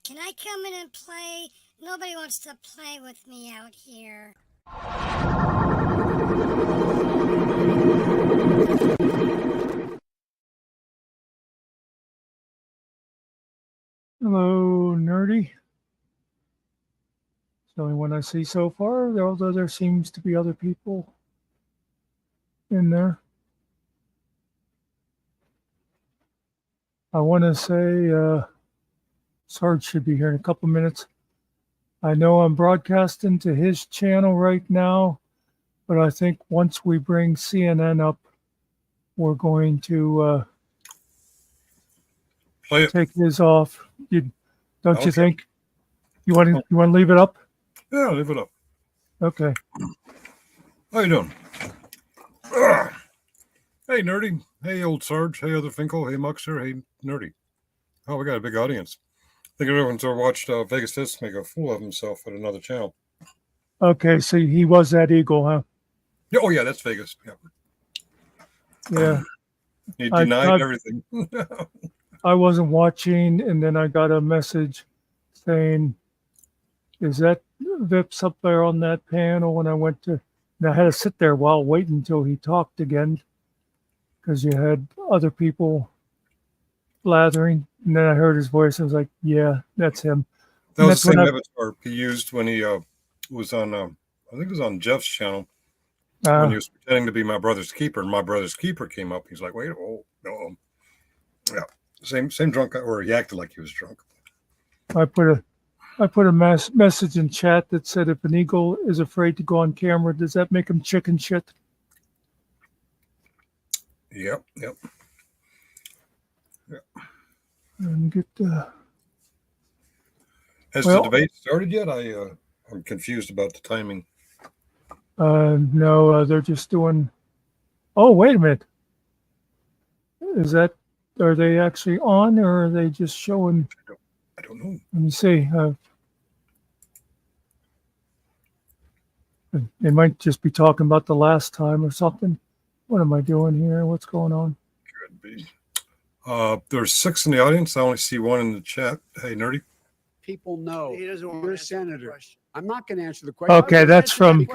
Can I come in and play? Nobody wants to play with me out here. Hello, Nerdy. It's the only one I see so far, although there seems to be other people in there. I want to say Sarge should be here in a couple minutes. I know I'm broadcasting to his channel right now, but I think once we bring CNN up, we're going to take his off. Don't you think? You want to leave it up? Yeah, leave it up. Okay. How you doing? Hey, Nerdy. Hey, old Sarge. Hey, other Finkel. Hey, Muckster. Hey, Nerdy. Oh, we got a big audience. I think everyone's watched Vegas Fist make a fool of himself at another channel. Okay, so he was that eagle, huh? Oh, yeah, that's Vegas. Yeah. Yeah. He denied everything. I wasn't watching, and then I got a message saying, is that Vips up there on that panel? When I went to, and I had to sit there while waiting until he talked again, because you had other people blathering, and then I heard his voice. I was like, yeah, that's him. That was the same avatar he used when he was on, I think it was on Jeff's channel, when he was pretending to be my brother's keeper, and my brother's keeper came up. He's like, wait, oh, no. Yeah, same drunk, or he acted like he was drunk. I put a message in chat that said, if an eagle is afraid to go on camera, does that make him chicken shit? Yep. And get Has the debate started yet? I'm confused about the timing. No, they're just doing. Oh, wait a minute. Are they actually on, or are they just showing? I don't know. Let me see. They might just be talking about the last time or something. What am I doing here? What's going on? Could be. There's 6 in the audience. I only see 1 in the chat. Hey, Nerdy. People know you're a senator. I'm not going to answer the question. Okay, that's from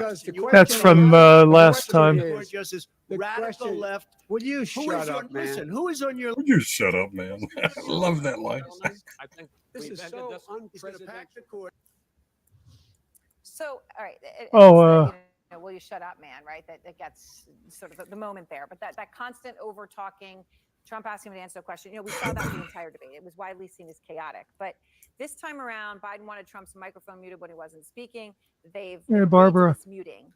last time. The radical left. Would you shut up, man? Listen, who is on your? Would you shut up, man? I love that line. I think this is so unprecedented. So, all right. Will you shut up, man? Right. That gets sort of the moment there. But that constant over talking, Trump asking him to answer the question. We saw that the entire debate. It was widely seen as chaotic. But this time around, Biden wanted Trump's microphone muted when he wasn't speaking. They've Barbara muting.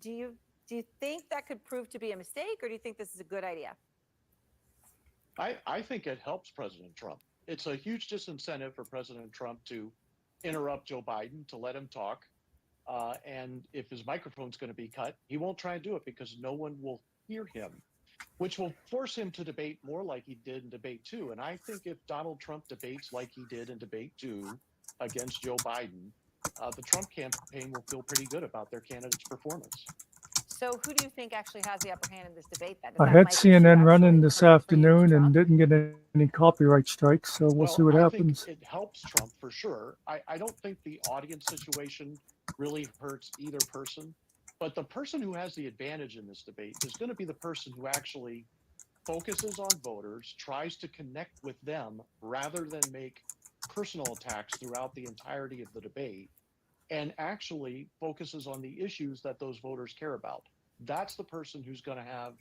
Do you think that could prove to be a mistake, or do you think this is a good idea? I think it helps President Trump. It's a huge disincentive for President Trump to interrupt Joe Biden, to let him talk. And if his microphone's going to be cut, he won't try and do it because no one will hear him, which will force him to debate more like he did in debate 2. And I think if Donald Trump debates like he did in debate 2 against Joe Biden, the Trump campaign will feel pretty good about their candidate's performance. So who do you think actually has the upper hand in this debate? I had CNN running this afternoon and didn't get any copyright strikes, so we'll see what happens. It helps Trump for sure. I don't think the audience situation really hurts either person, but the person who has the advantage in this debate is going to be the person who actually focuses on voters, tries to connect with them rather than make personal attacks throughout the entirety of the debate, and actually focuses on the issues that those voters care about. That's the person who's going to have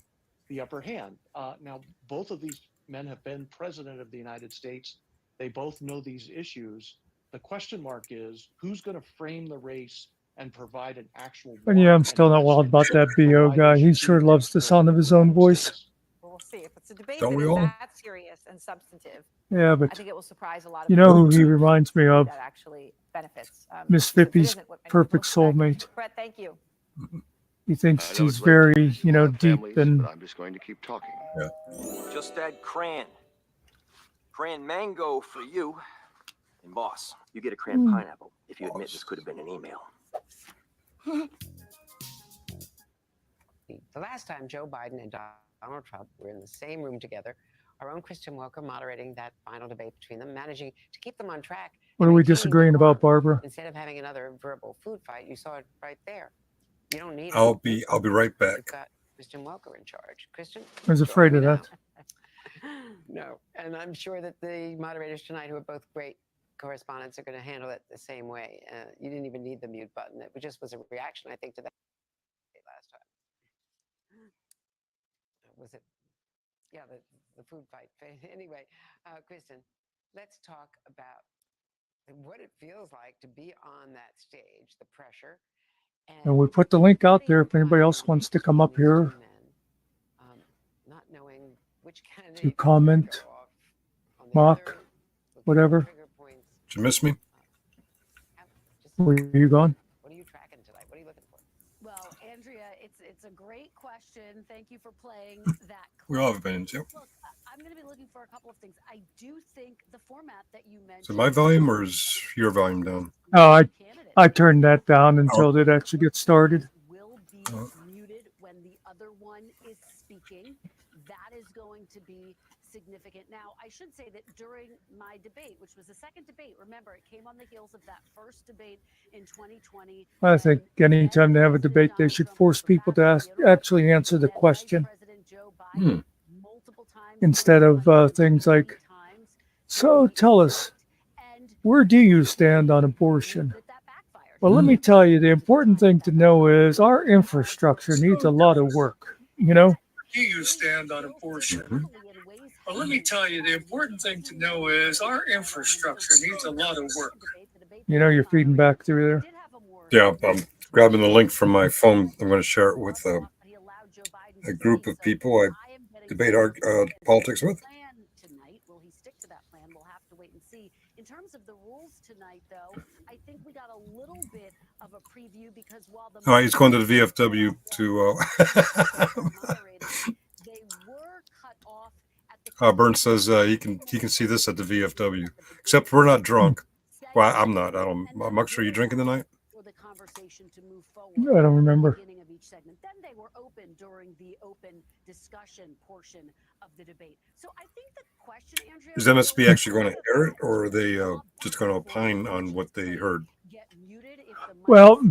the upper hand. Now, both of these men have been president of the United States. They both know these issues. The question mark is, who's going to frame the race and provide an actual... And yeah, I'm still not wild about that BO guy. He sure loves the sound of his own voice. We'll see. If it's a debate Don't that we is all? that serious and substantive, Yeah, but I think it will surprise a lot of you know people. who he reminds me of? That actually benefits. Miss Since it Vippy's isn't what many perfect people expect. soulmate. Brett, thank you. He thinks he's very, deep and... I'm just going to keep talking. Yeah. Just add cran. Cran mango for you. And boss, you get a cran pineapple if you admit this could have been an email. The last time Joe Biden and Donald Trump were in the same room together our own Kristen Welker moderating that final debate between them, managing to keep them on track. What are we disagreeing about, Barbara? Instead of having another verbal food fight, you saw it right there. You don't need. I'll be right back. You've got Kristen Welker in charge. Kristen, I was afraid of that. No, and I'm sure that the moderators tonight, who are both great correspondents, are going to handle it the same way. You didn't even need the mute button. It just was a reaction, I think, to that last time. Was it? Yeah, the food fight. Anyway, Kristen, let's talk about what it feels like to be on that stage, the pressure. And we put the link out there if anybody else wants to come up here not knowing which to comment, mock, whatever. Did you miss me? Were you gone? What are you tracking tonight? What are you looking for? Well, Andrea, it's a great question. Thank you for playing that. We all have opinions. Yep. Look, I'm going to be looking for a couple of things. I do think the format that you mentioned. Is it my volume or is your volume down? Oh, I turned that down until it actually gets started. Will be muted when the other one is speaking. That is going to be significant. Now, I should say that during my debate, which was the second debate, remember, it came on the heels of that first debate in 2020. I think anytime they have a debate, they should force people to actually answer the question instead of things like, so tell us, where do you stand on abortion? Well, let me tell you, the important thing to know is our infrastructure needs a lot of work, you know? Do you stand on abortion? Well, let me tell you, the important thing to know is our infrastructure needs a lot of work. You know, you're feeding back through there. Yeah, I'm grabbing the link from my phone. I'm going to share it with a group of people I debate politics with. Will he stick to that plan? We'll have to wait and see. In terms of the rules tonight, though, I think we got a little bit of a preview because while the he's going to the VFW to. They were cut off at the Burns says he can see this at the VFW, except we're not drunk. Well, I'm not. I don't. Muckster, are you drinking tonight? For the conversation to move forward. I don't remember. Beginning of each segment. Then they were open during the open discussion portion of the debate. So I think the question, Andrea, is MSB actually going to air it, or are they just going to opine on what they heard? Well,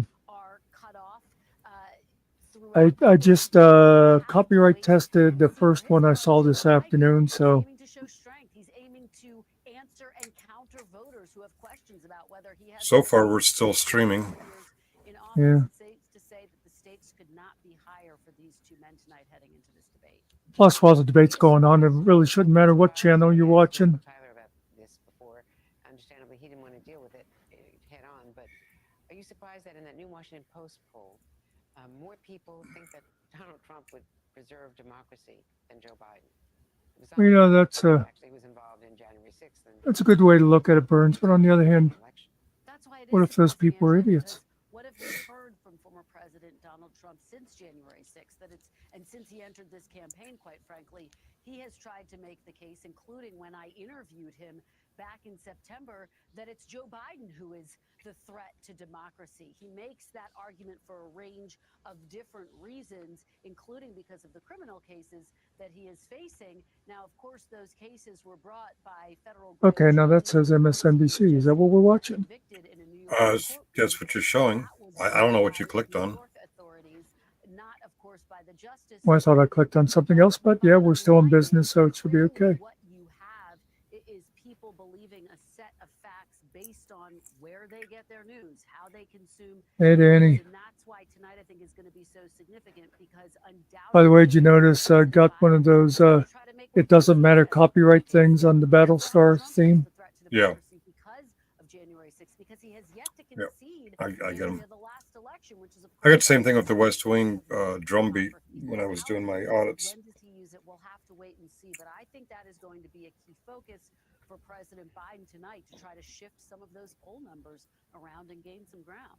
I just copyright tested the first one I saw this afternoon, so. So far, we're still streaming. Yeah. Plus, while the debate's going on, it really shouldn't matter what channel you're watching. Tyler about this before. Understandably, he didn't want to deal with it head on. But are you surprised that in that new Washington Post poll, more people think that Donald Trump would preserve democracy than Joe Biden? Well, you know, that's actually was involved in January 6th. That's a good way to look at it, Burns. But on the other hand, what if those people are idiots? What have we heard from former President Donald Trump since January 6th? And since he entered this campaign, quite frankly, he has tried to make the case, including when I interviewed him back in September, that it's Joe Biden who is the threat to democracy. He makes that argument for a range of different reasons, including because of the criminal cases that he is facing. Now, of course, those cases were brought by federal. Okay, now that says MSNBC. Is that what we're watching? That's what you're showing. I don't know what you clicked on. Well, I thought I clicked on something else, but yeah, we're still in business, so it should be okay. What you have is people believing a set of facts based on where they get their news, how they consume. Hey, Danny. And that's why tonight I think is going to be so significant because undoubtedly. By the way, did you notice I got one of those it doesn't matter copyright things on the Battlestar theme? Yeah. Because he has yet to concede. I get them. I got the same thing with the West Wing drumbeat when I was doing my audits. When does he use it? We'll have to wait and see. But I think that is going to be a key focus for President Biden tonight to try to shift some of those poll numbers around and gain some ground.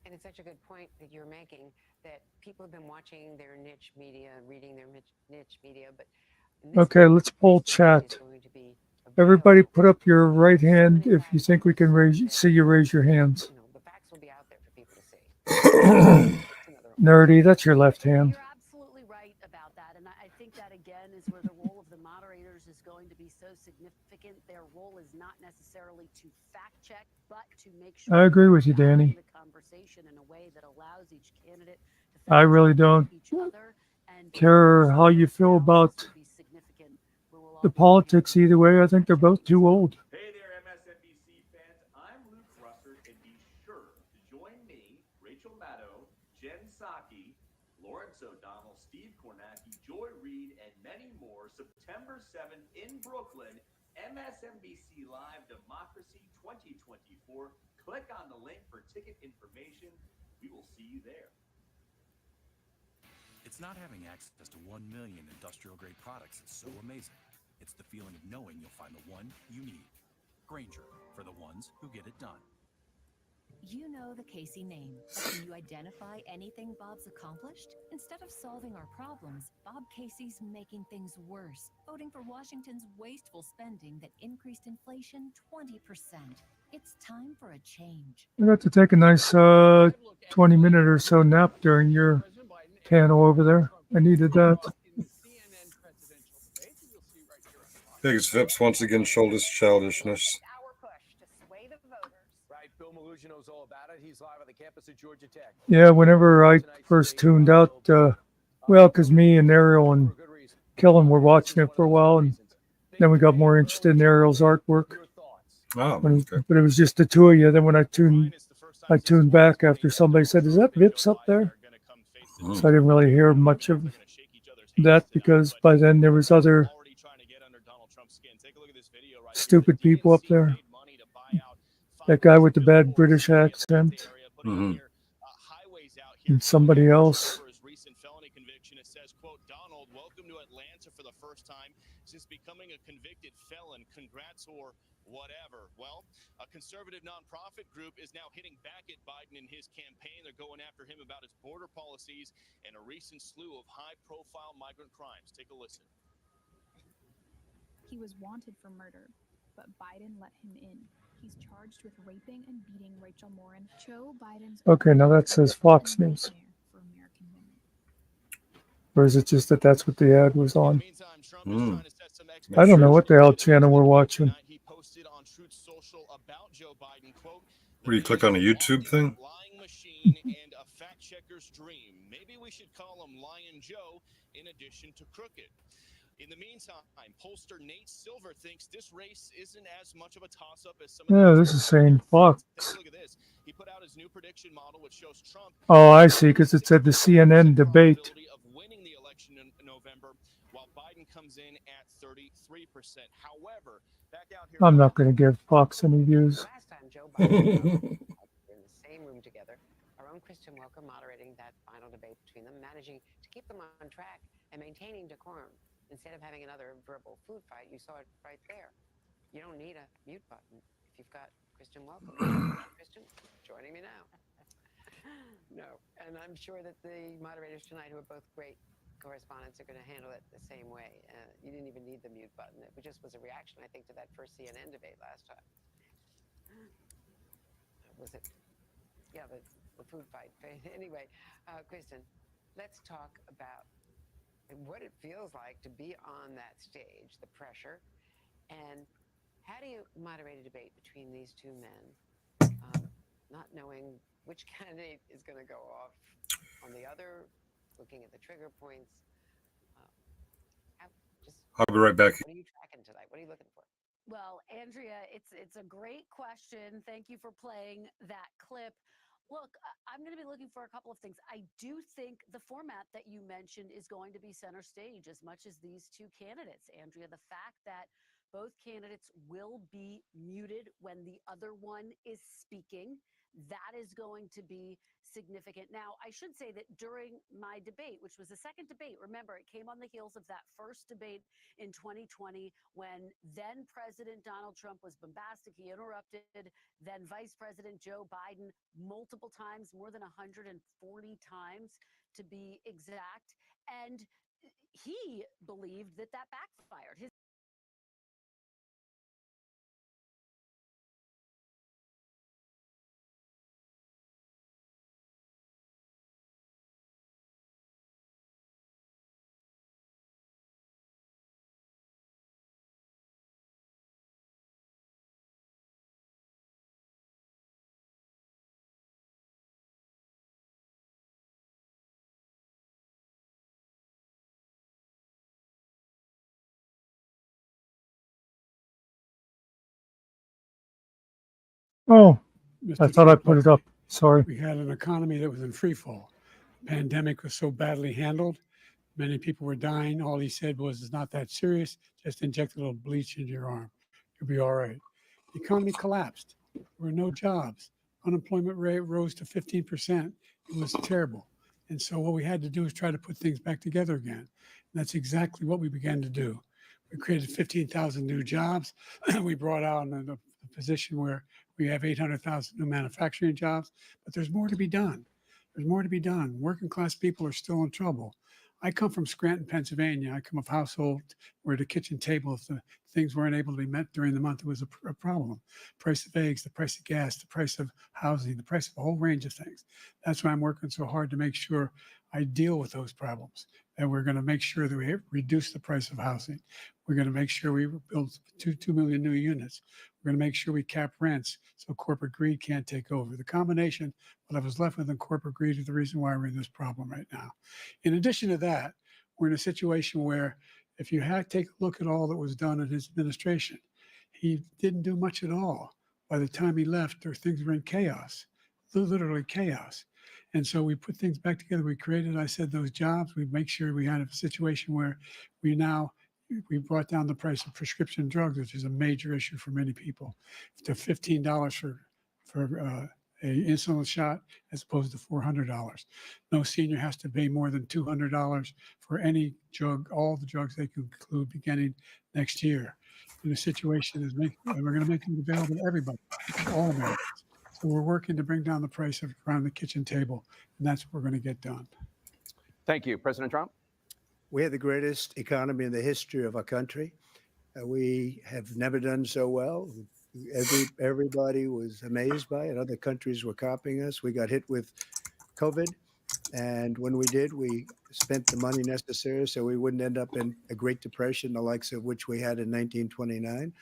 And it's such a good point that you're making that people have been watching their niche media, reading their niche media, but okay, let's poll chat. Everybody put up your right hand if you think we can see you raise your hands. The facts will be out there for people to see. Nerdy, that's your left hand. You're absolutely right about that. And I think that, again, is where the role of the moderator voters is going to be so significant. Their role is not necessarily to fact check, but to make sure I agree with you, they're Danny. the conversation in a way that allows each candidate to I really don't each other and care how you feel about be significant. We will all the be politics either way. I think they're both too old. Hey there, MSNBC fans. I'm Luke Russert, and be sure to join me, Rachel Maddow, Jen Psaki, Lawrence O'Donnell, Steve Kornacki, Joy Reid, and many more September 7th in Brooklyn. MSNBC Live Democracy 2024. Click on the link for ticket information. We will see you there. It's not having access to 1 million industrial-grade products that's so amazing. It's the feeling of knowing you'll find the one you need. Granger, for the ones who get it done. You know the Casey name, but can you identify anything Bob's accomplished? Instead of solving our problems, Bob Casey's making things worse, voting for Washington's wasteful spending that increased inflation 20%. It's time for a change. I got to take a nice 20-minute or so nap during your panel over there. I needed that. Biggest Vips once again showed his childishness. Yeah, whenever I first tuned out, well, because me and Ariel and Kellen were watching it for a while, and then we got more interested in Ariel's artwork. Oh, okay. But it was just the two of you. Then when I tuned back after somebody said, "Is that Vips up there?" So I didn't really hear much of that because by then there was other stupid people up there. That guy with the bad British accent. Mm-hmm. And somebody else. Donald, welcome to Atlanta for the first time since becoming a convicted felon. Congrats or whatever. Well, a conservative nonprofit group is now hitting back at Biden in his campaign. They're going after him about his border policies and a recent slew of high-profile migrant crimes. Take a listen. He was wanted for murder, but Biden let him in. He's charged with raping and beating Rachel Morin. Joe Biden's Okay, now that says Fox News. Or is it just that that's what the ad was on? I don't know what the hell channel we're watching. Where you click on the YouTube thing? And a fact checker's dream. Maybe we should call him Lion Joe in addition to Crooked. In the meantime, pollster Nate Silver thinks this race isn't as much of a toss-up as some of Yeah, this is saying Fox. Take a look at this. He put out his new prediction model, which shows Trump. Oh, I see, because it said the CNN debate. Of winning the election in November, while Biden comes in at 33%. However, back out here. I'm not going to give Fox any views. Last time Joe Biden were in the same room together, our own Kristen Welker moderating that final debate between them, managing to keep them on track and maintaining decorum. Instead of having another verbal food fight, you saw it right there. You don't need a mute button if you've got Kristen Welker. Kristen, joining me now. No, and I'm sure that the moderators tonight, who are both great correspondents, are going to handle it the same way. You didn't even need the mute button. It just was a reaction, I think, to that first CNN debate last time. Was it? Yeah, the food fight. Anyway, Kristen, let's talk about what it feels like to be on that stage, the pressure, and how do you moderate a debate between these two men, not knowing which candidate is going to go off on the other, looking at the trigger points. I'll be right back. What are you tracking tonight? What are you looking for? Well, Andrea, it's a great question. Thank you for playing that clip. Look, I'm going to be looking for a couple of things. I do think the format that you mentioned is going to be center stage as much as these two candidates, Andrea. The fact that both candidates will be muted when the other one is speaking, that is going to be significant. Now, I should say that during my debate, which was the second debate, remember, it came on the heels of that first debate in 2020 when then President Donald Trump was bombastic. He interrupted then Vice President Joe Biden multiple times, more than 140 times to be exact. And he believed that backfired. His Oh, Mr. I thought I Trump, put it up. Sorry. we had an economy that was in free fall. The pandemic was so badly handled. Many people were dying. All he said was, it's not that serious. Just inject a little bleach into your arm. You'll be all right. The economy collapsed. There were no jobs. Unemployment rate rose to 15%. It was terrible. And so what we had to do is try to put things back together again. And that's exactly what we began to do. We created 15,000 new jobs. We brought out in a position where we have 800,000 new manufacturing jobs, but there's more to be done. There's more to be done. Working class people are still in trouble. I come from Scranton, Pennsylvania. I come of a household where the kitchen table, if the things weren't able to be met during the month, it was a problem. Price of eggs, the price of gas, the price of housing, the price of a whole range of things. That's why I'm working so hard to make sure I deal with those problems. And we're going to make sure that we reduce the price of housing. We're going to make sure we build 2 million new units. We're going to make sure we cap rents so corporate greed can't take over. The combination, what I was left with in corporate greed, is the reason why we're in this problem right now. In addition to that, we're in a situation where if you take a look at all that was done in his administration, he didn't do much at all. By the time he left, things were in chaos, literally chaos. And so we put things back together. We created, I said, those jobs. We make sure we had a situation where we brought down the price of prescription drugs, which is a major issue for many people, to $15 for a insulin shot as opposed to $400. No senior has to pay more than $200 for any drug, all the drugs they can include beginning next year. And the situation is we're going to make them available to everybody, all Americans. So we're working to bring down the price of around the kitchen table, and that's what we're going to get done. Thank you. President Trump? We have the greatest economy in the history of our country. We have never done so well. Everybody was amazed by it. Other countries were copying us. We got hit with COVID. And when we did, we spent the money necessary so we wouldn't end up in a Great Depression, the likes of which we had in 1929.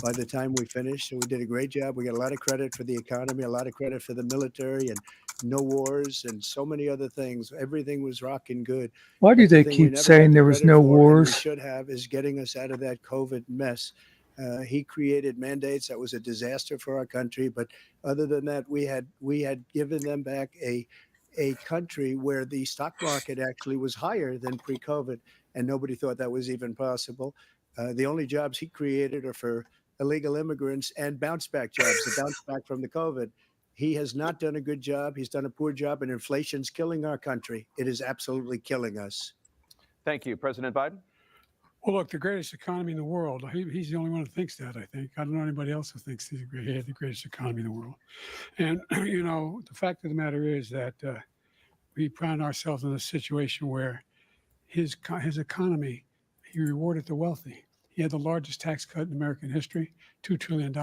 By the time we finished, so we did a great job. We got a lot of credit for the economy, a lot of credit for the military, and no wars and so many other things. Everything was rocking good. Why do they keep saying there was no wars? We should have is getting us out of that COVID mess. He created mandates that was a disaster for our country. But other than that, we had given them back a country where the stock market actually was higher than pre-COVID, and nobody thought that was even possible. The only jobs he created are for illegal immigrants and bounce back jobs, the bounce back from the COVID. He has not done a good job. He's done a poor job, and inflation's killing our country. It is absolutely killing us. Thank you. President Biden? Well, look, the greatest economy in the world. He's the only one who thinks that, I think. I don't know anybody else who thinks he had the greatest economy in the world. And, the fact of the matter is that we found ourselves in a situation where his economy, he rewarded the wealthy. He had the largest tax cut in American history, $2 trillion.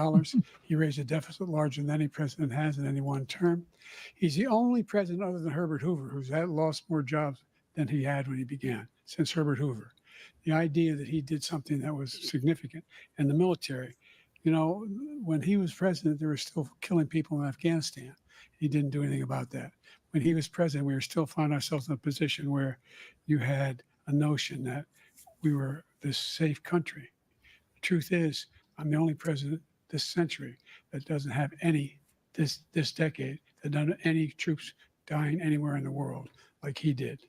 He raised a deficit larger than any president has in any one term. He's the only president other than Herbert Hoover who's lost more jobs than he had when he began, since Herbert Hoover. The idea that he did something that was significant. And the military, when he was president, they were still killing people in Afghanistan. He didn't do anything about that. When he was president, we were still finding ourselves in a position where you had a notion that we were this safe country. The truth is, I'm the only president this century that doesn't have this decade, that doesn't have any troops dying anywhere in the world like he did.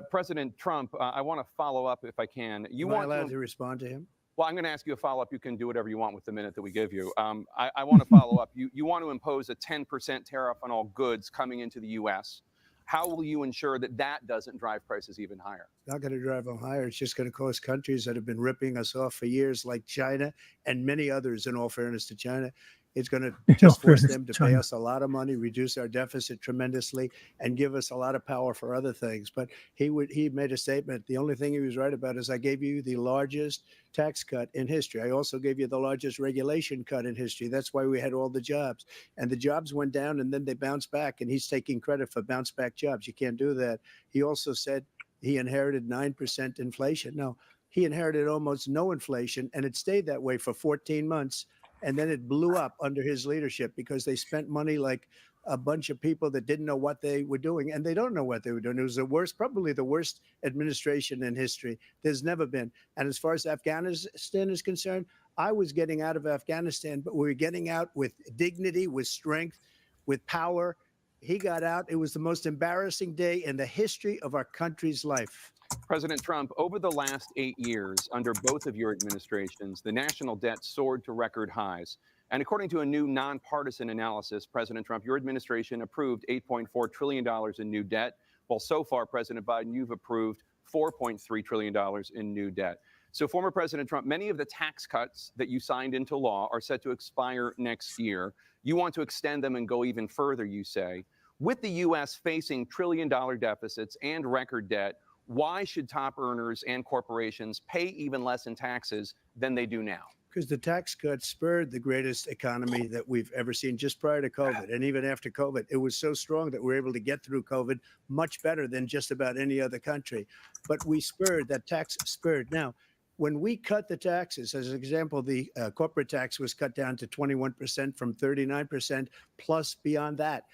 President Trump, I want to follow up if I can. Am I allowed to respond to him? Well, I'm going to ask you a follow-up. You can do whatever you want with the minute that we give you. I want to follow up. You want to impose a 10% tariff on all goods coming into the U.S. How will you ensure that that doesn't drive prices even higher? It's not going to drive them higher. It's just going to cause countries that have been ripping us off for years, like China and many others, in all fairness to China. It's going to just force them to pay us a lot of money, reduce our deficit tremendously, and give us a lot of power for other things. But he made a statement. The only thing he was right about is I gave you the largest tax cut in history. I also gave you the largest regulation cut in history. That's why we had all the jobs. And the jobs went down, and then they bounced back, and he's taking credit for bounce back jobs. You can't do that. He also said he inherited 9% inflation. No, he inherited almost no inflation, and it stayed that way for 14 months. And then it blew up under his leadership because they spent money like a bunch of people that didn't know what they were doing, and they don't know what they were doing. It was probably the worst administration in history. There's never been. And as far as Afghanistan is concerned, I was getting out of Afghanistan, but we were getting out with dignity, with strength, with power. He got out. It was the most embarrassing day in the history of our country's life. President Trump, over the last 8 years, under both of your administrations, the national debt soared to record highs. And according to a new nonpartisan analysis, President Trump, your administration approved $8.4 trillion in new debt, while so far, President Biden, you've approved $4.3 trillion in new debt. So, former President Trump, many of the tax cuts that you signed into law are set to expire next year. You want to extend them and go even further, you say. With the U.S. facing trillion-dollar deficits and record debt, why should top earners and corporations pay even less in taxes than they do now? Because the tax cuts spurred the greatest economy that we've ever seen just prior to COVID. And even after COVID, it was so strong that we're able to get through COVID much better than just about any other country. But we spurred, that tax spurred. Now, when we cut the taxes, as an example, the corporate tax was cut down to 21% from 39%, plus beyond that.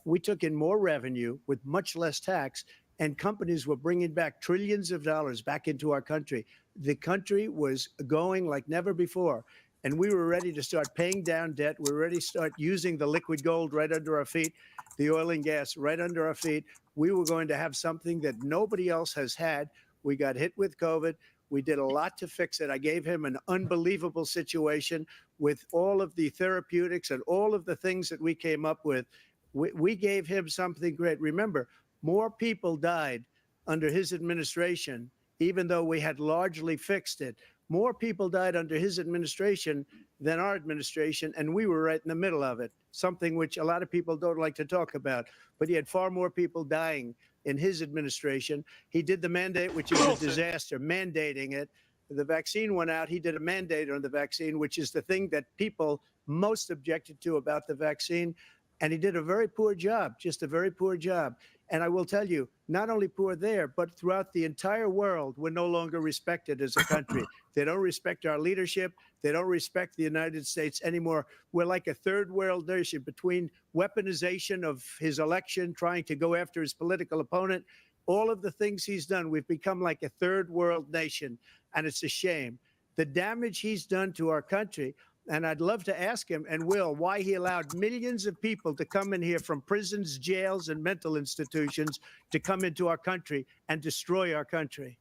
We took in more revenue with much less tax, and companies were bringing back trillions of dollars back into our country. The country was going like never before, and we were ready to start paying down debt. We were ready to start using the liquid gold right under our feet, the oil and gas right under our feet. We were going to have something that nobody else has had. We got hit with COVID. We did a lot to fix it. I gave him an unbelievable situation with all of the therapeutics and all of the things that we came up with. We gave him something great. Remember, more people died under his administration, even though we had largely fixed it. More people died under his administration than our administration, and we were right in the middle of it, something which a lot of people don't like to talk about. But he had far more people dying in his administration. He did the mandate, which is a disaster, mandating it. The vaccine went out. He did a mandate on the vaccine, which is the thing that people most objected to about the vaccine. And he did a very poor job, just a very poor job. And I will tell you, not only poor there, but throughout the entire world, we're no longer respected as a country. They don't respect our leadership. They don't respect the United States anymore. We're like a third world nation between weaponization of his election, trying to go after his political opponent, all of the things he's done. We've become like a third world nation, and it's a shame. The damage he's done to our country. And I'd love to ask him, and will, why he allowed millions of people to come in here from prisons, jails, and mental institutions to come into our country and destroy our country.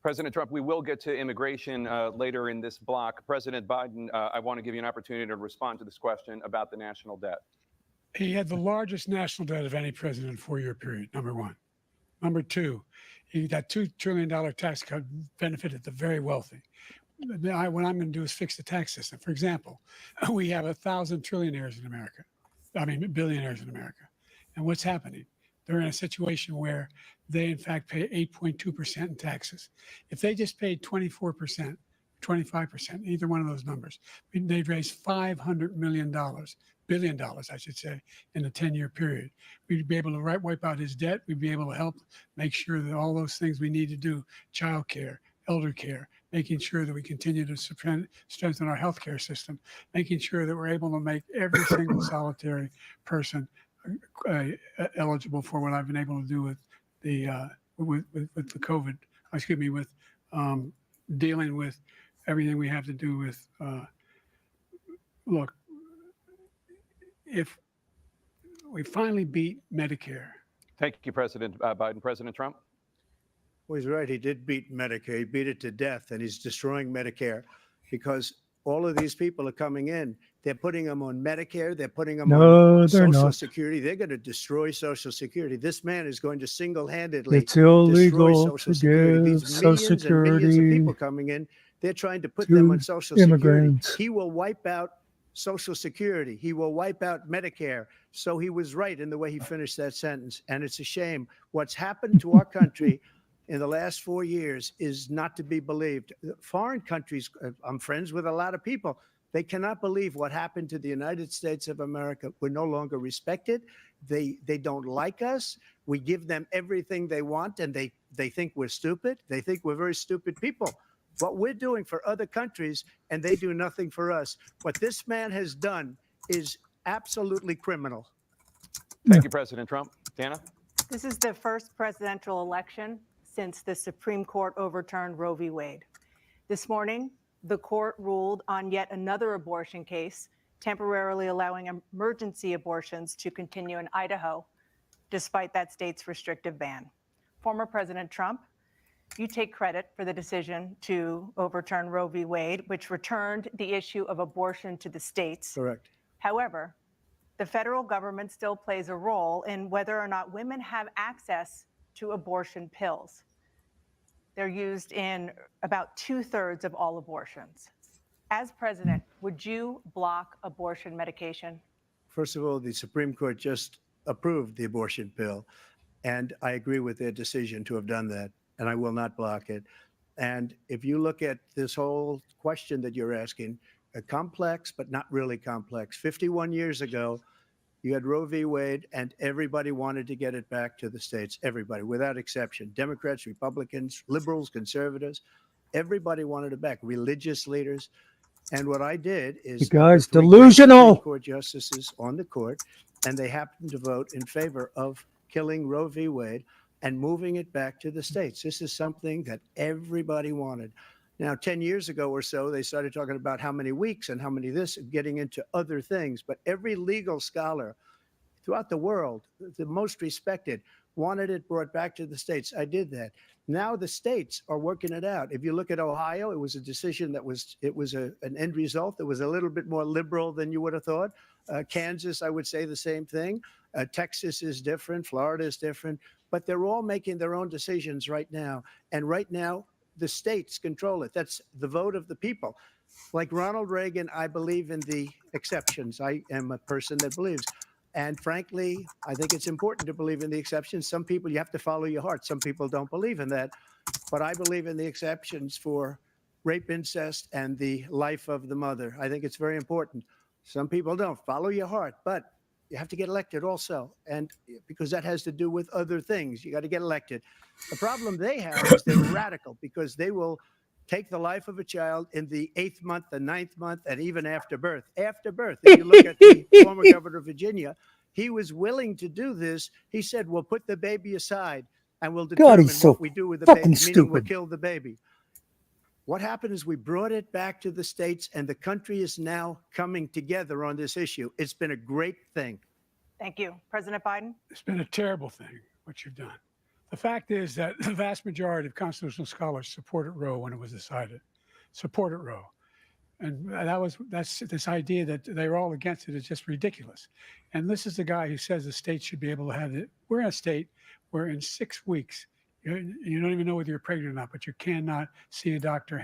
President Trump, we will get to immigration later in this block. President Biden, I want to give you an opportunity to respond to this question about the national debt. He had the largest national debt of any president in a 4-year period, number one. Number two, that $2 trillion tax cut benefited the very wealthy. What I'm going to do is fix the tax system. For example, we have 1,000 trillionaires in America. I mean, billionaires in America. And what's happening? They're in a situation where they, in fact, pay 8.2% in taxes. If they just paid 24%, 25%, either one of those numbers, they'd raise $500 billion, I should say, in a 10-year period. We'd be able to wipe out his debt. We'd be able to help make sure that all those things we need to do, child care, elder care, making sure that we continue to strengthen our healthcare system, making sure that we're able to make every single solitary person eligible for what I've been able to do with the with the COVID. Excuse me, with dealing with everything we have to do with. Look, if we finally beat Medicare. Thank you, President Biden. President Trump? Well, he's right. He did beat Medicare. He beat it to death, and he's destroying Medicare because all of these people are coming in. They're putting them on Medicare. They're putting them on Social Security. They're going to destroy Social Security. This man is going to single-handedly it's illegal destroy Social Security. These Social millions and millions of people coming in, they're trying to put them on Social Security. He will wipe out Social Security. He will wipe out Medicare. So he was right in the way he finished that sentence. And it's a shame. What's happened to our country in the last 4 years is not to be believed. Foreign countries, I'm friends with a lot of people. They cannot believe what happened to the United States of America. We're no longer respected. They don't like us. We give them everything they want, and they think we're stupid. They think we're very stupid people. What we're doing for other countries, and they do nothing for us. What this man has done is absolutely criminal. Thank you, President Trump. Dana? This is the first presidential election since the Supreme Court overturned Roe v. Wade. This morning, the court ruled on yet another abortion case, temporarily allowing emergency abortions to continue in Idaho, despite that state's restrictive ban. Former President Trump, you take credit for the decision to overturn Roe v. Wade, which returned the issue of abortion to the states. Correct. However, the federal government still plays a role in whether or not women have access to abortion pills. They're used in about 2/3 of all abortions. As president, would you block abortion medication? First of all, the Supreme Court just approved the abortion pill, and I agree with their decision to have done that, and I will not block it. And if you look at this whole question that you're asking, complex, but not really complex. 51 years ago, you had Roe v. Wade, and everybody wanted to get it back to the states. Everybody, without exception. Democrats, Republicans, liberals, conservatives, everybody wanted it back. Religious leaders. And what I did is, the guy's three great delusional. Supreme Court justices on the court, and they happened to vote in favor of killing Roe v. Wade and moving it back to the states. This is something that everybody wanted. Now, 10 years ago or so, they started talking about how many weeks and how many this, getting into other things. But every legal scholar throughout the world, the most respected, wanted it brought back to the states. I did that. Now the states are working it out. If you look at Ohio, it was a decision that was, an end result that was a little bit more liberal than you would have thought. Kansas, I would say the same thing. Texas is different. Florida is different. But they're all making their own decisions right now. And right now, the states control it. That's the vote of the people. Like Ronald Reagan, I believe in the exceptions. I am a person that believes. And frankly, I think it's important to believe in the exceptions. Some people, you have to follow your heart. Some people don't believe in that. But I believe in the exceptions for rape, incest, and the life of the mother. I think it's very important. Some people don't. Follow your heart. But you have to get elected also. And because that has to do with other things. You got to get elected. The problem they have is they're radical because they will take the life of a child in the 8th month, the 9th month, and even after birth. After birth, if you look at the former governor of Virginia, he was willing to do this. He said, we'll put the baby aside and we'll determine what we do with the baby, meaning we'll kill the baby. What happened is we brought it back to the states, and the country is now coming together on this issue. It's been a great thing. Thank you. President Biden? It's been a terrible thing, what you've done. The fact is that the vast majority of constitutional scholars supported Roe when it was decided, supported Roe. And that's this idea that they're all against it is just ridiculous. And this is the guy who says the state should be able to have it. We're in a state where in 6 weeks, you don't even know whether you're pregnant or not, but you cannot see a doctor,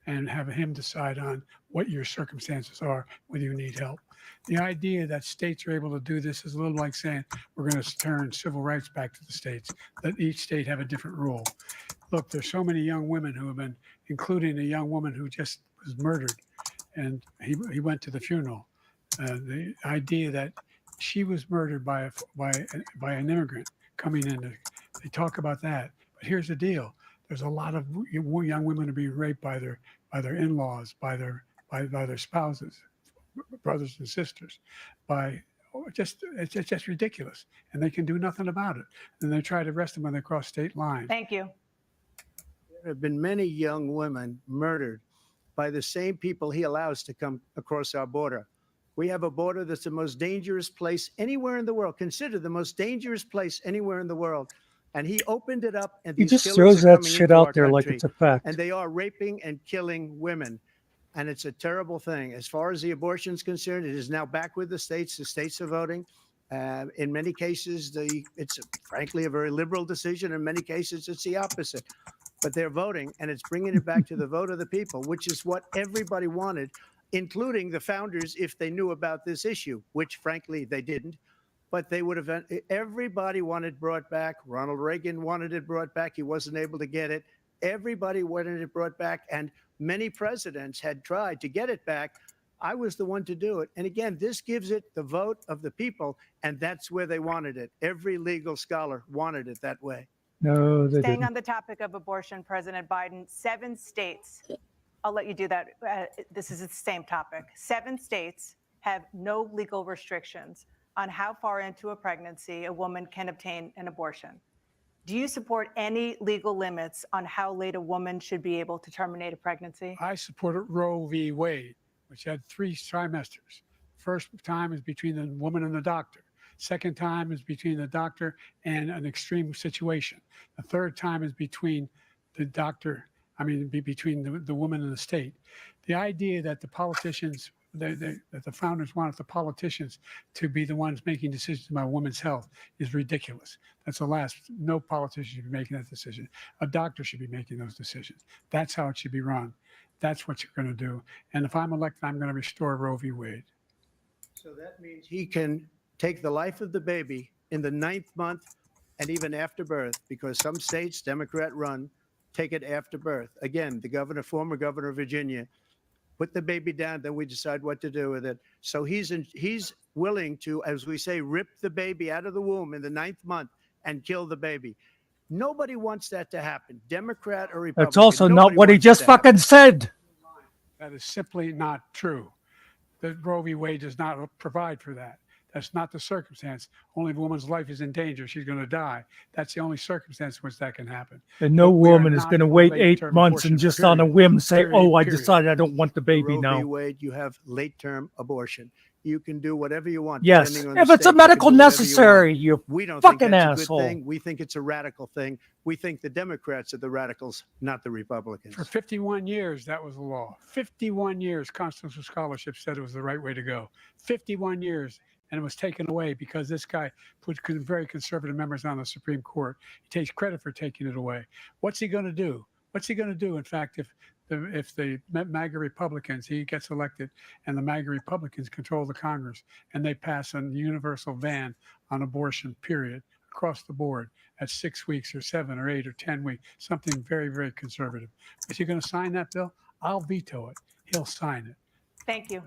and have him decide on what your circumstances are, whether you need help. The idea that states are able to do this is a little like saying we're going to turn civil rights back to the states, that each state have a different rule. Look, there's so many young women who have been, including a young woman who just was murdered, and he went to the funeral. The idea that she was murdered by an immigrant coming in, they talk about that. But here's the deal: there's a lot of young women who are being raped by their in-laws, by their spouses, brothers and sisters, it's just ridiculous, and they can do nothing about it. And they try to arrest them when they cross state lines. Thank you. There have been many young women murdered by the same people he allows to come across our border. We have a border that's the most dangerous place anywhere in the world, considered the most dangerous place anywhere in the world. And he opened it up, and He these just killers throws are that coming shit into out our there like country, it's a fact. and they are raping and killing women. And it's a terrible thing. As far as the abortion is concerned, it is now back with the states. The states are voting. In many cases, it's frankly a very liberal decision. In many cases, it's the opposite. But they're voting, and it's bringing it back to the vote of the people, which is what everybody wanted, including the founders, if they knew about this issue, which frankly they didn't. But they would have. Everybody wanted brought back. Ronald Reagan wanted it brought back. He wasn't able to get it. Everybody wanted it brought back, and many presidents had tried to get it back. I was the one to do it. And again, this gives it the vote of the people, and that's where they wanted it. Every legal scholar wanted it that way. No, they Staying didn't. on the topic of abortion, President Biden, 7 states, I'll let you do that. This is the same topic. 7 states have no legal restrictions on how far into a pregnancy a woman can obtain an abortion. Do you support any legal limits on how late a woman should be able to terminate a pregnancy? I supported Roe v. Wade, which had 3 trimesters. First time is between the woman and the doctor. Second time is between the doctor and an extreme situation. The third time is between the doctor, between the woman and the state. The idea that the politicians, that the founders wanted the politicians to be the ones making decisions about women's health is ridiculous. That's the last. No politician should be making that decision. A doctor should be making those decisions. That's how it should be run. That's what you're going to do. And if I'm elected, I'm going to restore Roe v. Wade. So that means he can take the life of the baby in the 9th month and even after birth, because some states, Democrat run, take it after birth. Again, the former governor of Virginia, put the baby down, then we decide what to do with it. So he's willing to, as we say, rip the baby out of the womb in the 9th month and kill the baby. Nobody wants that to happen, Democrat or Republican. That's also not Nobody what he wants just it to happen. fucking said. That is simply not true. The Roe v. Wade does not provide for that. That's not the circumstance. Only if a woman's life is in danger, she's going to die. That's the only circumstance in which that can happen. And no But we are woman is not going to for wait late-term 8 months and abortion, just period. on a whim say, Period, "Oh, I period. decided I don't want the baby Roe v. now." Wade, you have late-term abortion. You can do whatever you want. Yes, depending on if the it's a state, you can medical do whatever you necessary, want. you We don't fucking think that's asshole. a good thing. We think it's a radical thing. We think the Democrats are the radicals, not the Republicans. For 51 years, that was the law. 51 years, constitutional scholarship said it was the right way to go. 51 years, and it was taken away because this guy put very conservative members on the Supreme Court. He takes credit for taking it away. What's he going to do? What's he going to do, in fact, if the MAGA Republicans, he gets elected, and the MAGA Republicans control the Congress, and they pass a universal ban on abortion, period, across the board at 6 weeks or 7 or 8 or 10 weeks, something very, very conservative. Is he going to sign that bill? I'll veto it. He'll sign it. Thank you.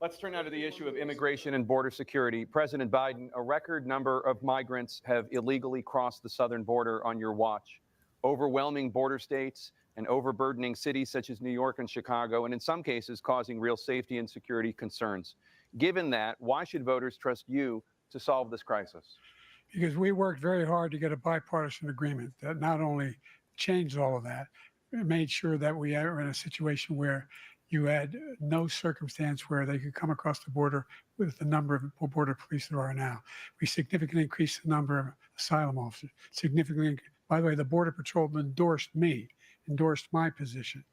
Let's turn now to the issue of immigration and border security. President Biden, a record number of migrants have illegally crossed the southern border on your watch. Overwhelming border states and overburdening cities such as New York and Chicago, and in some cases causing real safety and security concerns. Given that, why should voters trust you to solve this crisis? Because we worked very hard to get a bipartisan agreement that not only changed all of that, it made sure that we are in a situation where you had no circumstance where they could come across the border with the number of border police there are now. We significantly increased the number of asylum officers. By the way, the Border Patrol endorsed my position.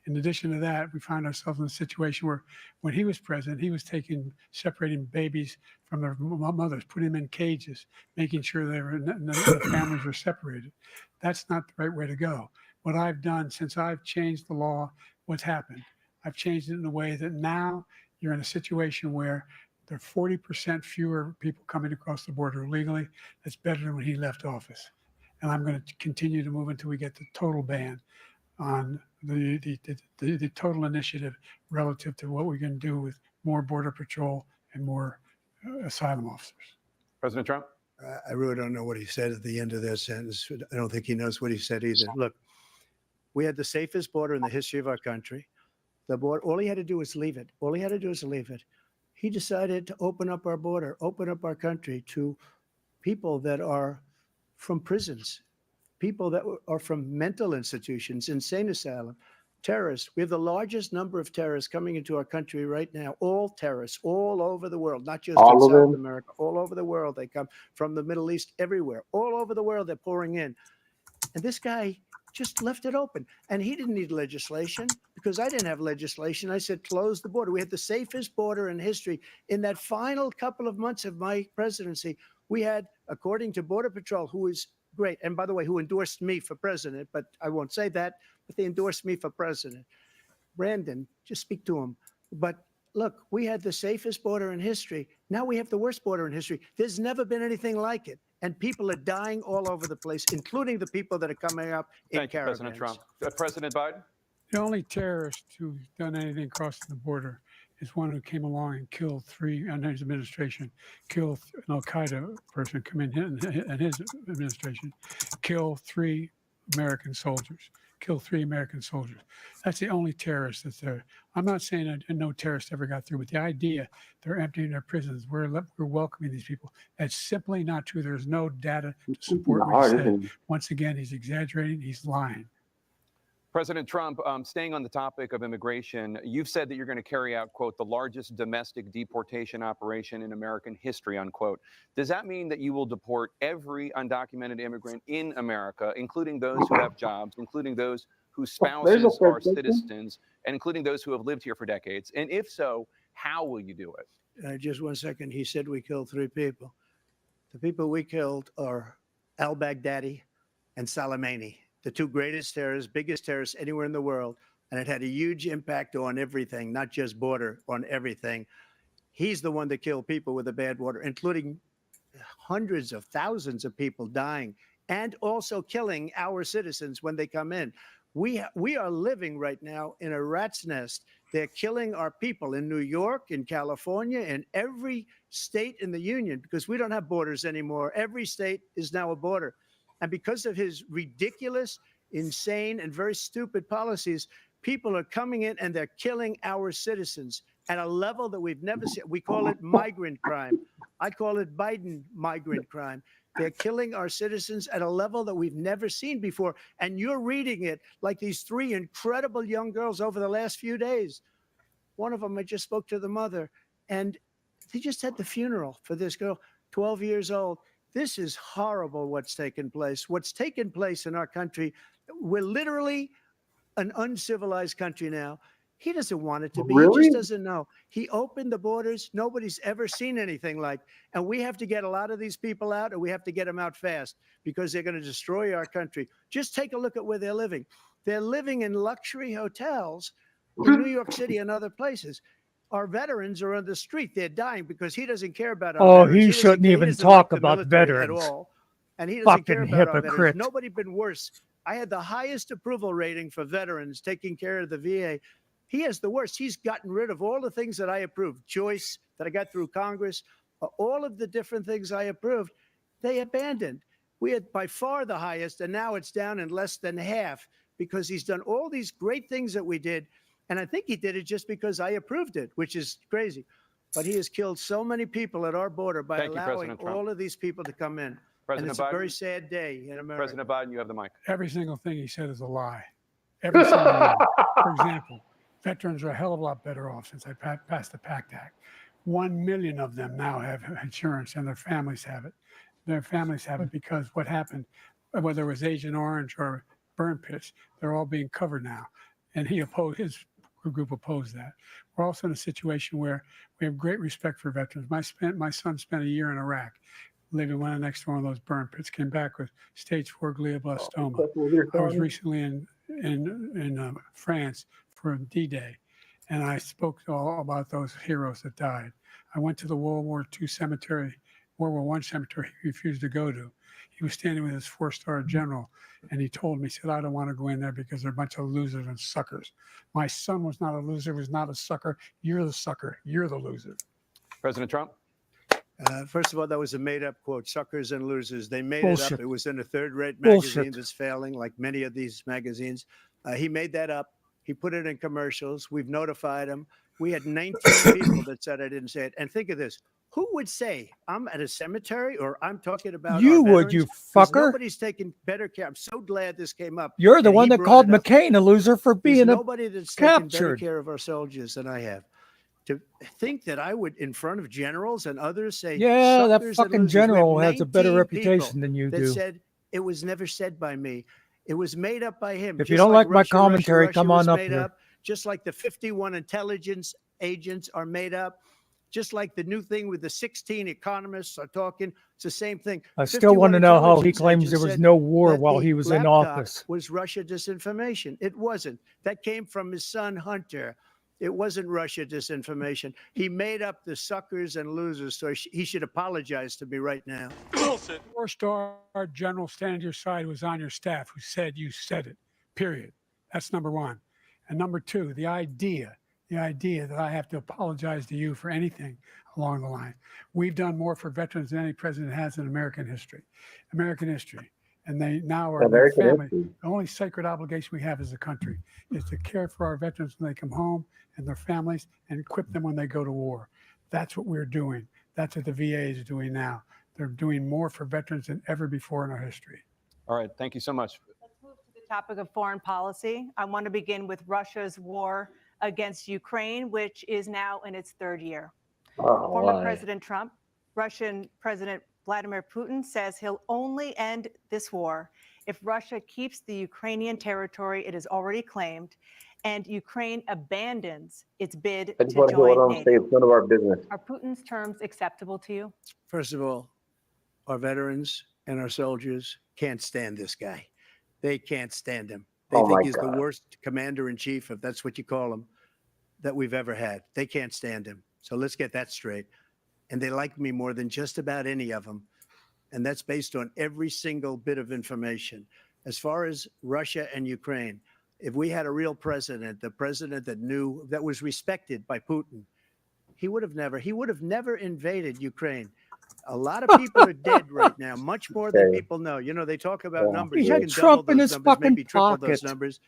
In addition to that, we found ourselves in a situation where when he was president, he was separating babies from their mothers, putting them in cages, making sure the families were separated. That's not the right way to go. What I've done since I've changed the law, what's happened? I've changed it in a way that now you're in a situation where there are 40% fewer people coming across the border illegally. That's better than when he left office. And I'm going to continue to move until we get the total ban on the total initiative relative to what we're going to do with more Border Patrol and more asylum officers. President Trump? I really don't know what he said at the end of that sentence. I don't think he knows what he said either. Look, we had the safest border in the history of our country. The border, all he had to do was leave it. All he had to do was leave it. He decided to open up our border, open up our country to people that are from prisons, people that are from mental institutions, insane asylum, terrorists. We have the largest number of terrorists coming into our country right now, all terrorists, all over the world, not just in South America, all over the world. They come from the Middle East, everywhere, all over the world, they're pouring in. And this guy just left it open. And he didn't need legislation because I didn't have legislation. I said, close the border. We had the safest border in history. In that final couple of months of my presidency, we had, according to Border Patrol, who is great, and by the way, who endorsed me for president, but I won't say that, but they endorsed me for president. Brandon, just speak to him. But look, we had the safest border in history. Now we have the worst border in history. There's never been anything like it. And people are dying all over the place, including the people that are coming up in Thank you, caravans. President Trump. President Biden? The only terrorist who's done anything crossing the border is one who came along and killed three, under his administration, killed an Al-Qaeda person come in his administration, kill 3 American soldiers, kill 3 American soldiers. That's the only terrorist that's there. I'm not saying that no terrorist ever got through, but the idea they're emptying their prisons, we're welcoming these people, that's simply not true. There's no data to support what he said. Once again, he's exaggerating, he's lying. President Trump, staying on the topic of immigration, you've said that you're going to carry out, quote, the largest domestic deportation operation in American history, unquote. Does that mean that you will deport every undocumented immigrant in America, including those who have jobs, including those whose spouses are citizens, and including those who have lived here for decades? And if so, how will you do it? Just 1 second. He said we killed 3 people. The people we killed are al-Baghdadi and Soleimani, the 2 greatest terrorists, biggest terrorists anywhere in the world. And it had a huge impact on everything, not just border, on everything. He's the one that killed people with the bad water, including hundreds of thousands of people dying and also killing our citizens when they come in. We are living right now in a rat's nest. They're killing our people in New York, in California, in every state in the union, because we don't have borders anymore. Every state is now a border. And because of his ridiculous, insane, and very stupid policies, people are coming in and they're killing our citizens at a level that we've never seen. We call it migrant crime. I call it Biden migrant crime. They're killing our citizens at a level that we've never seen before. And you're reading it like these 3 incredible young girls over the last few days. One of them, I just spoke to the mother, and they just had the funeral for this girl, 12 years old. This is horrible what's taken place. What's taken place in our country, we're literally an uncivilized country now. He doesn't want it to be. Really? He just doesn't know. He opened the borders. Nobody's ever seen anything like. And we have to get a lot of these people out, and we have to get them out fast because they're going to destroy our country. Just take a look at where they're living. They're living in luxury hotels in New York City and other places. Our veterans are on the street. They're dying because he doesn't care about our veterans. He shouldn't even talk about veterans at all. And he doesn't care about our veterans. Hypocrite. Nobody been worse. I had the highest approval rating for veterans taking care of the VA. He has the worst. He's gotten rid of all the things that I approved. Choice that I got through Congress, all of the different things I approved, they abandoned. We had by far the highest, and now it's down in less than half because he's done all these great things that we did. And I think he did it just because I approved it, which is crazy. But he has killed so many people at our border by allowing all of these people to come in. And it's a very sad day in America. President Biden, you have the mic. Every single thing he said is a lie. Every single one. For example, veterans are a hell of a lot better off since I passed the PACT Act. 1 million of them now have insurance, and their families have it. Their families have it because what happened, whether it was Agent Orange or burn pits, they're all being covered now. And he opposed, his group opposed that. We're also in a situation where we have great respect for veterans. My son spent a year in Iraq, living right next to one of those burn pits, came back with stage 4 glioblastoma. I was recently in France for D-Day, and I spoke all about those heroes that died. I went to the World War I cemetery he refused to go to. He was standing with his 4-star general, and he told me, he said, I don't want to go in there because they're a bunch of losers and suckers. My son was not a loser, was not a sucker. You're the sucker. You're the loser. President Trump? First of all, that was a made-up quote, suckers and losers. They made it up. It was in a third-rate magazine that's failing, like many of these magazines. He made that up. He put it in commercials. We've notified him. We had 19 people that said I didn't say it. And think of this. Who would say I'm at a cemetery or I'm talking about you our would, you veterans? fucker. Nobody's taking better care. I'm so glad this came up. You're the one that called McCain a loser for being nobody that's taken better captured. care of our soldiers than I have. To think that I would, in front of generals and others, say, yeah, that suckers fucking and losers. general has a better 19 reputation than you that do. said it was never said by me. It was made up by him. If you Just don't like my Russia commentary, was come on up made here. up. Just like the 51 intelligence agents are made up. Just like the new thing with the 16 economists are talking. It's the same thing. I still want to know how he intelligence claims there agents was said no war that while the he was in laptop office. Was Russia disinformation? It wasn't. That came from his son, Hunter. It wasn't Russia disinformation. He made up the suckers and losers, so he should apologize to me right now. Wilson. 4-star general standing to your side was on your staff who said you said it, period. That's number one. And number two, the idea that I have to apologize to you for anything along the line. We've done more for veterans than any president has in American history. American history. and they now are Well, their very good family. history. The only sacred obligation we have as a country is to care for our veterans when they come home and their families and equip them when they go to war. That's what we're doing. That's what the VA is doing now. They're doing more for veterans than ever before in our history. All right. Thank you so much. Let's move to the topic of foreign policy. I want to begin with Russia's war against Ukraine, which is now in its third year. Former President Trump, Russian President Vladimir Putin says he'll only end this war if Russia keeps the Ukrainian territory it has already claimed and Ukraine abandons its bid I just to want to hear join what I'm saying. NATO. It's none of our business. Are Putin's terms acceptable to you? First of all, our veterans and our soldiers can't stand this guy. They can't stand him. They Oh think my he's the God. worst commander in chief, if that's what you call him, that we've ever had. They can't stand him. So let's get that straight. And they like me more than just about any of them. And that's based on every single bit of information. As far as Russia and Ukraine, if we had a real president, the president that knew, that was respected by Putin, he would have never invaded Ukraine. A lot of people are dead right now, much more than Okay. people know. You know, they talk about numbers. He You had can Trump double in those his numbers, fucking maybe triple those pocket. numbers.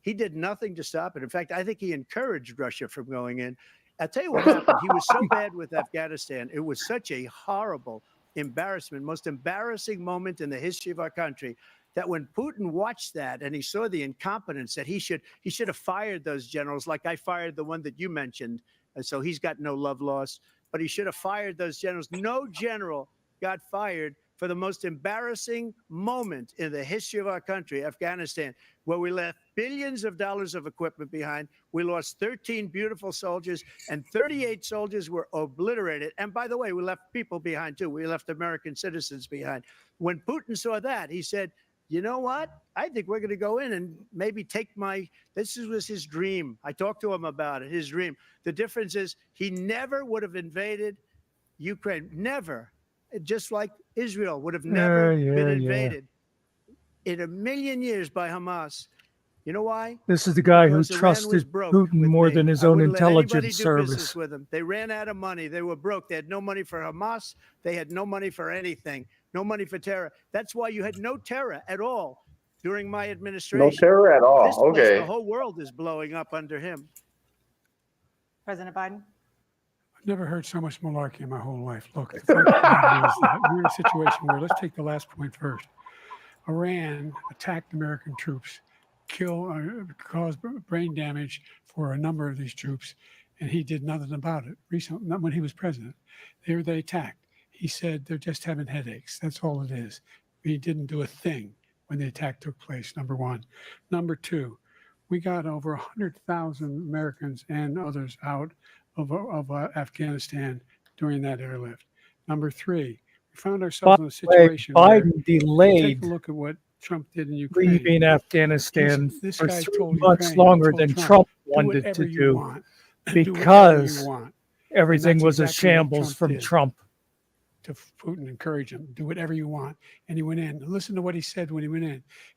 He did nothing to stop it. In fact, I think he encouraged Russia from going in. I'll tell you what happened. He was so bad with Afghanistan. It was such a horrible embarrassment, most embarrassing moment in the history of our country, that when Putin watched that and he saw the incompetence, that he should have fired those generals, like I fired the one that you mentioned. And so he's got no love lost, but he should have fired those generals. No general got fired for the most embarrassing moment in the history of our country, Afghanistan, where we left billions of dollars of equipment behind. We lost 13 beautiful soldiers, and 38 soldiers were obliterated. And by the way, we left people behind too. We left American citizens behind. When Putin saw that, he said, you know what? I think we're going to go in and maybe take this was his dream. I talked to him about it, his dream. The difference is he never would have invaded Ukraine. Never. Just like Israel would have never been invaded in a million years by Hamas. You know why? This is the guy Because who Iran was trusted broke Putin with more me. than his I own wouldn't let anybody intelligence do business service. with them. They ran out of money. They were broke. They had no money for Hamas. They had no money for anything. No money for terror. That's why you had no terror at all during my administration. No terror at all. This place, Okay. the whole world is blowing up under him. President Biden? I've never heard so much malarkey in my whole life. Look, the fact of the matter is that we're in a situation where, let's take the last point first. Iran attacked American troops, caused brain damage for a number of these troops, and he did nothing about it. Recently, not when he was president, they attacked. He said they're just having headaches. That's all it is. He didn't do a thing when the attack took place, number one. Number two, we got over 100,000 Americans and others out of Afghanistan during that airlift. Number three, we found ourselves in a situation where Biden delayed take a look at what Trump did in Ukraine. leaving Afghanistan This for guy 3 told months Ukraine, longer told than Trump, Trump "Do wanted whatever to you do want. Do whatever you because want." everything And that's was a exactly what shambles Trump from did. Trump. To Putin, encourage him, do whatever you want. And he went in. Listen to what he said when he went in.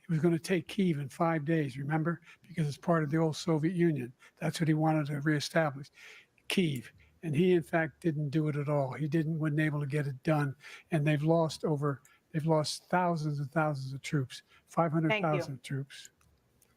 He was going to take Kyiv in 5 days, remember? Because it's part of the old Soviet Union. That's what he wanted to reestablish, Kyiv. And he, in fact, didn't do it at all. He wasn't able to get it done. And they've lost thousands and thousands of troops, 500,000 troops.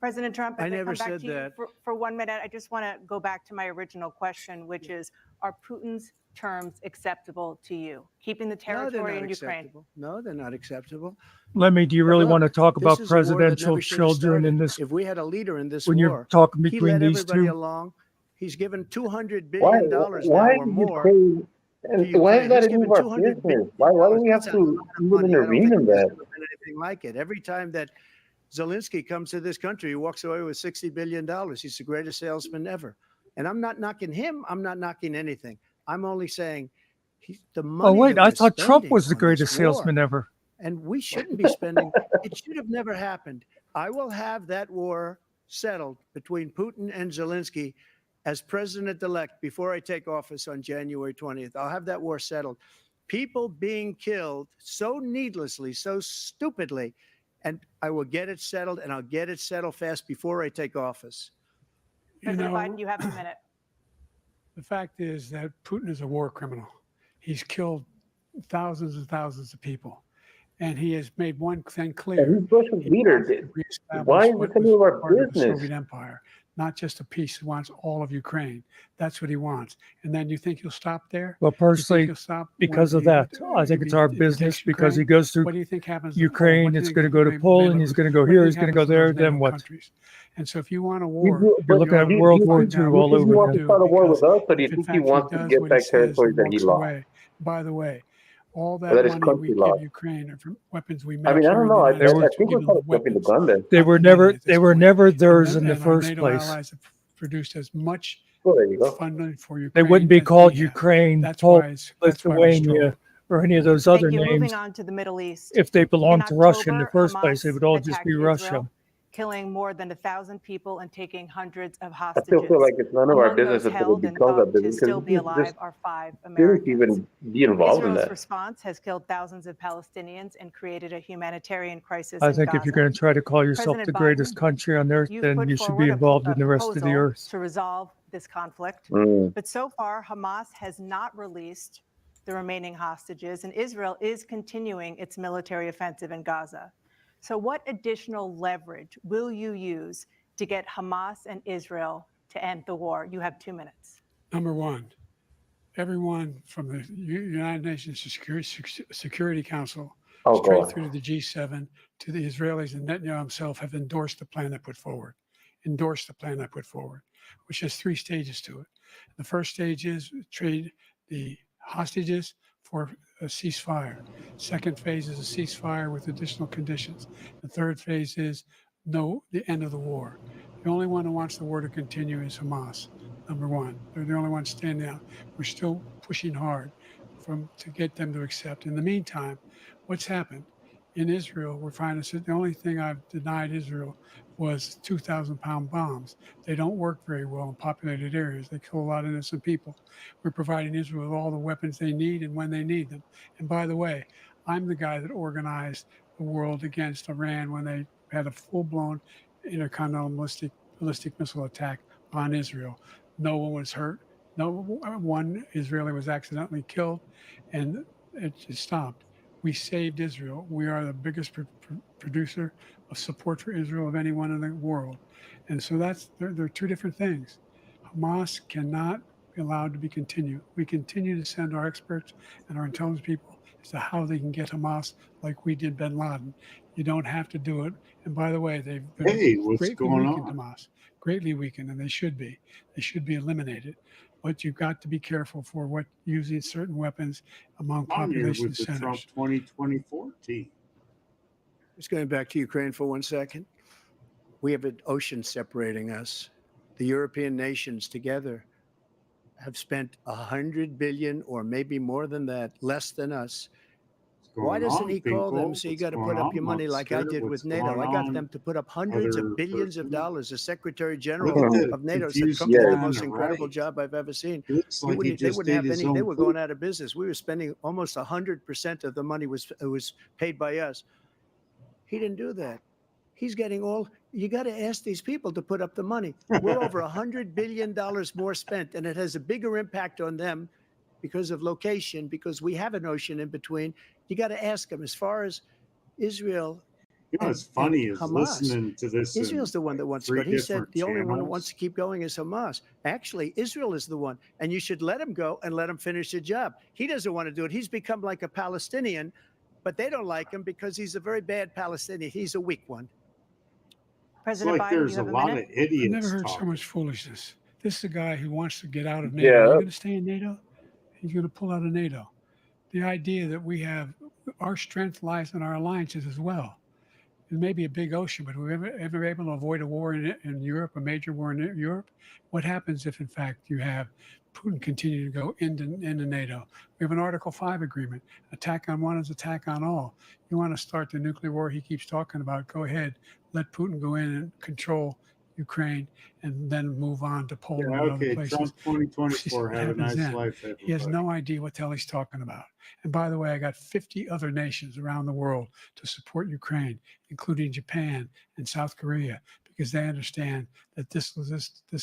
President Trump, I if never come back said to you that. for 1 minute, I just want to go back to my original question, which is, are Putin's terms acceptable to you? Keeping the No, they're territory not in Ukraine? acceptable. No, they're not acceptable. Lemmy, do you really Look, want to talk this about is a war that presidential never should have children in started. this? If we had a leader in this When war, you're talking he between led these everybody two? along. He's given $200 Why? billion now Why or did more you to say? And why is Ukraine. that He's any of given our $200 billion. business? Why do we have That's a lot to of even money. I don't intervene think in there's that? ever been anything like it. Every time that Zelensky comes to this country, he walks away with $60 billion. He's the greatest salesman ever. And I'm not knocking him. I'm not knocking anything. I'm only saying the money. Oh, wait, that I we're thought Trump spending was the on this greatest war, salesman ever. and we shouldn't be spending. It should have never happened. I will have that war settled between Putin and Zelensky as president-elect before I take office on January 20th. I'll have that war settled. People being killed so needlessly, so stupidly, and I will get it settled, and I'll get it settled fast before I take office. President Biden, you have a minute. The fact is that Putin is a war criminal. He's killed thousands and thousands of people. And he has made one thing And clear. he's Russia's leader. Why is this any of our part of the business? Soviet Empire, not just a piece. He wants all of Ukraine. That's what he wants. And then you think he'll stop there? Well, You think personally, he'll stop because when of he- that, I think if it's he- our if he business takes because he Ukraine? goes through What do you think happens to Poland? Ukraine. What do you He's think going to go to may- Poland. may He's lose? going to go What do here. you He's think going to go happens to there. those Then NATO what? countries? And so if you want a You war, do, You're but looking at do World you War think II you all think he over wants again. to start a war with us, or do you if in think he fact he wants to does get what he back says territories and that he walks lost, away, by the way, all or that that his money country we give lost? Ukraine are from weapons we I make mean, I here don't in the know. United They I were States. We think give we're them kind the of jumping the weapons, gun then. they not were the money never at they this were point. never And, theirs the, in the and our first NATO place. allies have produced as much Well, there you go. funding for They Ukraine wouldn't be as called we have. Ukraine, That's Poland, why we're strong. Lithuania, or any of those other Thank you. Moving names. on to the Middle East. If they In belonged to Russia in the October, first place, they Hamas would all just be attacked Russia. Israel, killing more than 1,000 people and taking hundreds of I still feel hostages. like it's none of our Among business those until it held and becomes our thought to business. still be Because alive are 5 shouldn't Americans. even be involved in Israel's that. response has killed thousands of Palestinians and created a humanitarian crisis I in think if you're Gaza. going to try to call yourself President the greatest Biden, country on earth, you've then put you should be forward involved a in the rest of the proposal earth. to resolve this conflict. Mm. But so far, Hamas has not released the remaining hostages, and Israel is continuing its military offensive in Gaza. So what additional leverage will you use to get Hamas and Israel to end the war? You have 2 minutes. Number one, everyone from the United Nations Security Council Oh, straight God. through to the G7 to the Israelis and Netanyahu himself have endorsed the plan I put forward. Endorsed the plan I put forward, which has 3 stages to it. The first stage is trade the hostages for a ceasefire. Second phase is a ceasefire with additional conditions. The third phase is the end of the war. The only one who wants the war to continue is Hamas. Number one, they're the only ones standing out. We're still pushing hard to get them to accept. In the meantime, what's happened in Israel? We're finding that the only thing I've denied Israel was 2,000-pound bombs. They don't work very well in populated areas. They kill a lot of innocent people. We're providing Israel with all the weapons they need and when they need them. And by the way, I'm the guy that organized the world against Iran when they had a full-blown intercontinental ballistic missile attack on Israel. No one was hurt. No one Israeli was accidentally killed, and it just stopped. We saved Israel. We are the biggest producer of support for Israel of anyone in the world. And so there are 2 different things. Hamas cannot be allowed to be continued. We continue to send our experts and our intelligence people as to how they can get Hamas like we did bin Laden. You don't have to do it. And by the way, they've been greatly weakened, Hamas, greatly weakened, and they should be. They should be eliminated. But you've got to be careful for what using certain weapons among population with the centers. Trump 2024 team. Just going back to Ukraine for 1 second. We have an ocean separating us. The European nations together have spent 100 billion or maybe more than that, less than us. Why doesn't he call them? So you got to put up your money like I did with NATO. I got them to put up hundreds of billions of dollars. The Secretary General of NATO said Trump did the most incredible job I've ever seen. They wouldn't have any. They were going out of business. We were spending almost 100% of the money was paid by us. He didn't do that. He's getting all. You got to ask these people to put up the money. We're over $100 billion more spent, and it has a bigger impact on them because of location, because we have an ocean in between. You got to ask them. As far as Israel, You know what's funny is Hamas, listening to this. Israel's the one that wants to go. 3 He said different the only one that channels. wants to keep going is Hamas. Actually, Israel is the one, and you should let him go and let him finish the job. He doesn't want to do it. He's become like a Palestinian, but they don't like him because he's a very bad Palestinian. He's a weak one. President like Biden, there's you have a a lot minute. of idiots I've never heard so talking. much foolishness. This is a guy who wants to get out of NATO. Yeah. You're going to stay in NATO? He's going to pull out of NATO. The idea that we have our strength lies in our alliances as well. It may be a big ocean, but we're ever able to avoid a war in Europe, a major war in Europe? What happens if, in fact, you have Putin continue to go into NATO? We have an Article 5 agreement. Attack on one is attack on all. You want to start the nuclear war he keeps talking about, go ahead. Let Putin go in and control Ukraine and then move on to Poland and other places. Trump 2024. What Have a happens nice then? life, everybody. He has no idea what the hell he's talking about. And by the way, I got 50 other nations around the world to support Ukraine, including Japan and South Korea, because they understand that this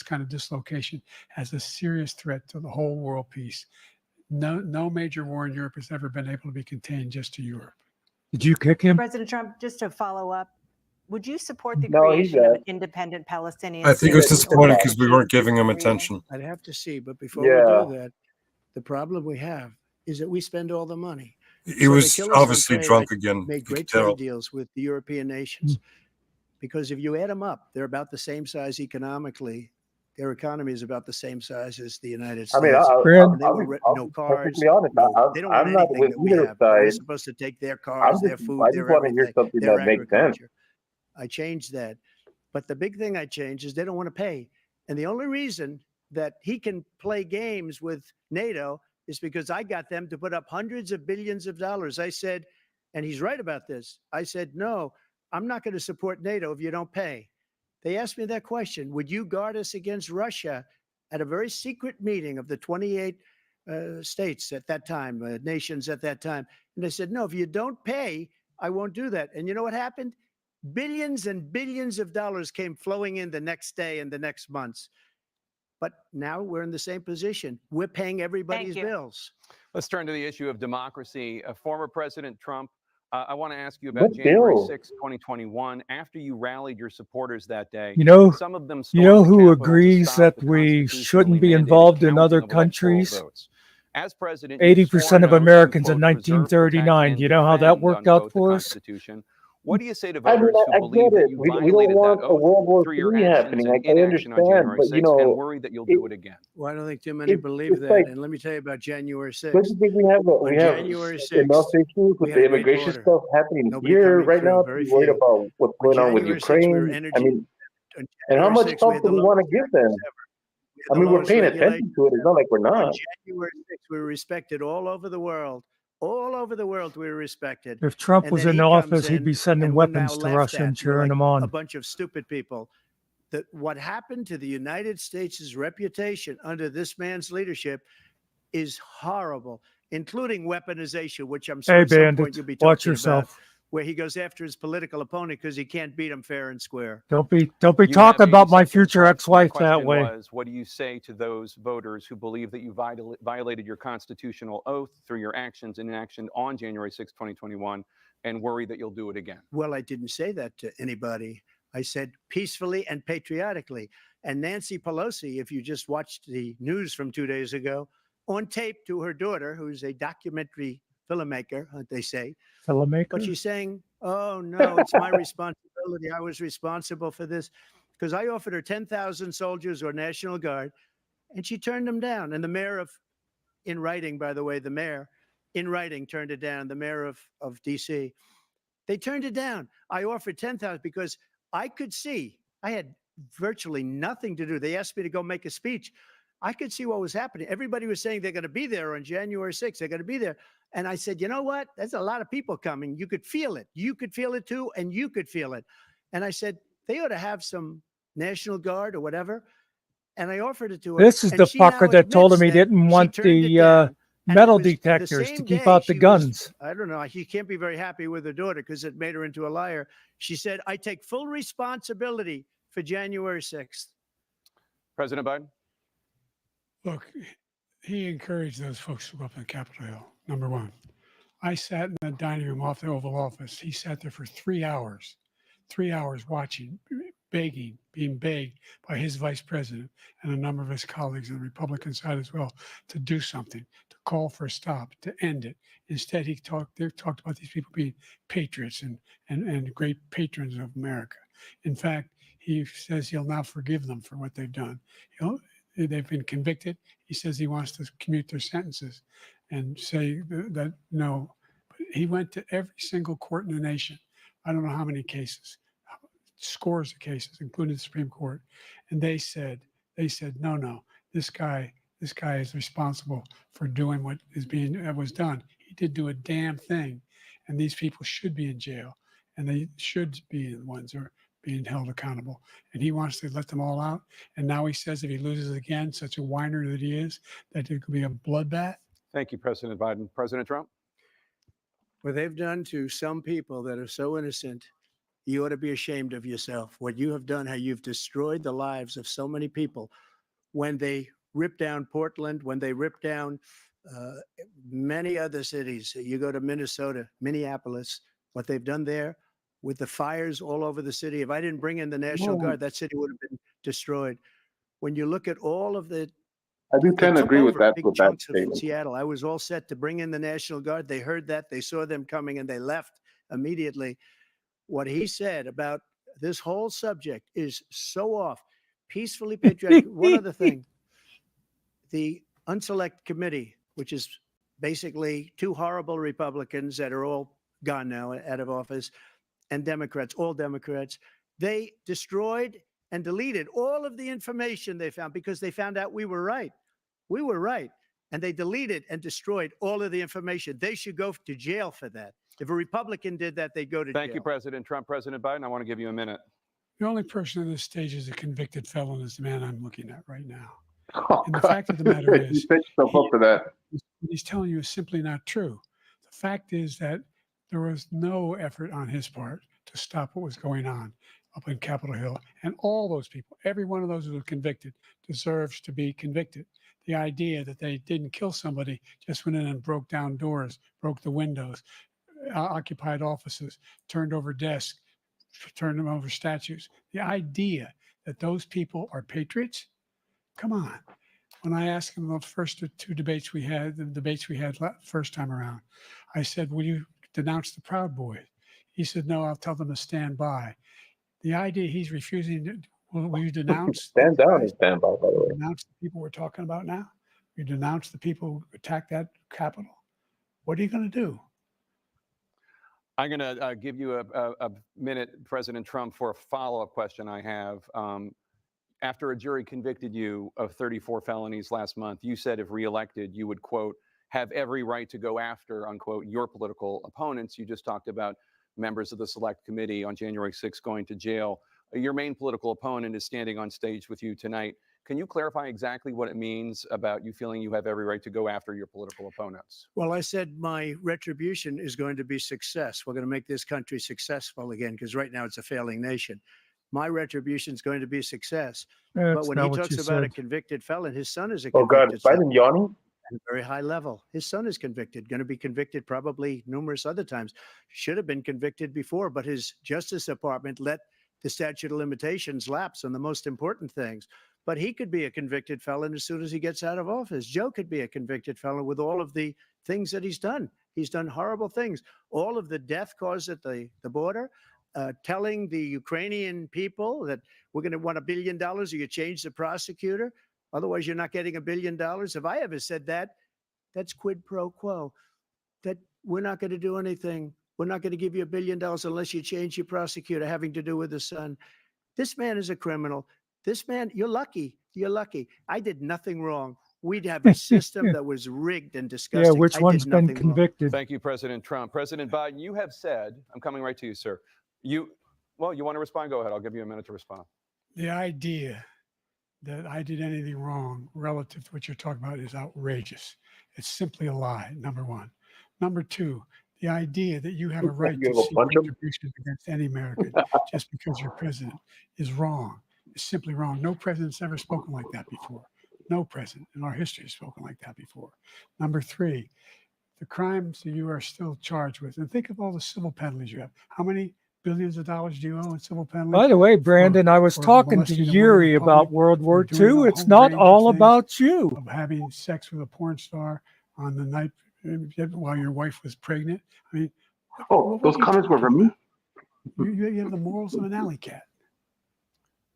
kind of dislocation has a serious threat to the whole world peace. No major war in Europe has ever been able to be contained just to Europe. Did you kick him? President Trump, just to follow up, would you support the No, he's creation of dead. an independent Palestinian I think state? he was with the disappointed right because we to weren't giving him breathing? attention. I'd have to see, but before we Yeah. do that, the problem we have is that we spend all the money. He So they was kill us on obviously trade. drunk I again. made You could great tell. trade deals with the European nations because if you add them up, they're about the same size economically. Their economy is about the same size as the United I mean, States. Brad, And they I'll were be, I'll no be cars. perfectly honest. No, they don't want I'm not anything with that we either have. And we're side. supposed to take their cars, their food, I their just want to hear everything, something their that makes sense. agriculture. I changed that. But the big thing I changed is they don't want to pay. And the only reason that he can play games with NATO is because I got them to put up hundreds of billions of dollars. I said, and he's right about this. I said, no, I'm not going to support NATO if you don't pay. They asked me that question. Would you guard us against Russia at a very secret meeting of the 28 states at that time, nations at that time? And they said, no, if you don't pay, I won't do that. And you know what happened? Billions and billions of dollars came flowing in the next day and the next months. But now we're in the same position. We're paying everybody's bills. Let's turn to the issue of democracy. Former President Trump, I want to ask you about What January bill? 6, 2021. After you rallied your supporters that day, You know, some of them you know stormed the who Capitol to agrees stop that the we shouldn't constitutionally be mandated involved in counting other of electoral countries? votes. As president, you swore 80% an of oath to, Americans in quote, preserve, protect, 1939. and Do you know how that defend, worked out unquote, the for us? Constitution. What do you say to I mean, voters I who get believe that it. you We don't violated that want a oath World War through your III actions happening. and Like, I inaction on understand, January but 6 and worry that you'll do it again? Well, I don't think too many believe it's that. like, And let me tell you about January don't 6th. you think we On have January enough 6th, issues we with had the a great immigration border. stuff happening Nobody here coming right through, now to very be worried few. about what's On going on with January 6th, we were Ukraine? I energy. mean, On and how January much 6th, we help had do the we lowest want to give them? We had I the mean, we're lowest paying regulation attention to it. It's not like we're on not. January 6th. We were respected all over the world. All over the world, we were respected. If Trump And was then in he comes office, he'd be in, sending and we're now weapons to laughed Russia and at. We're cheering like them a on. bunch of stupid people. That what happened to the United States' reputation under this man's leadership is horrible, including weaponization, which I'm sure Hey, at some point bandit, you'll be watch talking about, yourself. where he goes after his political opponent because he can't beat him fair and square. Don't be You have talking 80 about my seconds future left. My ex-wife that question way. was, what do you say to those voters who believe that you violated your constitutional oath through your actions and inaction on January 6, 2021, and worry that you'll do it again? Well, I didn't say that to anybody. I said peacefully and patriotically. And Nancy Pelosi, if you just watched the news from 2 days ago, on tape to her daughter, who's a documentary filmmaker, they say, but Filmmaker? she's saying, oh, no, it's my responsibility. I was responsible for this because I offered her 10,000 soldiers or National Guard, and she turned them down. And the mayor of, in writing, by the way, the mayor in writing turned it down, the mayor of D.C. They turned it down. I offered 10,000 because I could see I had virtually nothing to do. They asked me to go make a speech. I could see what was happening. Everybody was saying they're going to be there on January 6th. They're going to be there. And I said, you know what? There's a lot of people coming. You could feel it. You could feel it too, and you could feel it. And I said, they ought to have some National Guard or whatever. And I offered it to her. This is and the she now fucker that told him he admits that didn't she want turned it the down. And it metal was the detectors to same keep day out the she was- guns. I don't know. She can't be very happy with her daughter because it made her into a liar. She said, I take full responsibility for January 6th. President Biden? Look, he encouraged those folks to go up on Capitol Hill, number one. I sat in the dining room off the Oval Office. He sat there for 3 hours watching, begging, being begged by his vice president and a number of his colleagues on the Republican side as well to do something, to call for a stop, to end it. Instead, they talked about these people being patriots and great patrons of America. In fact, he says he'll now forgive them for what they've done. They've been convicted. He says he wants to commute their sentences and say that no. But he went to every single court in the nation. I don't know how many cases, scores of cases, including the Supreme Court. And they said, no, this guy is responsible for doing what was done. He did do a damn thing. And these people should be in jail. And they should be the ones who are being held accountable. And he wants to let them all out. And now he says if he loses again, such a whiner that he is, that it could be a bloodbath. Thank you, President Biden. President Trump? What they've done to some people that are so innocent, you ought to be ashamed of yourself. What you have done, how you've destroyed the lives of so many people when they ripped down Portland, when they ripped down many other cities. You go to Minnesota, Minneapolis, what they've done there with the fires all over the city. If I didn't bring in the National Guard, that city would have been destroyed. When you look at all of the, I do they tend to took agree with over that big chunks of statement. Seattle. I was all set to bring in the National Guard. They heard that, they saw them coming, and they left immediately. What he said about this whole subject is so off. Peacefully patriotic. One other thing, the Unselect Committee, which is basically two horrible Republicans that are all gone now, out of office, and Democrats, all Democrats, they destroyed and deleted all of the information they found because they found out we were right. We were right. And they deleted and destroyed all of the information. They should go to jail for that. If a Republican did that, they'd go to jail. Thank you, President Trump. President Biden, I want to give you a minute. The only person on this stage is a convicted felon is the man I'm looking at right now. Oh, And the God. fact of the matter You is, set yourself up for that. he's telling you is simply not true. The fact is that there was no effort on his part to stop what was going on up in Capitol Hill. And all those people, every one of those who were convicted, deserves to be convicted. The idea that they didn't kill somebody, just went in and broke down doors, broke the windows, occupied offices, turned over desks, turned them over statues. The idea that those people are patriots, come on. When I asked him the first two debates we had, the debates we had first time around, I said, will you denounce the Proud Boys? He said, no, I'll tell them to stand by. The idea he's refusing to, will you denounce? Stand down and stand by the way. Denounce the people we're talking about now? You denounce the people who attacked that Capitol? What are you going to do? I'm going to give you a minute, President Trump, for a follow-up question I have. After a jury convicted you of 34 felonies last month, you said if reelected, you would, quote, have every right to go after, unquote, your political opponents. You just talked about members of the Select Committee on January 6th going to jail. Your main political opponent is standing on stage with you tonight. Can you clarify exactly what it means about you feeling you have every right to go after your political opponents? Well, I said my retribution is going to be success. We're going to make this country successful again, because right now it's a failing nation. My retribution is going to be success. That's but when not he what talks you about a said. convicted felon, his son is a Oh, God. convicted Biden yawning? at a very high level. His son is convicted, going to be convicted probably numerous other times. Should have been convicted before, but his Justice Department let the statute of limitations lapse on the most important things. But he could be a convicted felon as soon as he gets out of office. Joe could be a convicted felon with all of the things that he's done. He's done horrible things. All of the death caused at the border, telling the Ukrainian people that we're going to want $1 billion or you change the prosecutor. Otherwise, you're not getting $1 billion. If I ever said that, that's quid pro quo. That we're not going to do anything. We're not going to give you $1 billion unless you change your prosecutor, having to do with the son. This man is a criminal. This man, you're lucky. You're lucky. I did nothing wrong. We'd have a system that was rigged and disgusting. Yeah, which I one's did been nothing wrong. convicted? Thank you, President Trump. President Biden, you have said, I'm coming right to you, sir. You want to respond? Go ahead. I'll give you a minute to respond. The idea that I did anything wrong relative to what you're talking about is outrageous. It's simply a lie, number one. Number two, the idea that you have a right to seek retribution against any American just because you're president is wrong. It's simply wrong. No president's ever spoken like that before. No president in our history has spoken like that before. Number three, the crimes that you are still charged with, and think of all the civil penalties you have. How many billions of dollars do you owe in civil penalties? By the way, Brandon, I was talking to Yeery about World War II. It's not all about you. Of having sex with a porn star on the night while your wife was pregnant. I mean, oh, those comments were from me? You have the morals of an alley cat.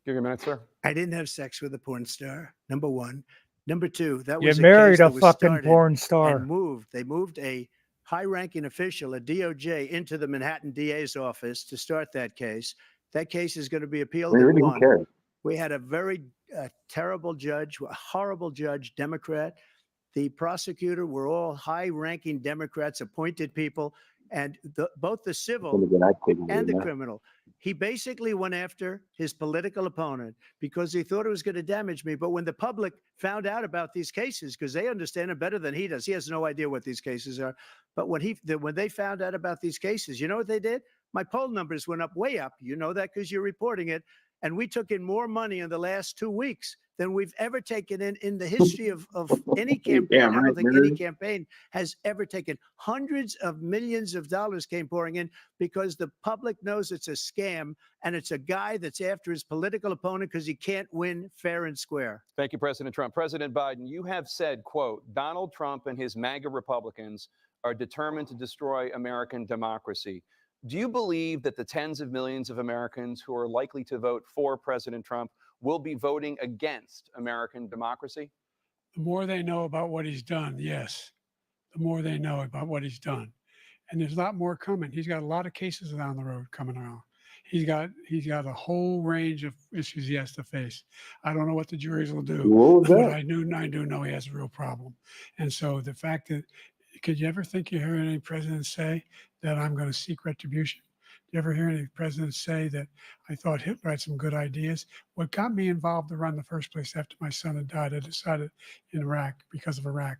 Give you a minute, sir. I didn't have sex with a porn star, number one. Number two, that You was married a case that was fucking started porn star. and moved. They moved a high-ranking official, a DOJ, into the Manhattan DA's office to start that case. That case is going to be appealed and Really, who won. cares? We had a very terrible judge, a horrible judge, Democrat. The prosecutor were all high-ranking Democrats, appointed people, and both the civil and the criminal. He basically went after his political opponent because he thought it was going to damage me. But when the public found out about these cases, because they understand it better than he does, he has no idea what these cases are. But when they found out about these cases, you know what they did? My poll numbers went up, way up. You know that because you're reporting it. And we took in more money in the last 2 weeks than we've ever taken in the history of any campaign. Damn I right, don't think man. any campaign has ever taken. Hundreds of millions of dollars came pouring in because the public knows it's a scam, and it's a guy that's after his political opponent because he can't win fair and square. Thank you, President Trump. President Biden, you have said, quote, Donald Trump and his MAGA Republicans are determined to destroy American democracy. Do you believe that the tens of millions of Americans who are likely to vote for President Trump will be voting against American democracy? The more they know about what he's done, yes. The more they know about what he's done. And there's a lot more coming. He's got a lot of cases down the road coming around. He's got a whole range of issues he has to face. I don't know what the juries will do, What was but that? I do know he has a real problem. And so the fact that, could you ever think you hear any president say that I'm going to seek retribution? Do you ever hear any presidents say that I thought Hitler had some good ideas? What got me involved to run in the first place after my son had died, I decided in Iraq, because of Iraq,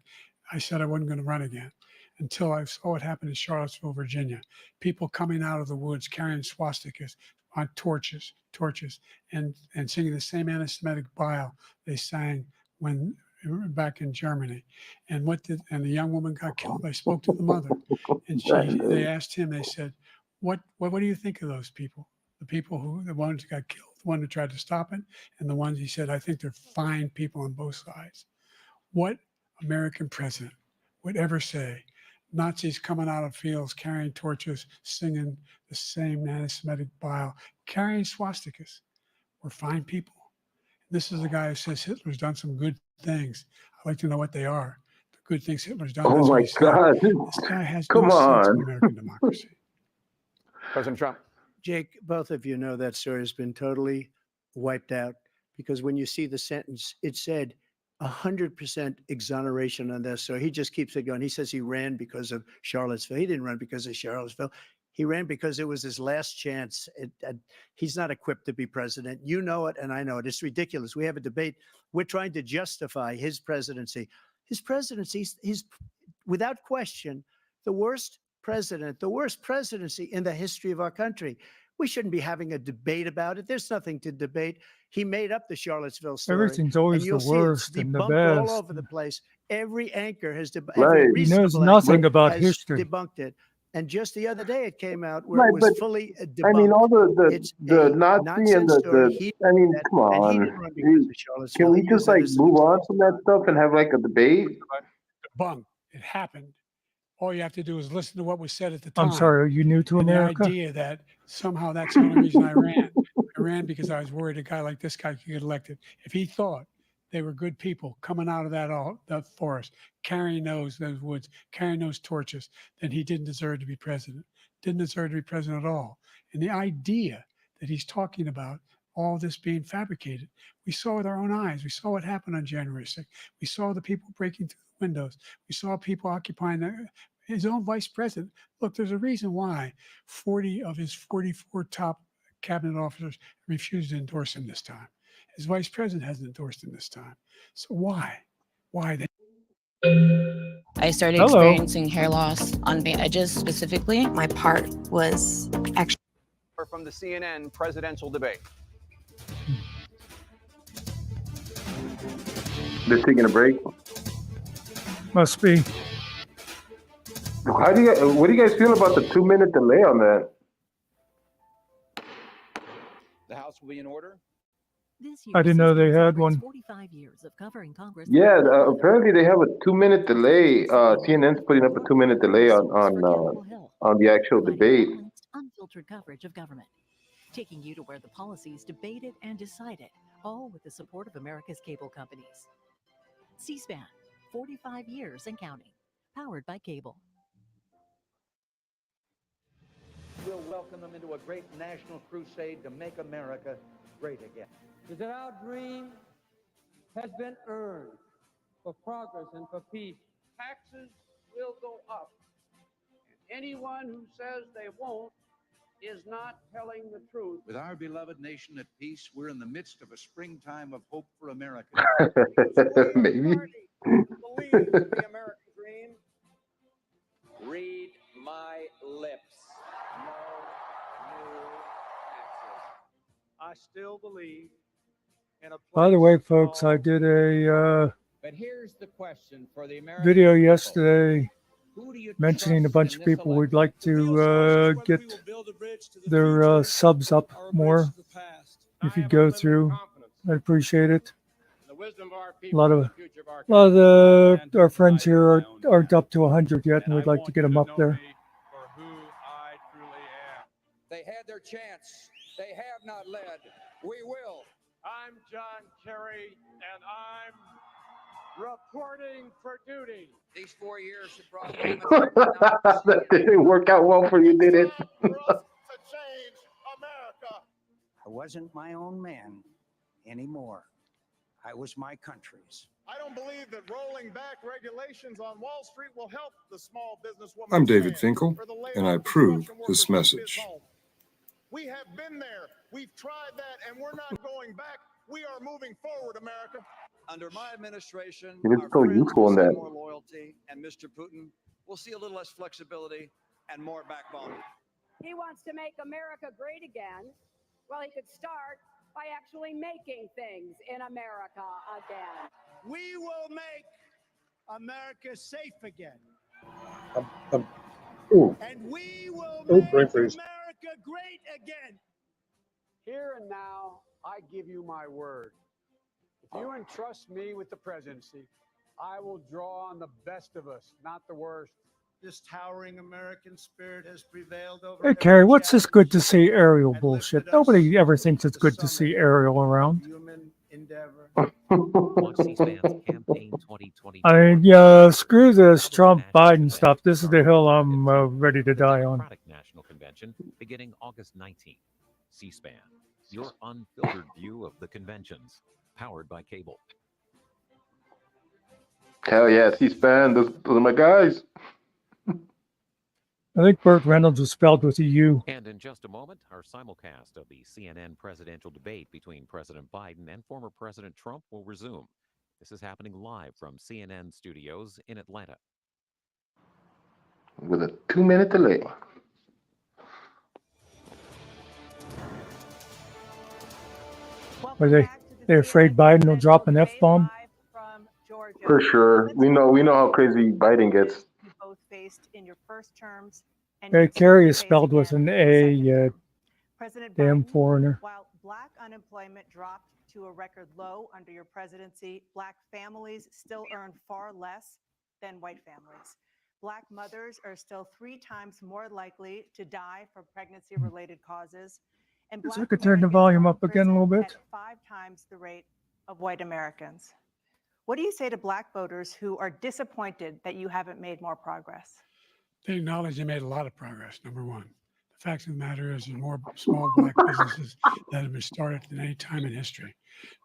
I said I wasn't going to run again until I saw what happened in Charlottesville, Virginia. People coming out of the woods carrying swastikas on torches, and singing the same anti-Semitic bile they sang when back in Germany. And the young woman got killed. I spoke to the mother, and they asked him, they said, what do you think of those people? The ones who got killed, the one who tried to stop it, and the ones he said, I think they're fine people on both sides. What American president would ever say Nazis coming out of fields carrying torches, singing the same anti-Semitic bile, carrying swastikas were fine people? This is a guy who says Hitler's done some good things. I'd like to know what they are. The good things Hitler's done. Oh That's what my he said. God. This guy has Come no sense of on. American democracy. President Trump. Jake, both of you know that story has been totally wiped out because when you see the sentence, it said 100% exoneration on this. So he just keeps it going. He says he ran because of Charlottesville. He didn't run because of Charlottesville. He ran because it was his last chance. He's not equipped to be president. You know it, and I know it. It's ridiculous. We have a debate. We're trying to justify his presidency. His presidency, he's without question the worst president, the worst presidency in the history of our country. We shouldn't be having a debate about it. There's nothing to debate. He made up the Charlottesville story. Everything's always and you'll the see worst it's and the debunked all best. over the place. Every anchor has Right. every He knows reasonable nothing anchor about has history. debunked it. And just the other day, it came out where Right, it was but fully debunked. I mean, all It's the a Nazi and nonsense story. He I mean, that, come and he on. didn't run because of Charlottesville. Can we He just used that like as an move on excuse. from that stuff and have like a debate? Debunked. It happened. All you have to do is listen to what was said at the time. I'm sorry, are you new to And America? the idea that somehow that's the only reason I ran. I ran because I was worried a guy like this guy could get elected. If he thought they were good people coming out of that forest, carrying those woods, carrying those torches, then he didn't deserve to be president. Didn't deserve to be president at all. And the idea that he's talking about all this being fabricated, we saw with our own eyes. We saw what happened on January 6th. We saw the people breaking through the windows. We saw people occupying his own vice president. Look, there's a reason why 40 of his 44 top cabinet officers refused to endorse him this time. His vice president hasn't endorsed him this time. So why? Why? I started experiencing hair loss on my edges specifically. My part was actually From the CNN presidential debate. They're taking a break. Must be. What do you guys feel about the 2-minute delay on that? The House will be in order. I didn't know they had one. 45 years of covering Congress. Yeah, apparently they have a 2-minute delay. CNN's putting up a 2-minute delay on the actual debate. Unfiltered coverage of government, taking you to where the policies debated and decided, all with the support of America's cable companies. C-SPAN, 45 years and counting, powered by cable. We'll welcome them into a great national crusade to make America great again. That our dream has been earned for progress and for peace. Taxes will go up. Anyone who says they won't is not telling the truth. With our beloved nation at peace, we're in the midst of a springtime of hope for America. Maybe. Believe in the American dream. Read my lips. No new taxes. I still believe By the way, folks, I did a But here's the question for the American video people. yesterday Who do you mentioning a trust bunch in of this people we'd election? like to get their subs up more. If you go through, I'd appreciate it. A lot of our friends here aren't up to 100 yet, and we'd like to get them up there. They had their chance. They have not led. We will. I'm John Kerry, and I'm reporting for duty. These 4 years have brought That didn't work out well for you, did it? I wasn't my own man anymore. I was my country's. I don't believe that rolling back regulations on Wall Street will help the small businesswoman. I'm David Finkel, and I approve this message. We have been there. We've tried that, and we're not going back. We are moving forward, America. Under my administration, He looks so youthful in that. more loyalty, and Mr. Putin will see a little less flexibility and more backbone. He wants to make America great again. Well, he could start by actually making things in America again. We will make America safe again. And we will make America great again. Here and now, I give you my word. If you entrust me with the presidency, I will draw on the best of us, not the worst. This towering American spirit has prevailed over. Hey, Carrie, what's this good to see Ariel bullshit? Nobody ever thinks it's good to see Ariel around. I mean, yeah, screw this Trump Biden stuff. This is the hill I'm ready to die on. National Convention beginning August 19th. C-SPAN, your unfiltered view of the conventions, powered by cable. Hell yeah, C-SPAN. Those are my guys. I think Burt Reynolds was spelled with a U. And in just a moment, our simulcast of the CNN presidential debate between President Biden and former President Trump will resume. This is happening live from CNN studios in Atlanta. With a 2-minute delay. Are they afraid Biden will drop an F-bomb? For sure. We know how crazy Biden gets. Both faced in your first terms. Carrie is spelled with an A. President Damn Biden, foreigner. While black unemployment dropped to a record low under your presidency, black families still earn far less than white families. Black mothers are still 3 times more likely to die from pregnancy-related causes. And Guess black I could turn the volume up again a little bit. at 5 times the rate of white Americans. What do you say to black voters who are disappointed that you haven't made more progress? They acknowledge they made a lot of progress, number one. The fact of the matter is there's more small black businesses that have been started than any time in history.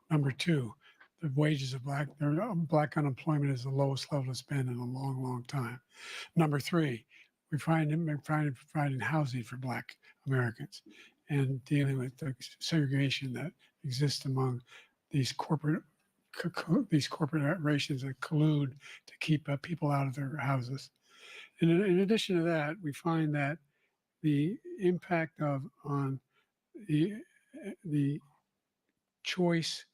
Number two, the wages of black unemployment is the lowest level it's been in a long, long time. Number three, we're providing housing for black Americans and dealing with the segregation that exists among these corporations that collude to keep people out of their houses. And in addition to that, we find that the impact on the choice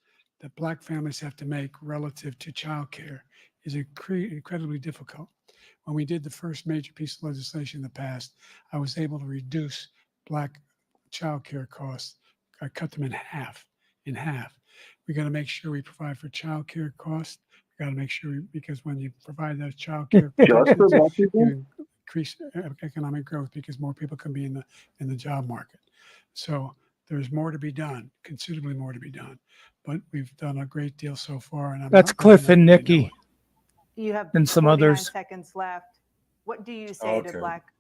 that black families have to make relative to childcare is incredibly difficult. When we did the first major piece of legislation in the past, I was able to reduce black childcare costs. I cut them in half. We got to make sure we provide for childcare costs. We got to make sure because when you provide those childcare protections, you increase economic growth because more people can be in the job market. So there's more to be done, considerably more to be done. But we've done a great deal so far. And That's Cliff and Nikki. You have and some 49 others. seconds left. What do you say to black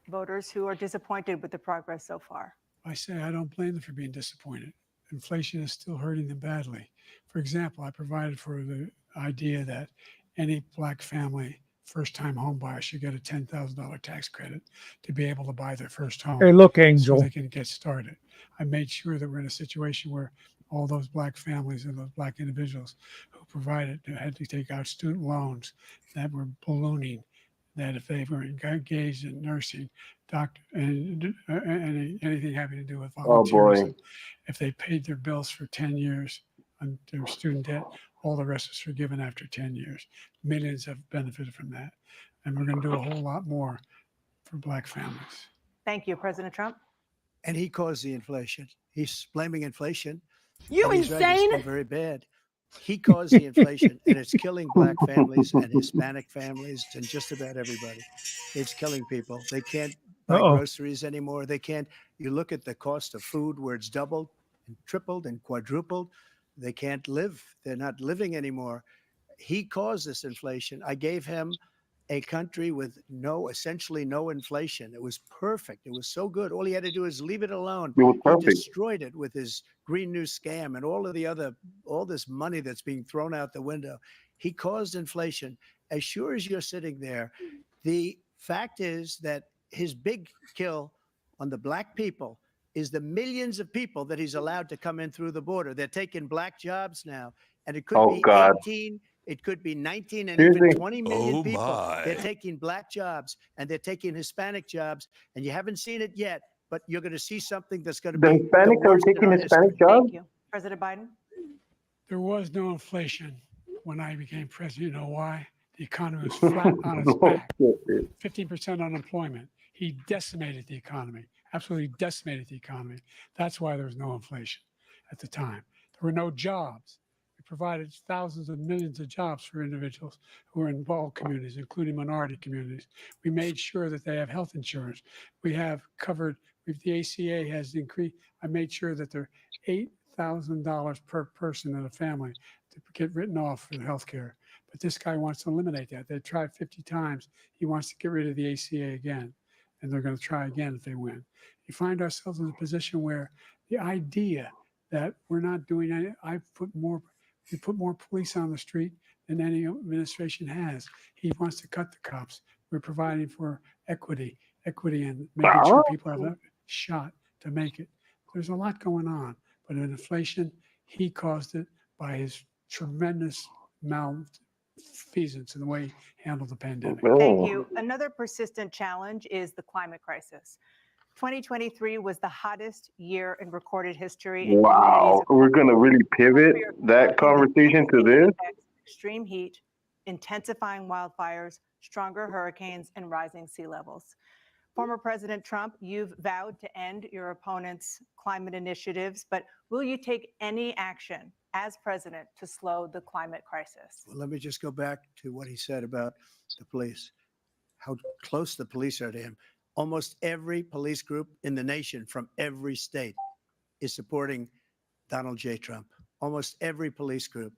voters who are disappointed with the progress so far? I say I don't blame them for being disappointed. Inflation is still hurting them badly. For example, I provided for the idea that any black family first-time home buyer should get a $10,000 tax credit to be able to buy their first home. Hey, look, Angel. So they can get started. I made sure that we're in a situation where all those black families and those black individuals who provided had to take out student loans that were ballooning, that if they were engaged in nursing, doctor, and anything having to do with volunteerism, if they paid their bills for 10 years on their student debt. All the rest is forgiven after 10 years. Millions have benefited from that. And we're going to do a whole lot more for Black families. Thank you, President Trump. And he caused the inflation. He's blaming inflation. You and he's right, it's insane? been very bad. He caused the inflation, and it's killing Black families and Hispanic families and just about everybody. It's killing people. They can't buy groceries anymore. They can't. You look at the cost of food where it's doubled and tripled and quadrupled. They can't live. They're not living anymore. He caused this inflation. I gave him a country with essentially no inflation. It was perfect. It was so good. All he had to do is leave it alone. It was He perfect. destroyed it with his Green New scam and all this money that's being thrown out the window. He caused inflation. As sure as you're sitting there, the fact is that his big kill on the Black people is the millions of people that he's allowed to come in through the border. They're taking Black jobs now, and it could be 18, it could be 19, and even 20 million people. They're taking Black jobs, and they're taking Hispanic jobs, and you haven't seen it yet, but you're going to see something that's going to The be Hispanics are worst in taking our Hispanic history. jobs? Thank you. President Biden? There was no inflation when I became president. You know why? The economy was flat on its back. 15% unemployment. He decimated the economy, absolutely decimated the economy. That's why there was no inflation at the time. There were no jobs. We provided thousands of millions of jobs for individuals who are in all communities, including minority communities. We made sure that they have health insurance. We have covered, if the ACA has increased, I made sure that they're $8,000 per person in a family to get written off for health care. But this guy wants to eliminate that. They tried 50 times. He wants to get rid of the ACA again, and they're going to try again if they win. You find ourselves in a position where the idea that we're not doing any, we put more police on the street than any administration has. He wants to cut the cops. We're providing for equity and making sure people have a shot to make it. There's a lot going on, but in inflation, he caused it by his tremendous malfeasance in the way he handled the pandemic. Thank you. Another persistent challenge is the climate crisis. 2023 was the hottest year in recorded history. In Wow, we're going to really pivot that conversation to this? Extreme heat, intensifying wildfires, stronger hurricanes, and rising sea levels. Former President Trump, you've vowed to end your opponent's climate initiatives, but will you take any action as president to slow the climate crisis? Well, let me just go back to what he said about the police, how close the police are to him. Almost every police group in the nation from every state is supporting Donald J. Trump. Almost every police group.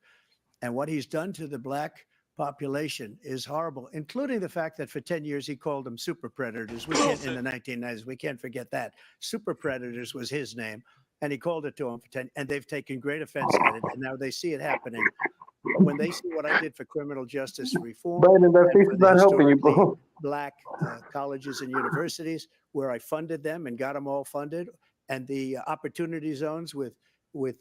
And what he's done to the Black population is horrible, including the fact that for 10 years he called them super predators. We can't, in the 1990s, we can't forget that. Super predators was his name, and he called it to them for 10, and they've taken great offense at it, and now they see it happening. When they see what I did for criminal justice reform, Biden, that face is not helping you, historically bro. Black colleges and universities, where I funded them and got them all funded, and the opportunity zones with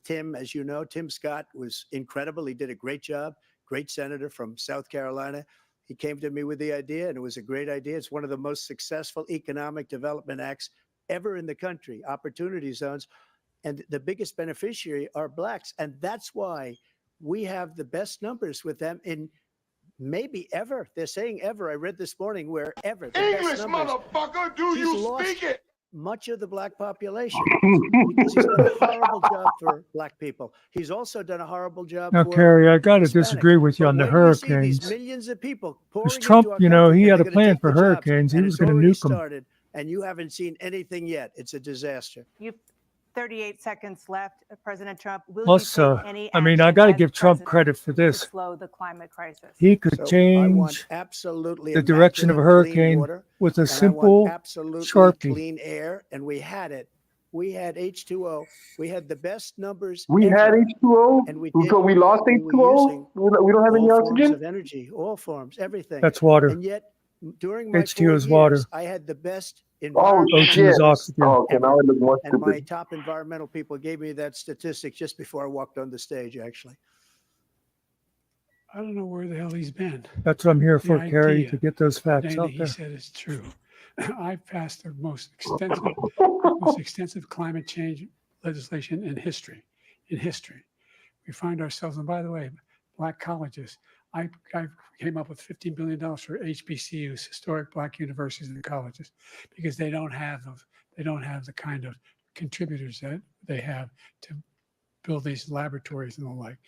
Tim, as you know, Tim Scott was incredible. He did a great job. Great senator from South Carolina. He came to me with the idea, and it was a great idea. It's one of the most successful economic development acts ever in the country, opportunity zones. And the biggest beneficiary are Blacks. And that's why we have the best numbers with them in maybe ever. They're saying ever. I read this morning where ever. English, motherfucker, do you speak it? Much of the Black population because he's done a horrible job for Black people. He's also done a horrible job Now, for Kerry, I got to Hispanics. disagree with you on the When you see these hurricanes. millions of people Because pouring Trump, into our you know, country, he and had a they're gonna plan take for the jobs, hurricanes. He and was it's going to already nuke them. started, and you haven't seen anything yet. It's a disaster. You've 38 seconds left, President Trump. Will Plus, you take any I mean, I action got to as give Trump president credit for to this. slow the climate crisis? He could So I change want absolutely the direction of a immaculate clean hurricane water, with a and I want simple absolutely Sharpie. clean air, and we had it. We had H2O. We had the best numbers We ever. had H2O, And we so we lost we were H2O. using We don't have any all forms oxygen. of energy, all forms, everything. That's water. And yet, during my 4 H2O is years, water. I had the best Oh environmental O2 shit! is oxygen. Oh, okay, now I look more and my stupid. top environmental people gave me that statistic just before I walked on the stage, actually. I don't know where the hell he's been. That's what I'm here The for, Kerry, idea to get those facts that out he there. said is true. I passed the most extensive climate change legislation in history. we find ourselves, and by the way, black colleges, I came up with $15 billion for HBCUs, historic black universities and colleges, because they don't have the kind of contributors that they have to build these laboratories and the like.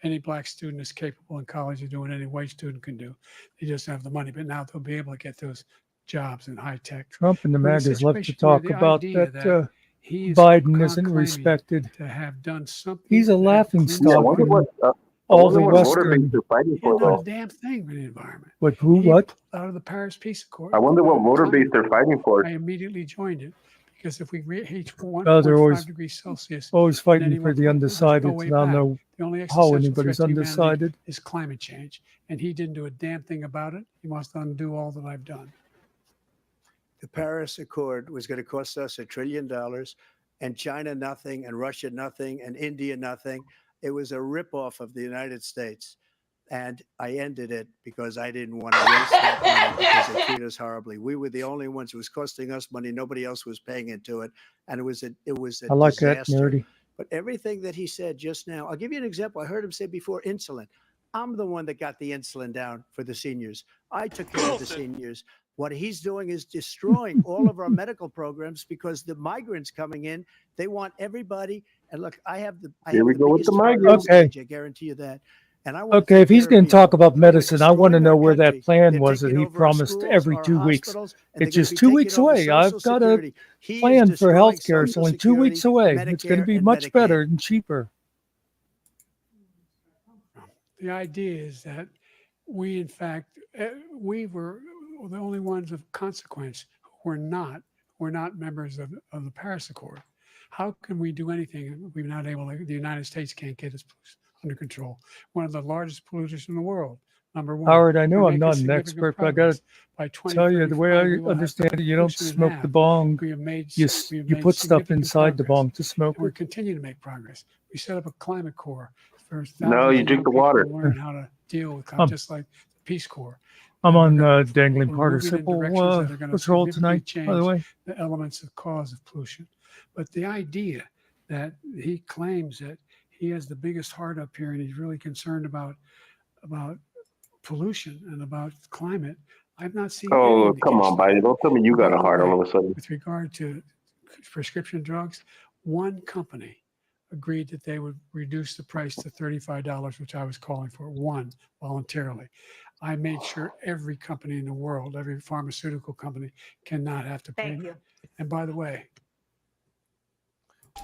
Any black student is capable in college of doing any white student can do. They just have the money, but now they'll be able to get those jobs in high tech. Trump and the We're in a MAGAs love to situation where talk the about idea that he is Biden isn't claiming respected. to have done something. He's a to have laughing cleaned Yeah, I stock wonder in what all the motor Western. base they're fighting He for, has done a though. damn thing for the environment. What? Who? He What? pulled out of the Paris Peace Accord. I wonder what motor base climate they're accord. fighting for. I immediately joined it because if we reach Oh, they're 1.5 degrees Celsius, always in fighting any for one the point, there's undecided. no way And I don't back. know The only how existential anybody's threat to humanity undecided. is climate change, and he didn't do a damn thing about it. He wants to undo all that I've done. The Paris Accord was going to cost us $1 trillion, and China nothing, and Russia nothing, and India nothing. It was a ripoff of the United States. And I ended it because I didn't want to waste that money because they treat us horribly. We were the only ones. It was costing us money. Nobody else was paying into it. And it was a I like that, disaster. nerdy. But everything that he said just now, I'll give you an example. I heard him say before insulin. I'm the one that got the insulin down for the seniors. I took care of the seniors. What he's doing is destroying all of our medical programs because the migrants coming in, they want everybody. And look, I have the Here we go with biggest the heart on migrants. Okay. stage, I guarantee you that. And I want to Okay, take if he's care of going to people. talk about They were medicine, I want to destroying know our where that country. plan They're was that taking he over our promised schools, every our 2 weeks. hospitals, and they're It's gonna just be 2 taking weeks over away. I've Social got a Security. He is plan for destroying healthcare. It's Social only 2 weeks Security, away. It's going to Medicare, be and much Medicaid. better and cheaper. The idea is that we, in fact, we were the only ones of consequence who were not members of the Paris Accord. How can we do anything? We're not able to, the United States can't get its pollution under control. One of the largest polluters in the world, number one. Howard, I know We're I'm making not an significant expert, but I got progress. to By tell you, the way 2035, we I will have understand it, you don't pollution in smoke half. the bong. We have made, You, we have you made put stuff significant inside the progress, bong to smoke and we're it. continuing to make progress. We set up a climate corps for thousands No, you of drink young the people water. to learn how to deal with climate, just like the Peace Corps. I'm And on we're dangling moving in participle directions that are going to patrol significantly tonight, by the change way. the elements of cause of pollution. But the idea that he claims that he has the biggest heart up here and he's really concerned about pollution and about climate, I've not seen any Oh, indication come on, of that. Biden. Don't tell me you And got by a the heart all way, of a sudden. with regard to prescription drugs, one company agreed that they would reduce the price to $35, which I was calling for, one, voluntarily. I made sure every company in the world, every pharmaceutical company, cannot have to pay. Thank you. And by the way,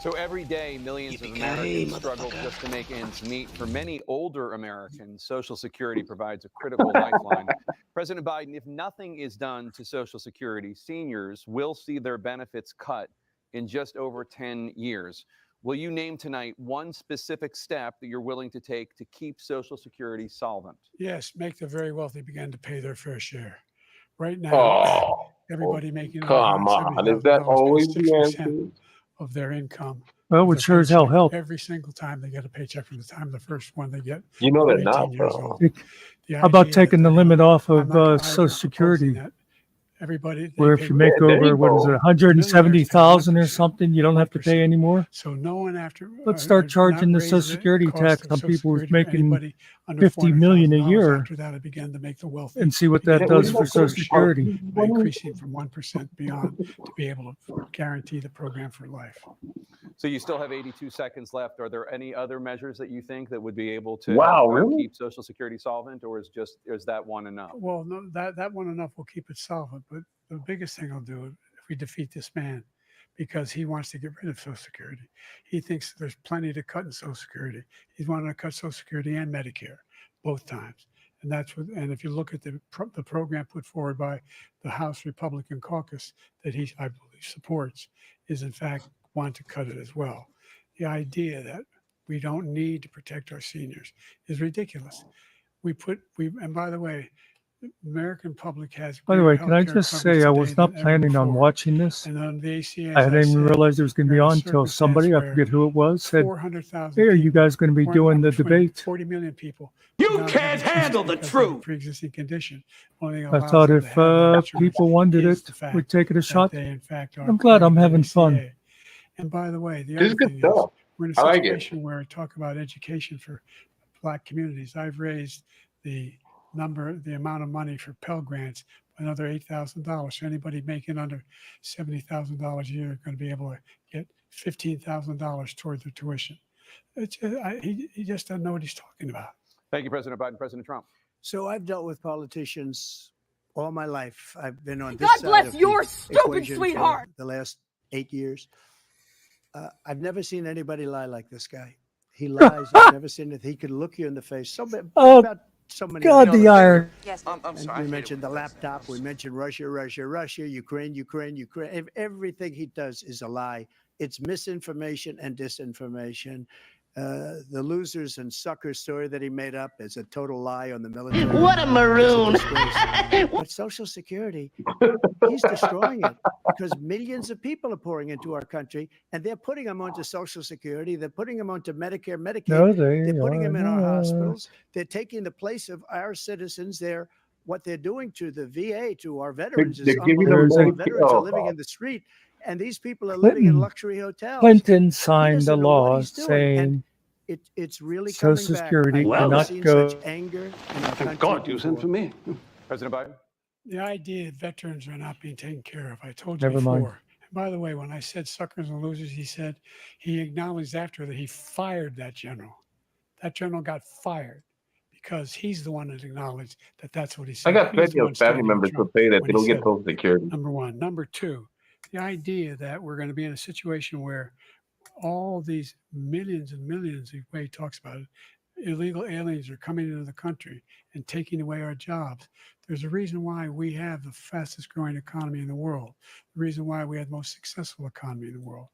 So every day, millions of Americans struggle just to make ends meet. For many older Americans, Social Security provides a critical lifeline. President Biden, if nothing is done to Social Security, seniors will see their benefits cut in just over 10 years. Will you name tonight one specific step that you're willing to take to keep Social Security solvent? yes, make the very wealthy begin to pay their fair share. Right now, Oh, everybody making over come on. Is that $170,000 always pays the 6% answer? of their income. Well, it of would their sure as hell paycheck help. every single time they get a paycheck from the time the first one they get. You know when they're they're not, 18 years though. old. The How about idea taking that the they're limit off I'm of not gonna- Social I'm proposing Security, that everybody, they where if pay you make Yeah, there over, you what is it, go. 170,000 or 1%. something, you don't have to pay anymore? So no one after Let's start charging the raise Social Security cost tax of on Social people who's Security for making anybody under 50 million a $400,000. year After that, it began to make the wealthy and see what begin that to does pay for their Social fair share Security. by increasing from 1% beyond to be able to guarantee the program for life. So you still have 82 seconds left. Are there any other measures that you think that would be able to Wow, help really? keep Social Security solvent, or is that one enough? Well, no, that one enough will keep it solvent. But the biggest thing I'll do if we defeat this man, because he wants to get rid of Social Security. He thinks there's plenty to cut in Social Security. He's wanting to cut Social Security and Medicare both times. And that's what. And if you look at the program put forward by the House Republican caucus that I believe supports, is in fact want to cut it as well. The idea that we don't need to protect our seniors is ridiculous. And by the way, the American public has. By the way, greater can I healthcare just coverage say I today was not than ever planning on before. watching this. And on the ACA, I as didn't even said, realize it was going to be we're in a on until circumstance somebody, I where forget who it was, said, 400,000 hey, are you people, guys going to be doing the debate? 40 million people. You can't handle the truth. Pre-existing condition. Only thing I allows thought them to if have that insurance people wanted is it, the fact we'd take it a that shot. they, in fact, are I'm glad I'm covered by having the fun. ACA. And by the way, the This is other good thing is stuff. We're in a I like it. situation where I talk about education for Black communities. I've raised the amount of money for Pell Grants by another $8,000. So anybody making under $70,000 a year is going to be able to get $15,000 toward their tuition. He just doesn't know what he's talking about. Thank you, President Biden. President Trump. So I've dealt with politicians all my life. I've been on this God side bless of your the stupid equation sweetheart. for the last 8 years. I've never seen anybody lie like this guy. He lies. I've never seen it. He could look you in the face. About so many. God, the iron. Yes. I'm And sorry. we mentioned the laptop. We mentioned Russia, Ukraine. Everything he does is a lie. It's misinformation and disinformation. The losers and suckers story that he made up is a total lie on the military. What a maroon. But Social Security, he's destroying it because millions of people are pouring into our country, and they're putting them onto Social Security. They're putting them onto Medicare, Medicaid. No, They're putting are them in our not. hospitals. They're taking the place of our citizens. What they're doing to the VA, to our veterans, They is give you the unbelievable. money. Veterans are living in the street, and these people are living in luxury hotels. Clinton He signed a doesn't know what law he's doing, and saying it's really coming Social back. Security I've never cannot seen go. such anger in our Thank country God you sent before. for me. President Biden. The idea that veterans are not being taken care of, I told you Never before. mind. And by the way, when I said suckers and losers, he acknowledged after that he fired that general. That general got fired because he's the one that acknowledged that that's what he said. I got He was plenty the one of family standing with members who Trump say that when they he don't get said Social Security. Number one. Number two, the idea that we're going to be in a situation where all these millions and millions, the way he talks about it, illegal aliens are coming into the country and taking away our jobs. There's a reason why we have the fastest growing economy in the world, the reason why we have the most successful economy in the world.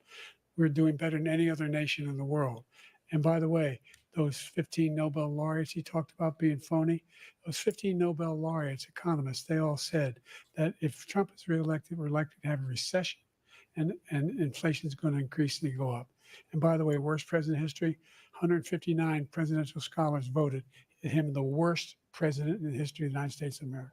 We're doing better than any other nation in the world. And by the way, those 15 Nobel laureates he talked about being phony, those 15 Nobel laureates, economists, they all said that if Trump is reelected, we're likely to have a recession and inflation is going to increasingly go up. And by the way, worst president in history, 159 presidential scholars voted him the worst president in the history of the United States of America.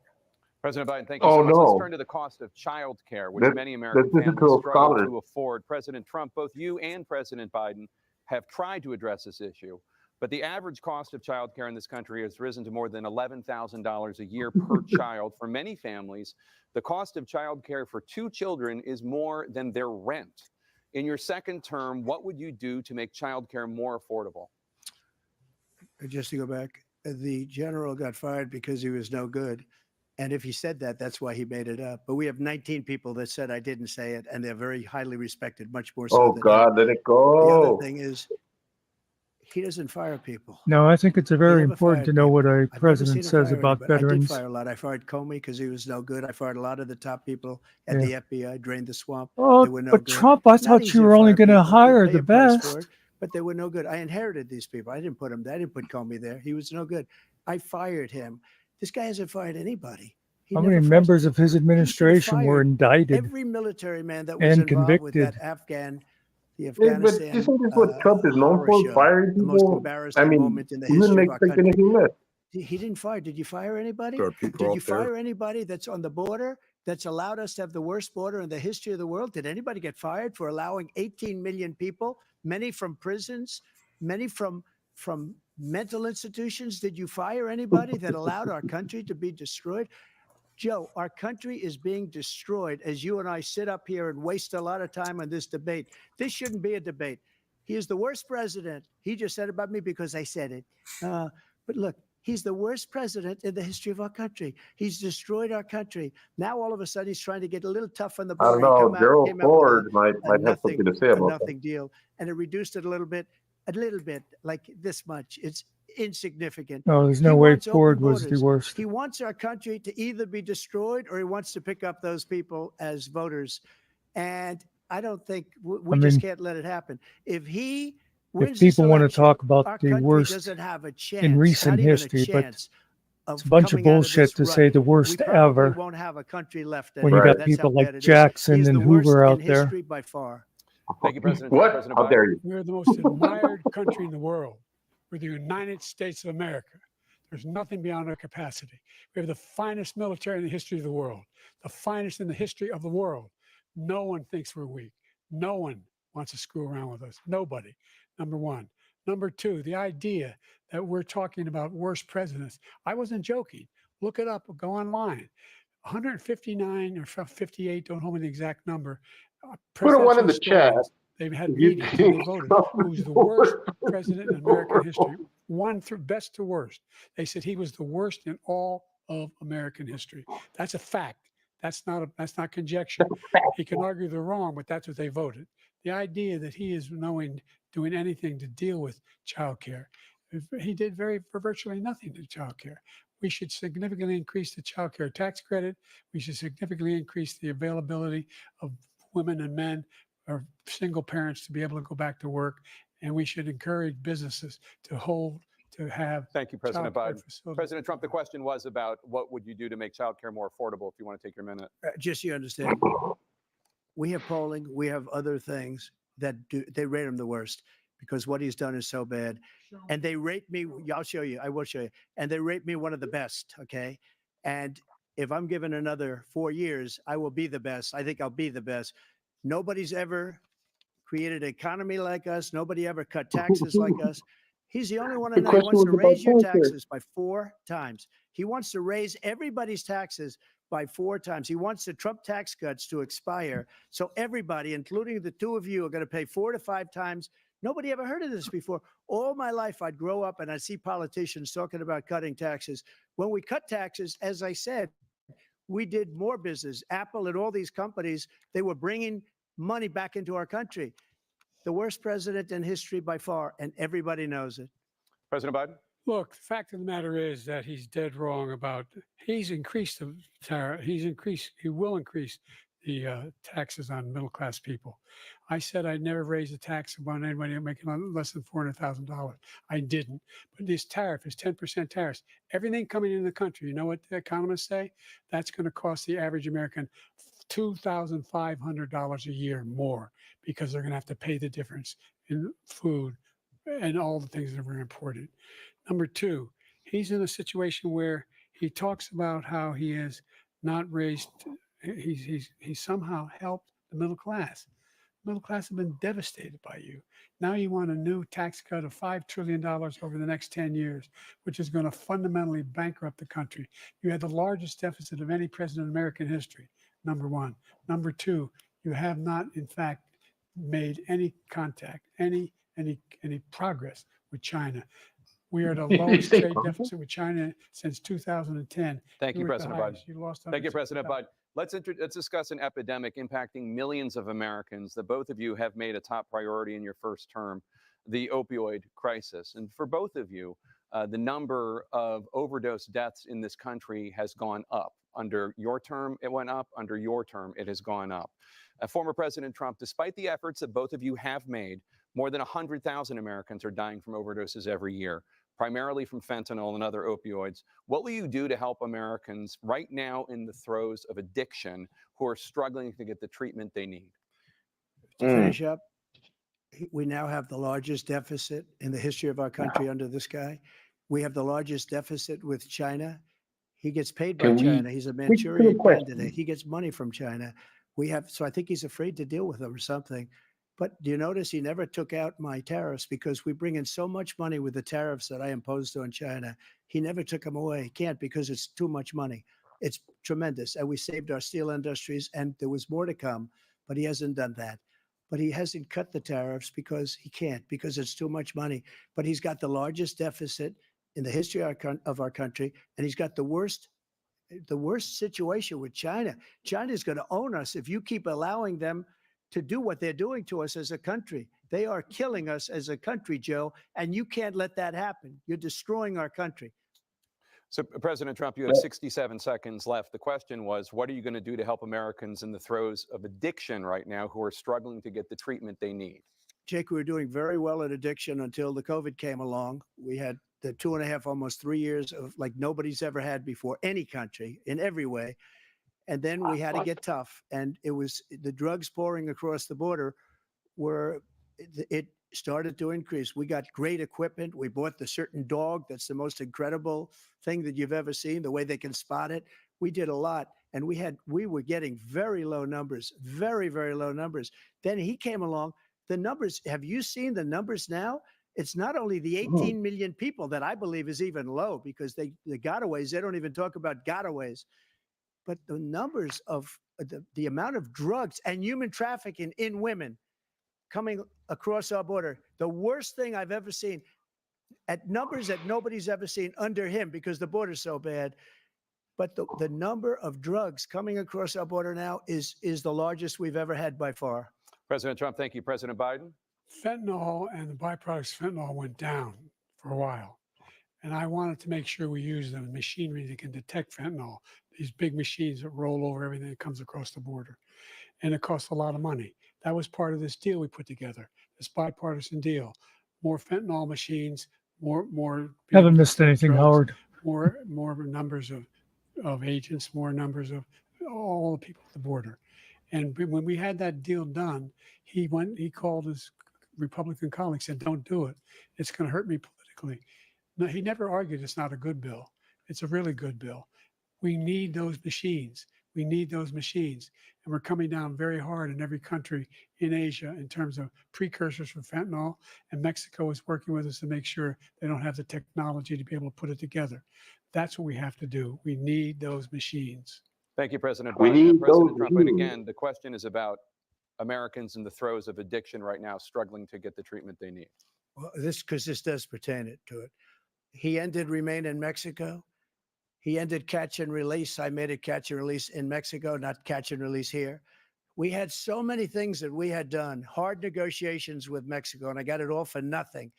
President Biden, thank you Oh, so much. Let's no. turn to the cost of child care, which Let's- many American let's listen families to those struggle scholars. to afford. President Trump, both you and President Biden have tried to address this issue, but the average cost of child care in this country has risen to more than $11,000 a year per child. For many families, the cost of child care for 2 children is more than their rent. In your second term, what would you do to make child care more affordable? Just to go back, the general got fired because he was no good. And if he said that, that's why he made it up. But we have 19 people that said I didn't say it, and they're very highly respected, much more so Oh than God, him. let it The other go. thing is, he doesn't fire people. No, I think it's very never important to fired know what a I've never president seen him says fire about anybody. I did veterans. fire a lot. I fired Comey because he was no good. I fired a lot of the top people at Yeah. the FBI, drained the swamp. Oh, They were no but good. Trump, I Not thought easy you to were only fire going to people. You hire pay the a price for best. it, but they were no good. I inherited these people. I didn't put them there. I didn't put Comey there. He was no good. I fired him. This guy hasn't fired anybody. He How never many fires members of his people. He should have administration were fired indicted every military man that was and involved with convicted? that the Yeah, but Afghanistan isn't this what Trump is known horror for? show, Firing the most people? I embarrassing mean, moment in the you wouldn't history of our expect country. anything less. He didn't fire. Did you fire anybody? There are people Did you out there. fire anybody that's on the border that's allowed us to have the worst border in the history of the world? Did anybody get fired for allowing 18 million people, many from prisons, many from mental institutions? Did you fire anybody that allowed our country to be destroyed? Joe, our country is being destroyed as you and I sit up here and waste a lot of time on this debate. This shouldn't be a debate. He is the worst president. He just said about me because I said it. But look, he's the worst president in the history of our country. He's destroyed our country. Now, all of a sudden, he's trying to get a little tough on the I don't border. know. Gerald Ford might have nothing, something to say a about that. nothing deal. And it reduced it a little bit, like this much. It's insignificant. No, there's He no way wants open Ford was the borders. worst. He wants our country to either be destroyed or he wants to pick up those people as voters. And I don't think we just can't let it happen. If he wins If people this want to election, talk about our the country worst doesn't have a chance, in recent not even a history, but chance it's a bunch of coming out bullshit this to rut. say the We worst probably ever won't have a country left when you anymore. got That's how people bad like it is. Jackson He's and the worst Hoover in out there. history by far. Thank you, President. What? President How Biden. dare you? We're the most admired country in the world. We're the United States of America. There's nothing beyond our capacity. We have the finest military in the history of the world, the finest in the history of the world. No one thinks we're weak. No one wants to screw around with us. Nobody. Number one. Number two, the idea that we're talking about worst presidents. I wasn't joking. Look it up. Go online. 159 or 58, don't hold me the exact number, Put a one in presidential the chat. historians. They've had if you meetings and they think voted Trump who's is the the worst worst president in American history. One through best to worst. They said he was the worst in all of American history. That's a fact. That's not conjecture. He can argue they're wrong, but that's what they voted. The idea that he is doing anything to deal with child care. He did for virtually nothing to child care. We should significantly increase the child care tax credit. We should significantly increase the availability of women and men or single parents to be able to go back to work. And we should encourage businesses to have. Thank you, President childcare Biden. facilities. President Trump, the question was about what would you do to make childcare more affordable, if you want to take your minute. Just so you understand, we have polling, we have other things that they rate him the worst because what he's done is so bad. And they rate me, I'll show you, I will show you. And they rate me one of the best, okay? And if I'm given another 4 years, I will be the best. I think I'll be the best. Nobody's ever created an economy like us. Nobody ever cut taxes like us. He's the only one I know who wants to raise your taxes by 4 times. He wants to raise everybody's taxes by 4 times. He wants the Trump tax cuts to expire. So everybody, including the two of you, are going to pay 4 to 5 times. Nobody ever heard of this before. All my life, I'd grow up and I'd see politicians talking about cutting taxes. When we cut taxes, as I said, we did more business. Apple and all these companies, they were bringing money back into our country. The worst president in history by far, and everybody knows it. President Biden? Look, the fact of the matter is that he's dead wrong about, he's increased the tariff. He will increase the taxes on middle-class people. I said I'd never raise a tax on anybody making less than $400,000. I didn't. But this tariff is 10% tariffs. Everything coming into the country, you know what the economists say? That's going to cost the average American $2,500 a year more because they're going to have to pay the difference in food and all the things that are imported. Number two, he's in a situation where he talks about how he has not raised, he's somehow helped the middle class. Middle class have been devastated by you. Now you want a new tax cut of $5 trillion over the next 10 years, which is going to fundamentally bankrupt the country. You had the largest deficit of any president in American history, number one. Number two, you have not, in fact, made any contact, any progress with China. We are at the lowest trade deficit with China since 2010. Thank you, President Biden. You lost. Thank you, President Biden. Let's discuss an epidemic impacting millions of Americans that both of you have made a top priority in your first term, the opioid crisis. And for both of you, the number of overdose deaths in this country has gone up. Under your term, it went up. Under your term, it has gone up. Former President Trump, despite the efforts that both of you have made, more than 100,000 Americans are dying from overdoses every year, primarily from fentanyl and other opioids. What will you do to help Americans right now in the throes of addiction who are struggling to get the treatment they need? To finish up, we now have the largest deficit in the history of our country under this guy. We have the largest deficit with China. He gets paid by China. He's a Manchurian candidate. He gets money from China. So I think he's afraid to deal with them or something. But do you notice he never took out my tariffs because we bring in so much money with the tariffs that I imposed on China. He never took them away. He can't because it's too much money. It's tremendous. And we saved our steel industries and there was more to come, but he hasn't done that. But he hasn't cut the tariffs because he can't, because it's too much money. But he's got the largest deficit in the history of our country, and he's got the worst situation with China. China is going to own us if you keep allowing them to do what they're doing to us as a country. They are killing us as a country, Joe, and you can't let that happen. You're destroying our country. So, President Trump, you have 67 seconds left. The question was, what are you going to do to help Americans in the throes of addiction right now who are struggling to get the treatment they need? Jake, we were doing very well at addiction until the COVID came along. We had the 2.5, almost 3 years of like nobody's ever had before, any country in every way. And then we had to get tough. And it was the drugs pouring across the border it started to increase. We got great equipment. We bought the certain dog. That's the most incredible thing that you've ever seen, the way they can spot it. We did a lot. And we were getting very low numbers, very, very low numbers. Then he came along. the numbers, have you seen the numbers now? It's not only the 18 million people that I believe is even low, because the gotaways, they don't even talk about gotaways, but the numbers of the amount of drugs and human trafficking in women coming across our border, the worst thing I've ever seen, at numbers that nobody's ever seen under him, because the border's so bad. But the number of drugs coming across our border now is the largest we've ever had by far. President Trump, thank you. President Biden? Fentanyl and the byproducts of fentanyl went down for a while. And I wanted to make sure we use the machinery that can detect fentanyl, these big machines that roll over everything that comes across the border. And it costs a lot of money. That was part of this deal we put together, this bipartisan deal. More fentanyl machines, more Haven't missed anything, drugs, Howard. more numbers of agents, more numbers of all the people at the border. And when we had that deal done, he called his Republican colleagues, said, "Don't do it. It's going to hurt me politically." No, he never argued it's not a good bill. It's a really good bill. We need those machines. We need those machines. And we're coming down very hard in every country in Asia in terms of precursors for fentanyl. And Mexico is working with us to make sure they don't have the technology to be able to put it together. That's what we have to do. We need those machines. Thank you, President We Biden. need President those Trump, and machines. again, the question is about Americans in the throes of addiction right now, struggling to get the treatment they need. Well, this does pertain to it. He ended Remain in Mexico. He ended catch and release. I made it catch and release in Mexico, not catch and release here. We had so many things that we had done, hard negotiations with Mexico, and I got it all for nothing.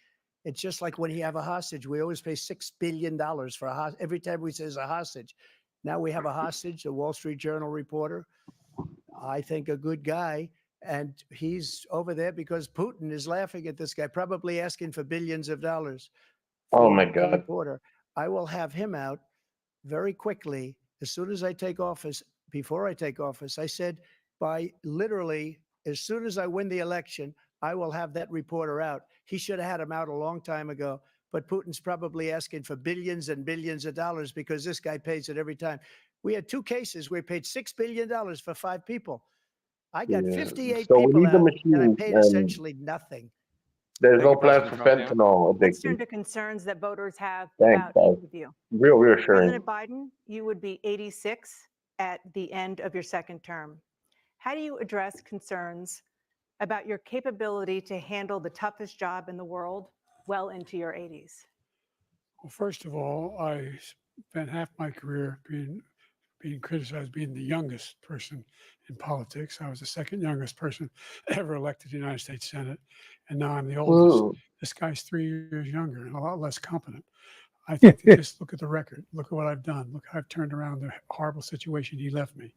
It's just like when you have a hostage, we always pay $6 billion for a hostage. Every time we say a hostage. Now we have a hostage, a Wall Street Journal reporter, I think a good guy, and he's over there because Putin is laughing at this guy, probably asking for billions of dollars. Oh my A God. reporter. I will have him out very quickly as soon as I take office. Before I take office, I said by literally as soon as I win the election, I will have that reporter out. He should have had him out a long time ago, but Putin's probably asking for billions and billions of dollars because this guy pays it every time. We had 2 cases where he paid $6 billion for 5 people. I got 58 So we people need the out, and I machines, paid and essentially nothing. there's Thank no you, plan President for Trump. Dan? fentanyl Let's turn addiction. to concerns that voters have Thanks, about guys. each of you. Real reassuring. President Biden, you would be 86 at the end of your second term. How do you address concerns about your capability to handle the toughest job in the world well into your 80s? Well, first of all, I spent half my career being criticized being the youngest person in politics. I was the second youngest person ever elected to the United States Senate, and now I'm the oldest. Ooh. This guy's 3 years younger and a lot less competent. I think that just look at the record. Look at what I've done. Look how I've turned around the horrible situation he left me.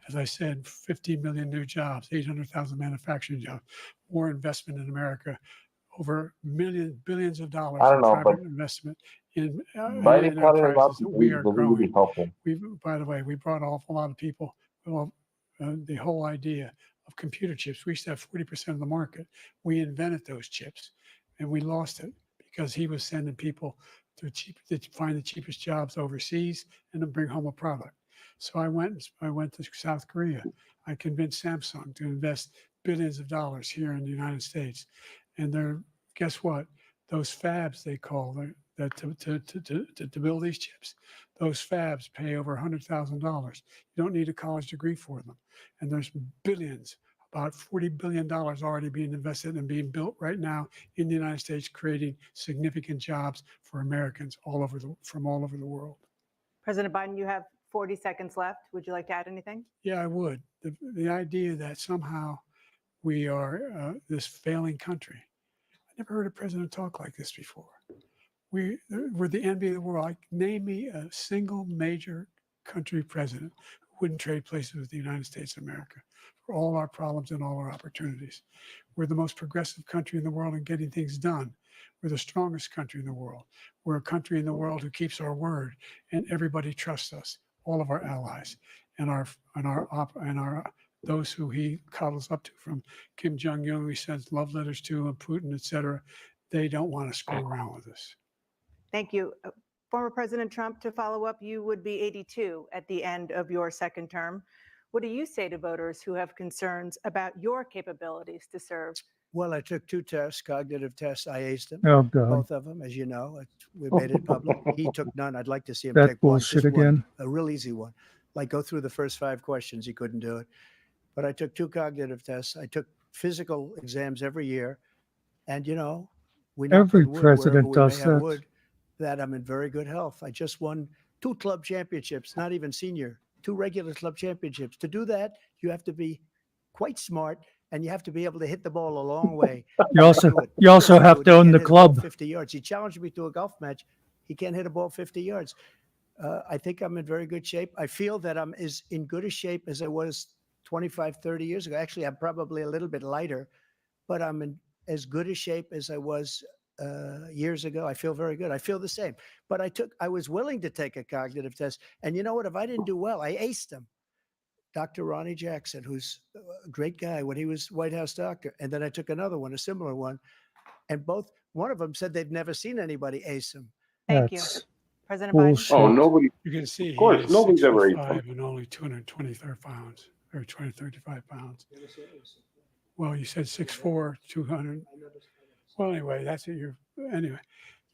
As I said, 50 million new jobs, 800,000 manufacturing jobs, more investment in America, over billions of dollars I don't in know, but private investment in Biden calling us out enterprises. to We be are really, growing. really helpful. By the way, we brought an awful lot of people. Well, the whole idea of computer chips, we used to have 40% of the market. We invented those chips, and we lost it because he was sending people to find the cheapest jobs overseas and then bring home a product. So I went to South Korea. I convinced Samsung to invest billions of dollars here in the United States, and guess what? Those fabs they call that to build these chips, those fabs pay over $100,000. You don't need a college degree for them, and there's billions. About $40 billion already being invested and being built right now in the United States, creating significant jobs for Americans from all over the world. President Biden, you have 40 seconds left. Would you like to add anything? Yeah, I would. The idea that somehow we are this failing country. I never heard a president talk like this before. We're the envy of the world. Name me a single major country president who wouldn't trade places with the United States of America for all our problems and all our opportunities. We're the most progressive country in the world in getting things done. We're the strongest country in the world. We're a country in the world who keeps our word, and everybody trusts us, all of our allies and those who he coddles up to, from Kim Jong-un, who he sends love letters to, and Putin, et cetera. They don't want to screw around with us. Thank you. Former President Trump, to follow up, you would be 82 at the end of your second term. What do you say to voters who have concerns about your capabilities to serve Well, I took 2 tests, cognitive tests. I aced them, Oh God, both of them, as you know. We made it public. He took none. I'd like to see him that take one, bullshit just one, again. a real easy one. Like go through the first 5 questions. He couldn't do it. But I took 2 cognitive tests. I took physical exams every year. And, you know, we knock Every on wood wherever president we may does have that. wood, that I'm in very good health. I just won 2 club championships, not even senior, 2 regular club championships. To do that, you have to be quite smart, and you have to be able to hit the ball a long way. You also do it. you He also doesn't have do it. to He own can't the hit a ball club. 50 yards. He challenged me to a golf match. He can't hit a ball 50 yards. I think I'm in very good shape. I feel that I'm as in good a shape as I was 25, 30 years ago. Actually, I'm probably a little bit lighter, but I'm in as good a shape as I was years ago. I feel very good. I feel the same. But I was willing to take a cognitive test. And you know what? If I didn't do well, I aced them. Dr. Ronnie Jackson, who's a great guy when he was White House doctor. And then I took another one, a similar one. And one of them said they've never seen anybody ace him. Thank you. That's President Biden. bullshit. Oh, nobody. You can see Of course, he is nobody's 6 ever foot ate them. 5 and only 223 pounds, or 235 pounds. Well, you said 6'4", 200. Well, anyway, that's what you're. Anyway,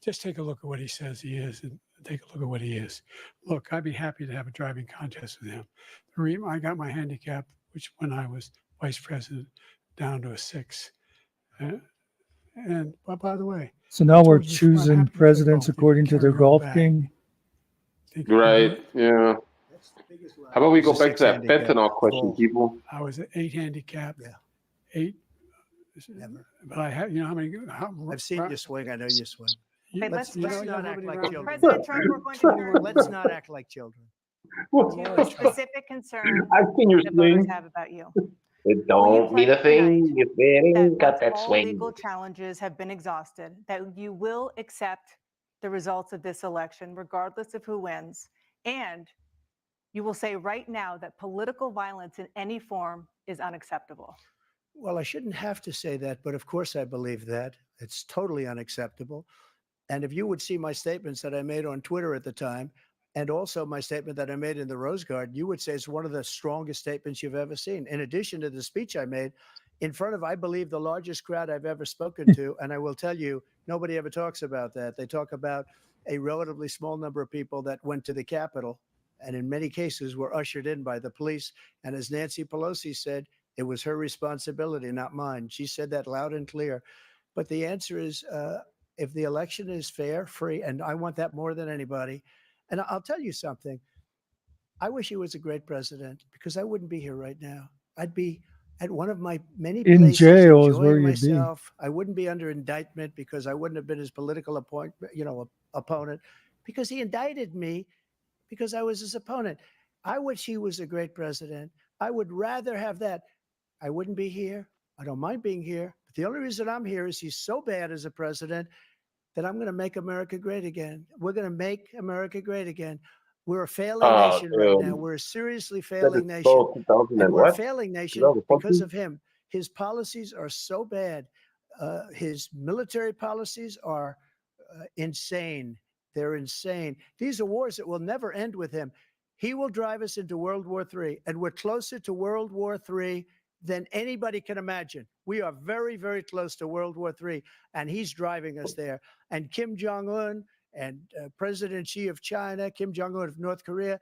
just take a look at what he says he is, and take a look at what he is. Look, I'd be happy to have a driving contest with him. I got my handicap, which when I was vice president, down to a 6. But by the way, So now we're told you before, I'm choosing happy to play presidents golf. You according to carry their your own golf bag. game. Think you can do Right? it? Yeah. That's the biggest lie. How about we It's go a back 6 to that handicap fentanyl of question, all. people? I was at 8 handicap. Yeah. 8. Never. But I have, you know how many? I've seen you swing. I know you swing. You, Okay, let's you know, Let's you know not how act many like rounds? children. President Trump, we're going to turn Let's not act like children. to specific concern I've seen your that voters swing. have about you. It Will you don't mean a pledge tonight thing if it that ain't got once that all swing. legal challenges have been exhausted, that you will accept the results of this election, regardless of who wins, and you will say right now that political violence in any form is unacceptable? Well, I shouldn't have to say that, but of course I believe that. It's totally unacceptable. And if you would see my statements that I made on Twitter at the time, and also my statement that I made in the Rose Garden, you would say it's one of the strongest statements you've ever seen. In addition to the speech I made in front of, I believe, the largest crowd I've ever spoken to. And I will tell you, nobody ever talks about that. They talk about a relatively small number of people that went to the Capitol, and in many cases were ushered in by the police. And as Nancy Pelosi said, it was her responsibility, not mine. She said that loud and clear. But the answer is, if the election is fair, free, and I want that more than anybody. And I'll tell you something. I wish he was a great president, because I wouldn't be here right now. I'd be at one of my many In places jail is where enjoying you'd be. myself. I wouldn't be under indictment because I wouldn't have been his political opponent, because he indicted me because I was his opponent. I wish he was a great president. I would rather have that. I wouldn't be here. I don't mind being here. But the only reason I'm here is he's so bad as a president that I'm going to make America great again. We're going to make America great again. We're a failing nation right now. We're a seriously failing nation. And we're a failing nation because of him. His policies are so bad. His military policies are insane. They're insane. These are wars that will never end with him. He will drive us into World War III, and we're closer to World War III than anybody can imagine. We are very, very close to World War III, and he's driving us there. And Kim Jong-un and President Xi of China, Kim Jong-un of North Korea,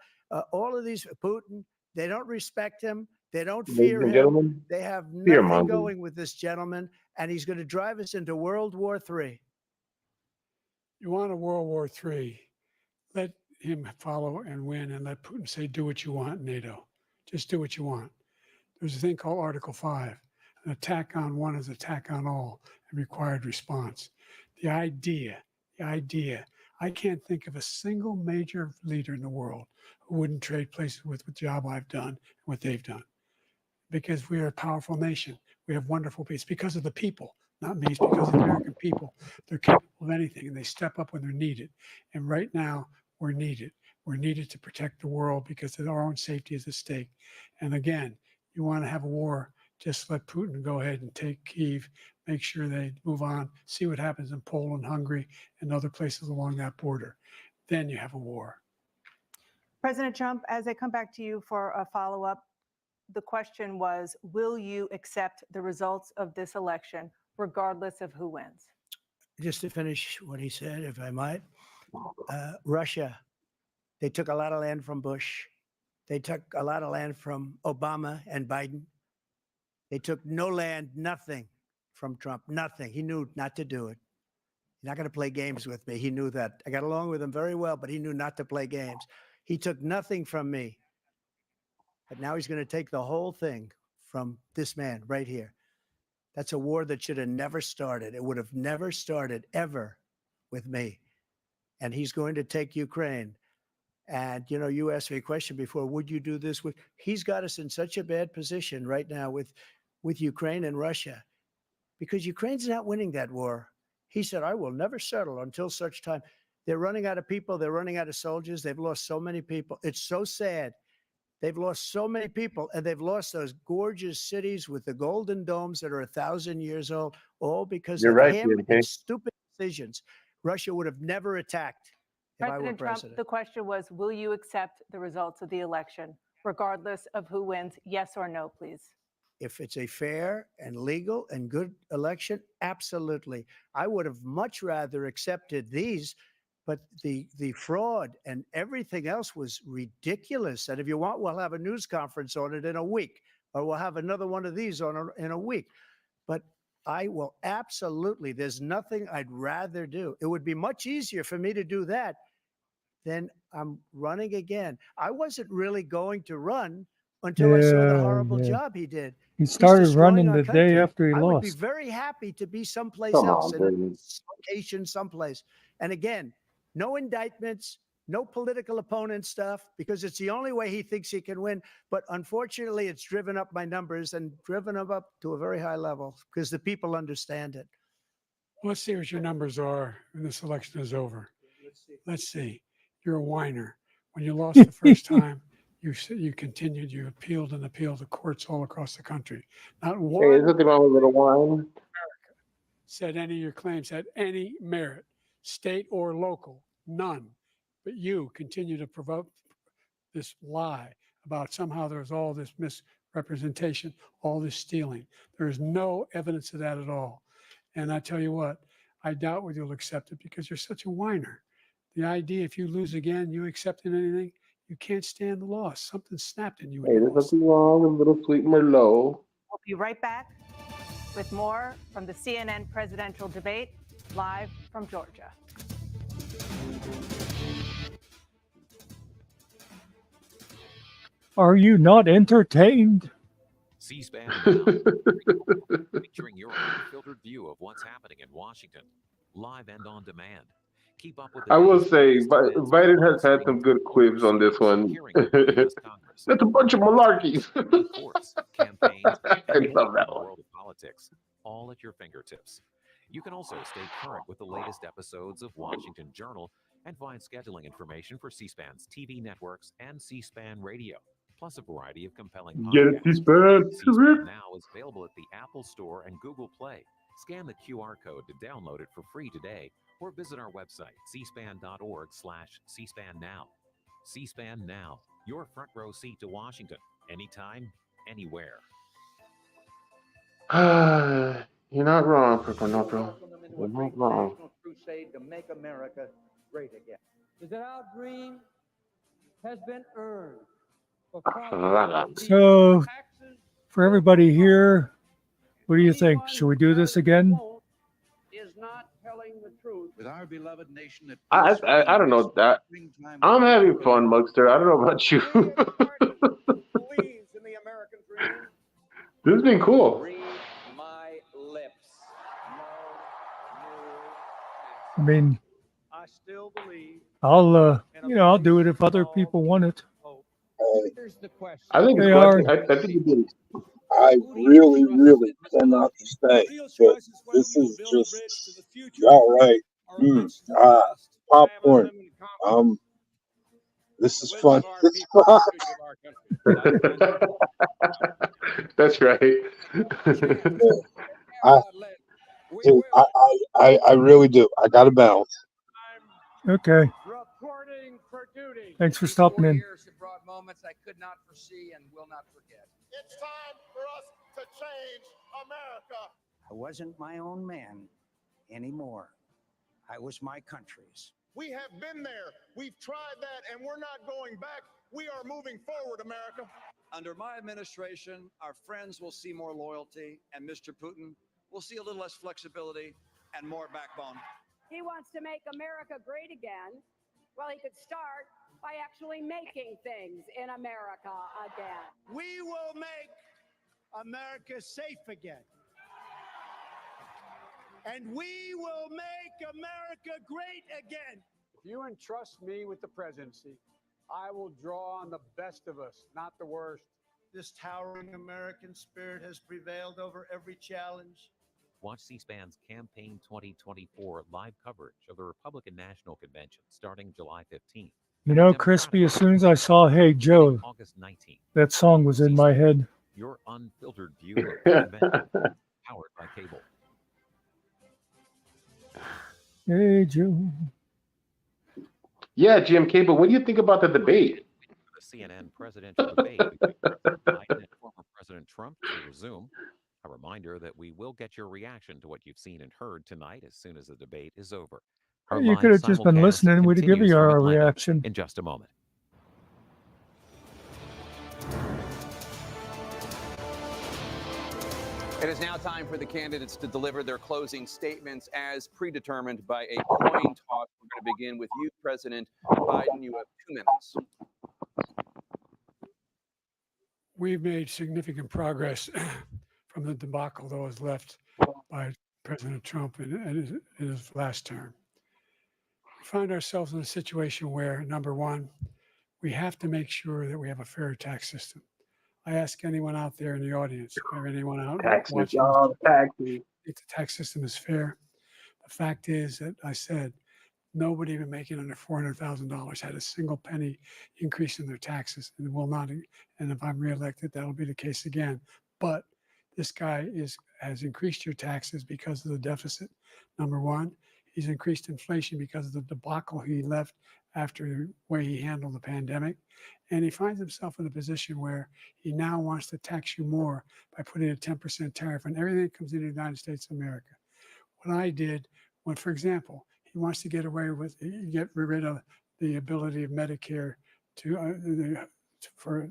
all of these, Putin, they don't respect him. They don't fear him. Gentlemen, They have nothing fear-mongering. going with this gentleman, and he's going to drive us into World War III. You want a World War III? Let him follow and win, and let Putin say, "Do what you want, NATO. Just do what you want." There's a thing called Article 5. An attack on one is attack on all, and required response. The idea, I can't think of a single major leader in the world who wouldn't trade places with the job I've done and what they've done. Because we are a powerful nation. We have wonderful people. It's because of the people, not me. It's because of the American people. They're capable of anything, and they step up when they're needed. And right now, we're needed. We're needed to protect the world because our own safety is at stake. And again, you want to have a war, just let Putin go ahead and take Kyiv, make sure they move on, see what happens in Poland, Hungary, and other places along that border. Then you have a war. President Trump, as I come back to you for a follow-up, the question was, will you accept the results of this election, regardless of who wins. Just to finish what he said, if I might, Russia, they took a lot of land from Bush. They took a lot of land from Obama and Biden. They took no land, nothing from Trump, nothing. He knew not to do it. He's not going to play games with me. He knew that. I got along with him very well, but he knew not to play games. He took nothing from me. But now he's going to take the whole thing from this man right here. That's a war that should have never started. It would have never started ever with me. And he's going to take Ukraine. And, you know, you asked me a question before, would you do this with? He's got us in such a bad position right now with Ukraine and Russia, because Ukraine's not winning that war. He said, I will never settle until such time. They're running out of people. They're running out of soldiers. They've lost so many people. It's so sad. They've lost so many people, and they've lost those gorgeous cities with the golden domes that are 1,000 years old, all because You're of right, him BNK. and stupid decisions. Russia would have never attacked if I were President Trump, president. the question was, will you accept the results of the election, regardless of who wins? Yes or no, please. If it's a fair and legal and good election, absolutely. I would have much rather accepted these, but the fraud and everything else was ridiculous. And if you want, we'll have a news conference on it in a week, or we'll have another one of these in a week. But I will absolutely, there's nothing I'd rather do. It would be much easier for me to do that than I'm running again. I wasn't really going to run until I saw the horrible job he did. He He's started destroying running our the day country. after he I would be lost. very happy to be someplace Come else, on, in a baby. location someplace. And again, no indictments, no political opponent stuff, because it's the only way he thinks he can win. But unfortunately, it's driven up my numbers and driven them up to a very high level because the people understand it. Let's see what your numbers are when this election is over. Let's see. You're a whiner. When you lost the first time, you continued, you appealed and appealed to courts all across the country. Not Hey, one there's nothing wrong with a little wine. said any of your claims had any merit, state or local, none. But you continue to provoke this lie about somehow there's all this misrepresentation, all this stealing. There is no evidence of that at all. And I tell you what, I doubt whether you'll accept it because you're such a whiner. The idea, if you lose again, you accepting anything, you can't stand the loss. Something snapped in you. Hey, there's nothing wrong with a little sweet Merlot. We'll be right back with more from the CNN presidential debate, live from Georgia. Are you not entertained? C-SPAN Now, featuring your unfiltered view of what's happening in Washington, live and on demand. Keep up with the I will day's say, biggest events Biden has had some good quips on this one. That's a bunch of malarkey. Sports, campaigns, I and love that the one. world of politics, all at your fingertips. You can also stay current with the latest episodes of Washington Journal and find scheduling information for C-SPAN's TV networks and C-SPAN Radio, plus a variety of compelling Get it, podcasts. C-SPAN. C-SPAN Now is available at the Apple Store and Google Play. Scan the QR code to download it for free today, or visit our website, cspan.org/cspannow. C-SPAN Now, your front row seat to Washington, anytime, anywhere. You're not wrong, Purple Nopro. You're not wrong. Crusade to make America great again. Is that our dream has been earned? So, for everybody here, what do you think? Should we do this again? Is not telling the truth. With our beloved nation at I don't know that. I'm having fun, Muckster. I don't know about you. Believes in the American dream. This has been cool. Read my lips. I mean, I still believe. I'll do it if other people want it. Here's the question. I think They it's are. I think you did. I really cannot stay. But this is just y'all right. Popcorn. This is fun. That's right. I really do. I got to bounce. Okay. Reporting for duty. Thanks for stopping in. Years have brought moments I could not foresee and will not forget. It's time for us to change America. I wasn't my own man anymore. I was my country's. We have been there. We've tried that, and we're not going back. We are moving forward, America. Under my administration, our friends will see more loyalty, and Mr. Putin will see a little less flexibility and more backbone. He wants to make America great again. Well, he could start by actually making things in America again. We will make America safe again. And we will make America great again. If you entrust me with the presidency, I will draw on the best of us, not the worst. This towering American spirit has prevailed over every challenge. Watch C-SPAN's Campaign 2024 live coverage of the Republican National Convention starting July 15th. You know, Crispy, as soon as I saw Hey Joe, August 19th. that song was in my head. Your unfiltered view of the convention, powered by cable. Hey Joe. Yeah, GMK, but what do you think about the debate? The CNN presidential debate between President Biden and former President Trump to resume. A reminder that we will get your reaction to what you've seen and heard tonight as soon as the debate is over. Our You live could have just been simulcast listening. We'd have given continues you from our Atlanta reaction. in just a moment. It is now time for the candidates to deliver their closing statements as predetermined by a coin toss. We're going to begin with you, President Biden. You have 2 minutes. We've made significant progress from the debacle that was left by President Trump in his last term. We find ourselves in a situation where, number one, we have to make sure that we have a fair tax system. I ask anyone out there in the audience, or anyone out Taxes, watching, y'all, taxes. if the tax system is fair. The fact is that I said nobody even making under $400,000 had a single penny increase in their taxes, and will not. And if I'm reelected, that'll be the case again. But this guy has increased your taxes because of the deficit. Number one, he's increased inflation because of the debacle he left after the way he handled the pandemic. And he finds himself in a position where he now wants to tax you more by putting a 10% tariff on everything that comes into the United States of America. What I did, when, for example, he wants to get rid of the ability of Medicare for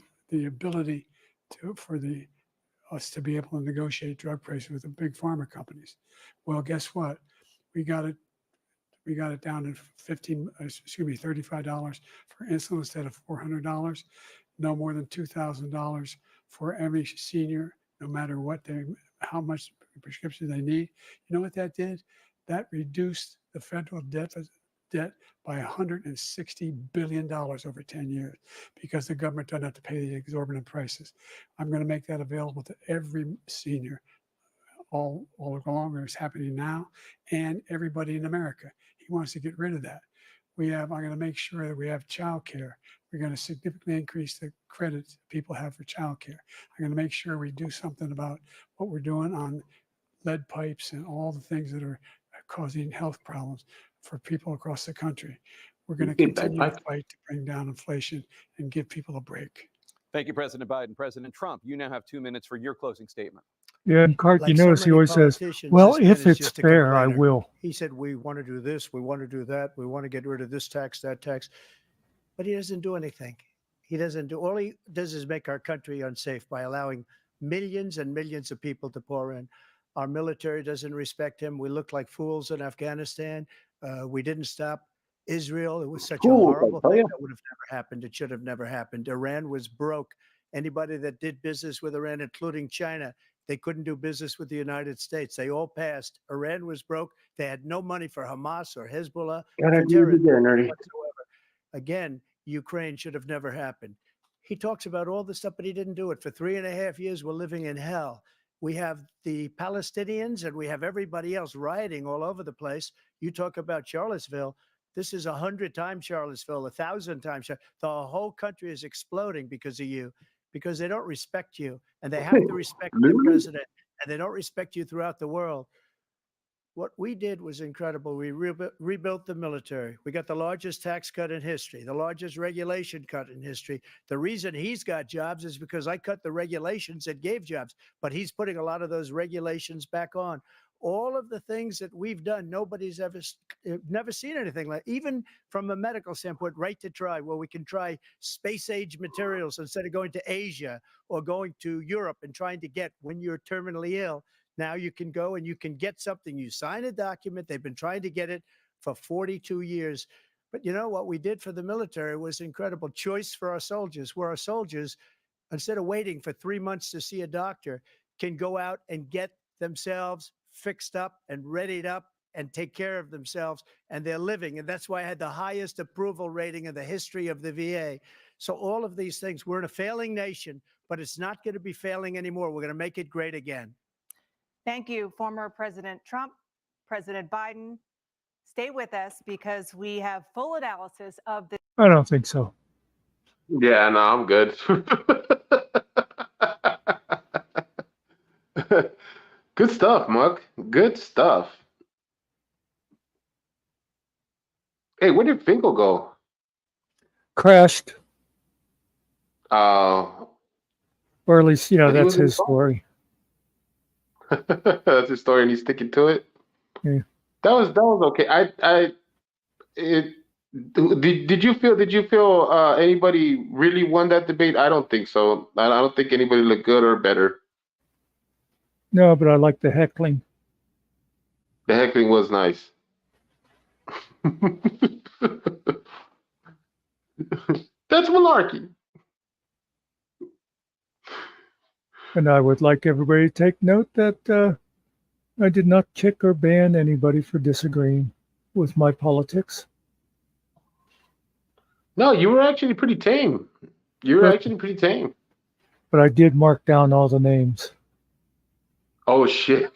us to be able to negotiate drug prices with the big pharma companies. Well, guess what? We got it down to $35 for insulin instead of $400. No more than $2,000 for every senior, no matter how much prescription they need. You know what that did? That reduced the federal debt by $160 billion over 10 years because the government doesn't have to pay the exorbitant prices. I'm going to make that available to every senior all along. It's happening now, and everybody in America. He wants to get rid of that. I'm going to make sure that we have child care. We're going to significantly increase the credit people have for child care. I'm going to make sure we do something about what we're doing on lead pipes and all the things that are causing health problems for people across the country. We're going to continue to fight to bring down inflation and give people a break. Thank you, President Biden. President Trump, you now have 2 minutes for your closing statement. Yeah, and Clark, Like you so notice he many always says, politicians, well, this man if is it's just a fair, I complainer. will. He said, we want to do this, we want to do that, we want to get rid of this tax, that tax. But he doesn't do anything. All he does is make our country unsafe by allowing millions and millions of people to pour in. Our military doesn't respect him. We look like fools in Afghanistan. We didn't stop Israel. It was such a horrible thing that would have never happened. It should have never happened. Iran was broke. Anybody that did business with Iran, including China, they couldn't do business with the United States. They all passed. Iran was broke. They had no money for Hamas or Hezbollah or terrorism whatsoever. Again, Ukraine should have never happened. He talks about all this stuff, but he didn't do it. For 3.5 years, we're living in hell. We have the Palestinians and we have everybody else rioting all over the place. You talk about Charlottesville. This is 100 times Charlottesville, 1,000 times. The whole country is exploding because of you, because they don't respect you, and they have to respect the president, and they don't respect you throughout the world. What we did was incredible. We rebuilt the military. We got the largest tax cut in history, the largest regulation cut in history. The reason he's got jobs is because I cut the regulations that gave jobs, but he's putting a lot of those regulations back on. All of the things that we've done, nobody's never seen anything like, even from a medical standpoint, right to try, where we can try space age materials instead of going to Asia or going to Europe and trying to get when you're terminally ill. Now you can go and you can get something. You sign a document. They've been trying to get it for 42 years. But you know what we did for the military was incredible. Choice for our soldiers, where our soldiers, instead of waiting for 3 months to see a doctor, can go out and get themselves fixed up and readied up and take care of themselves, and they're living. And that's why I had the highest approval rating in the history of the VA. So all of these things, we're in a failing nation, but it's not going to be failing anymore. We're going to make it great again. Thank you, former President Trump, President Biden. Stay with us because we have full analysis of the. I don't think so. Yeah, no, I'm good. Good stuff, Muck. Good stuff. Hey, where did Finkel go? Crashed. Oh. Or at least, that's his story. That's his story, and he's sticking to it. Yeah. That was okay. Did you feel anybody really won that debate? I don't think so. I don't think anybody looked good or better. No, but I like the heckling. The heckling was nice. That's malarkey. And I would like everybody to take note that I did not kick or ban anybody for disagreeing with my politics. No, you were actually pretty tame. But I did mark down all the names. Oh, shit.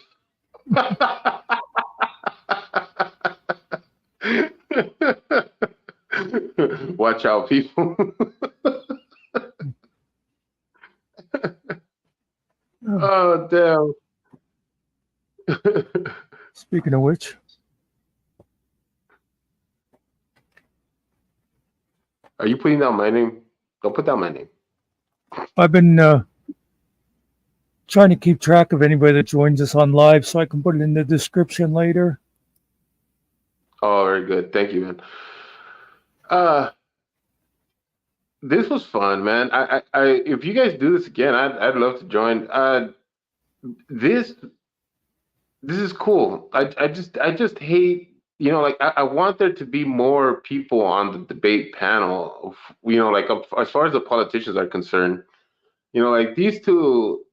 Watch out, people. Oh, damn. Speaking of which. Are you putting down my name? Don't put down my name. I've been trying to keep track of anybody that joins us on live so I can put it in the description later. Oh, very good. Thank you, man. This was fun, man. I if you guys do this again, I'd love to join. This is cool. I just hate, like I want there to be more people on the debate panel. Like as far as the politicians are concerned, like these two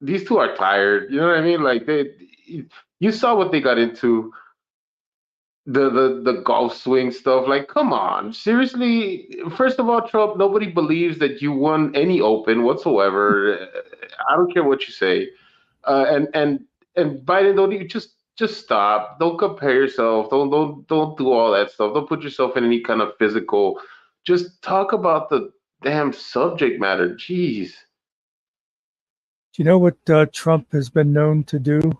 are tired. You know what I mean? Like you saw what they got into. The golf swing stuff, like, come on, seriously. First of all, Trump, nobody believes that you won any open whatsoever. I don't care what you say. And Biden, don't you just stop. Don't compare yourself. Don't do all that stuff. Don't put yourself in any kind of physical. Just talk about the damn subject matter. Jeez. Do you know what Trump has been known to do?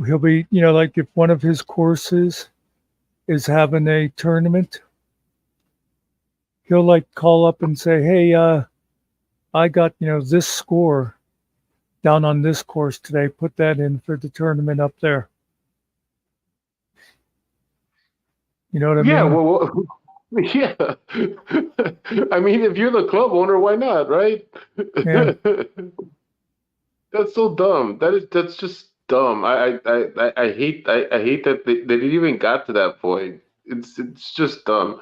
He'll be, like if one of his courses is having a tournament, he'll like call up and say, hey, I got, this score down on this course today. Put that in for the tournament up there. You know what I mean? Yeah, well, yeah. I mean, if you're the club owner, why not, right? Yeah. That's so dumb. That's just dumb. I hate that they even got to that point. It's just dumb.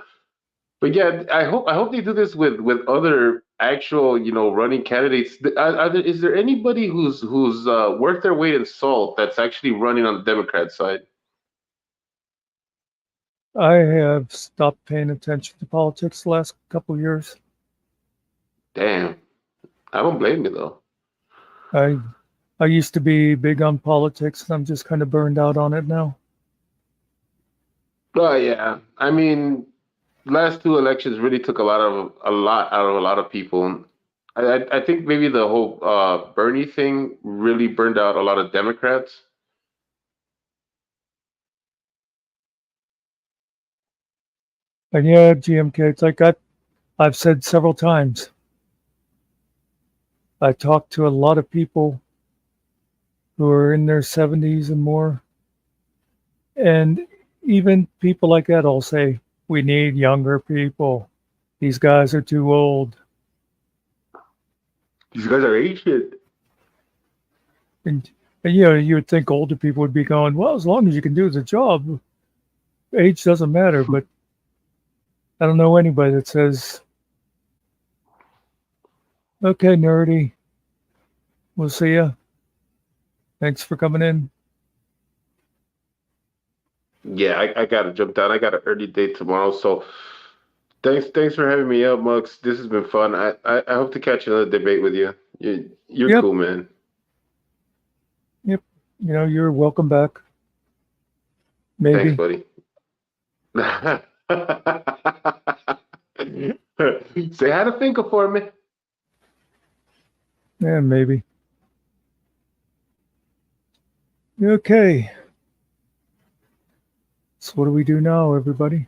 But yeah, I hope they do this with other actual running candidates. Is there anybody who's worth their weight in salt that's actually running on the Democrat side? I have stopped paying attention to politics the last couple of years. Damn, I don't blame you though. I used to be big on politics, and I'm just kind of burned out on it now. Oh yeah, I mean, last two elections really took a lot out of a lot of people. I think maybe the whole Bernie thing really burned out a lot of Democrats. And yeah, GMK, it's like I've said several times. I talked to a lot of people who are in their 70s and more. And even people like that will say, we need younger people. These guys are too old. These guys are ancient. And you know, you would think older people would be going, well, as long as you can do the job, age doesn't matter. But I don't know anybody that says, okay, nerdy, we'll see ya. Thanks for coming in. Yeah, I gotta jump down. I got an early date tomorrow, so thanks for having me up, Mux. This has been fun. I hope to catch another debate with you. You're Yep. cool, man. Yep. You know, you're welcome back. Maybe. Thanks, buddy. Say hi to Finka for me. Yeah, maybe. Okay. So what do we do now, everybody?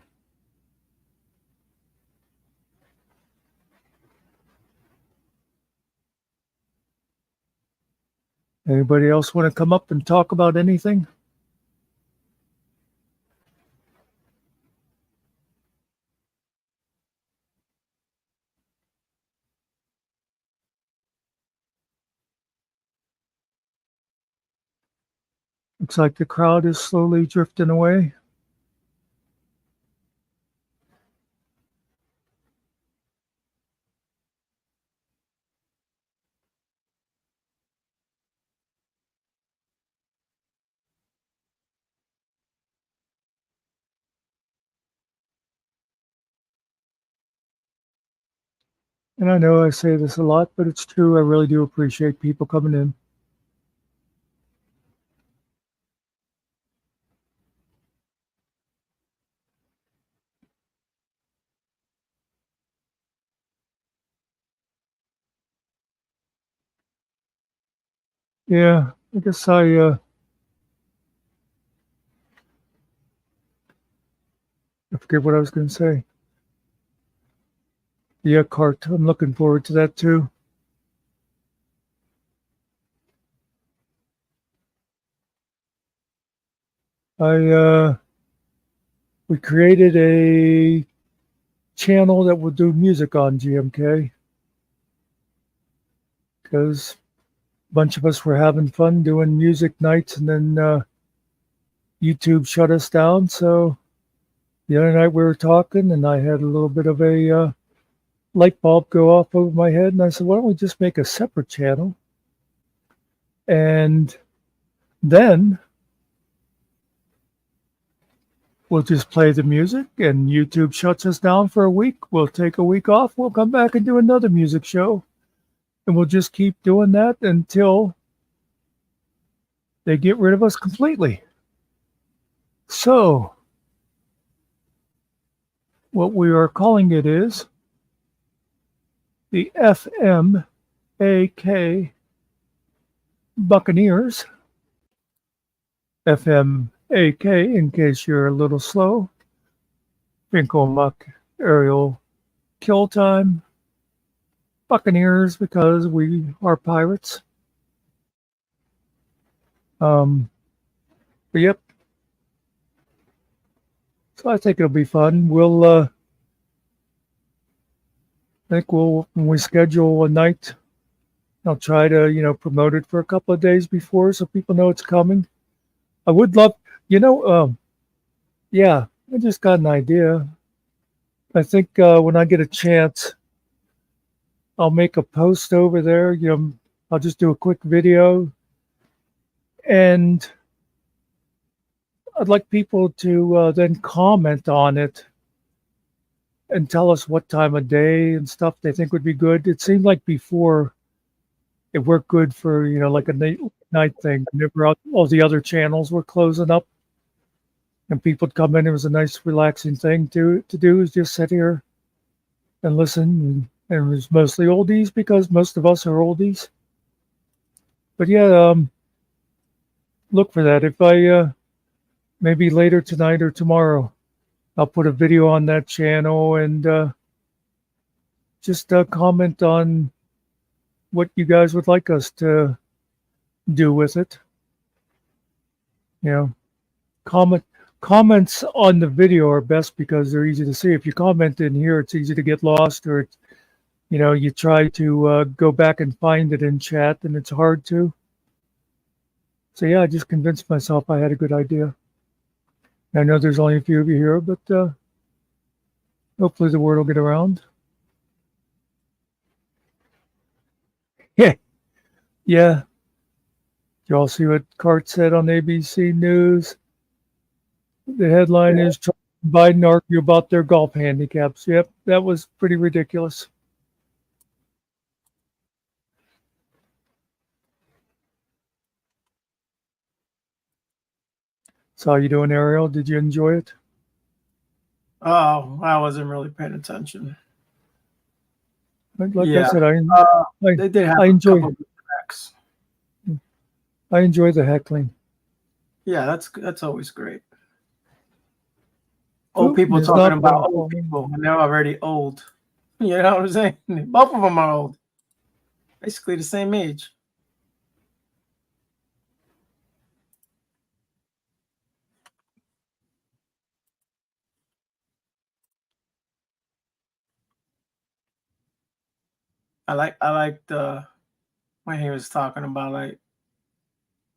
Anybody else want to come up and talk about anything? Looks like the crowd is slowly drifting away. And I know I say this a lot, but it's true. I really do appreciate people coming in. Yeah, I guess I forget what I was going to say. Yeah, Cart. I'm looking forward to that too. We created a channel that will do music on GMK because a bunch of us were having fun doing music nights, and then YouTube shut us down. So the other night we were talking, and I had a little bit of a light bulb go off over my head, and I said, why don't we just make a separate channel? And then we'll just play the music, and YouTube shuts us down for a week. We'll take a week off. We'll come back and do another music show. And we'll just keep doing that until they get rid of us completely. So what we are calling it is the FMAK Buccaneers. FMAK, in case you're a little slow. Finkel Muck Aerial Kill Time. Buccaneers, because we are pirates. But yep. So I think it'll be fun. I think when we schedule a night, I'll try to, promote it for a couple of days before so people know it's coming. I would love, yeah, I just got an idea. I think when I get a chance, I'll make a post over there. I'll just do a quick video. And I'd like people to then comment on it and tell us what time of day and stuff they think would be good. It seemed like before it worked good for, like a night thing. Whenever all the other channels were closing up and people would come in, it was a nice relaxing thing to do, is just sit here and listen. And it was mostly oldies because most of us are oldies. But yeah, look for that. If I maybe later tonight or tomorrow, I'll put a video on that channel and just comment on what you guys would like us to do with it. You know, comments on the video are best because they're easy to see. If you comment in here, it's easy to get lost, or it's, you know, you try to go back and find it in chat, and it's hard to. So yeah, I just convinced myself I had a good idea. I know there's only a few of you here, but hopefully the word will get around. Yeah, yeah. You all see what Cart said on ABC News? The headline is Trump and Biden argue about their golf handicaps. Yep, that was pretty ridiculous. So how you doing, Ariel? Did you enjoy it? Oh, I wasn't really paying attention. Like Yeah. I said, They did have I a enjoy couple of tracks. the heckling. Yeah, that's always great. Old Putin people is talking not about wrong. old people when they're already old. You know what I'm saying? Both of them are old. Basically the same age. I liked when he was talking about like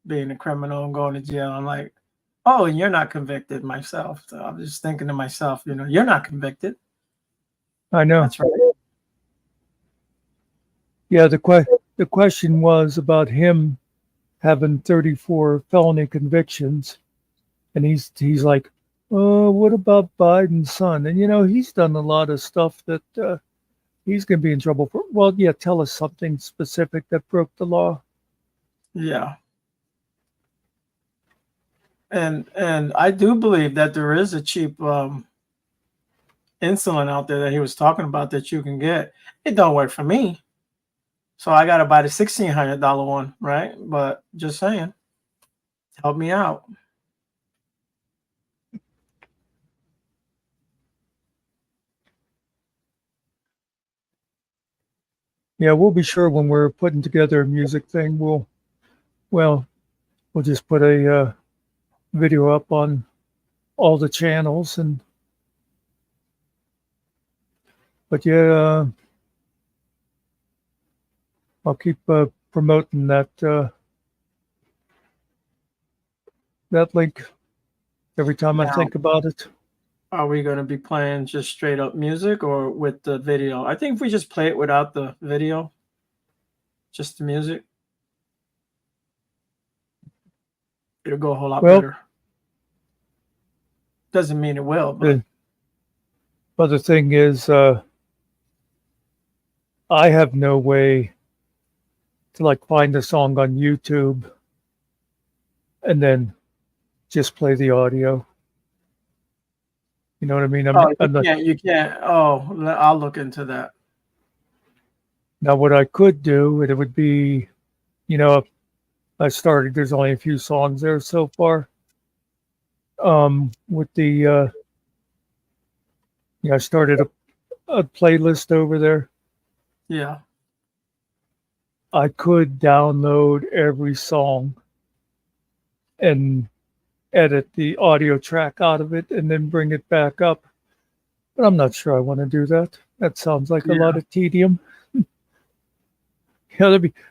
being a criminal and going to jail. I'm like, oh, and you're not convicted myself. So I'm just thinking to myself, you know, you're not convicted. I know. That's right. Yeah, the question was about him having 34 felony convictions, and he's like, oh, what about Biden's son? And you know, he's done a lot of stuff that he's going to be in trouble for. Well, yeah, tell us something specific that broke the law. Yeah. And I do believe that there is a cheap insulin out there that he was talking about that you can get. It don't work for me. So I got to buy the $1,600 one, right? But just saying, help me out. Yeah, we'll be sure when we're putting together a music thing, we'll just put a video up on all the channels, but yeah, I'll keep promoting that link every time I Now, think about it. are we going to be playing just straight up music or with the video? I think if we just play it without the video, just the music, it'll go a whole lot better. Doesn't mean it will, but the thing is, I have no way to like find a song on YouTube and then just play the audio. You know what I mean? You can't. Oh, I'll look into that. Now, what I could do, and it would be, you know, there's only a few songs there so far. With the, I started a playlist over there. Yeah. I could download every song and edit the audio track out of it and then bring it back up. But I'm not sure I want to do that. That sounds like a lot of tedium. Yeah,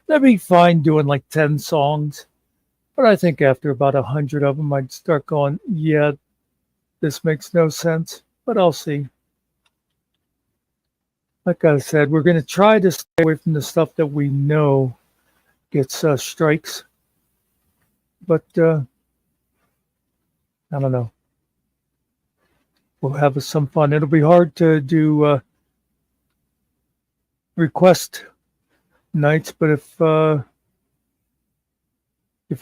that'd be fine doing like 10 songs. But I think after about 100 of them, I'd start going, yeah, this makes no sense. But I'll see. Like I said, we're going to try to stay away from the stuff that we know gets strikes. But I don't know. We'll have some fun. It'll be hard to do request nights, but if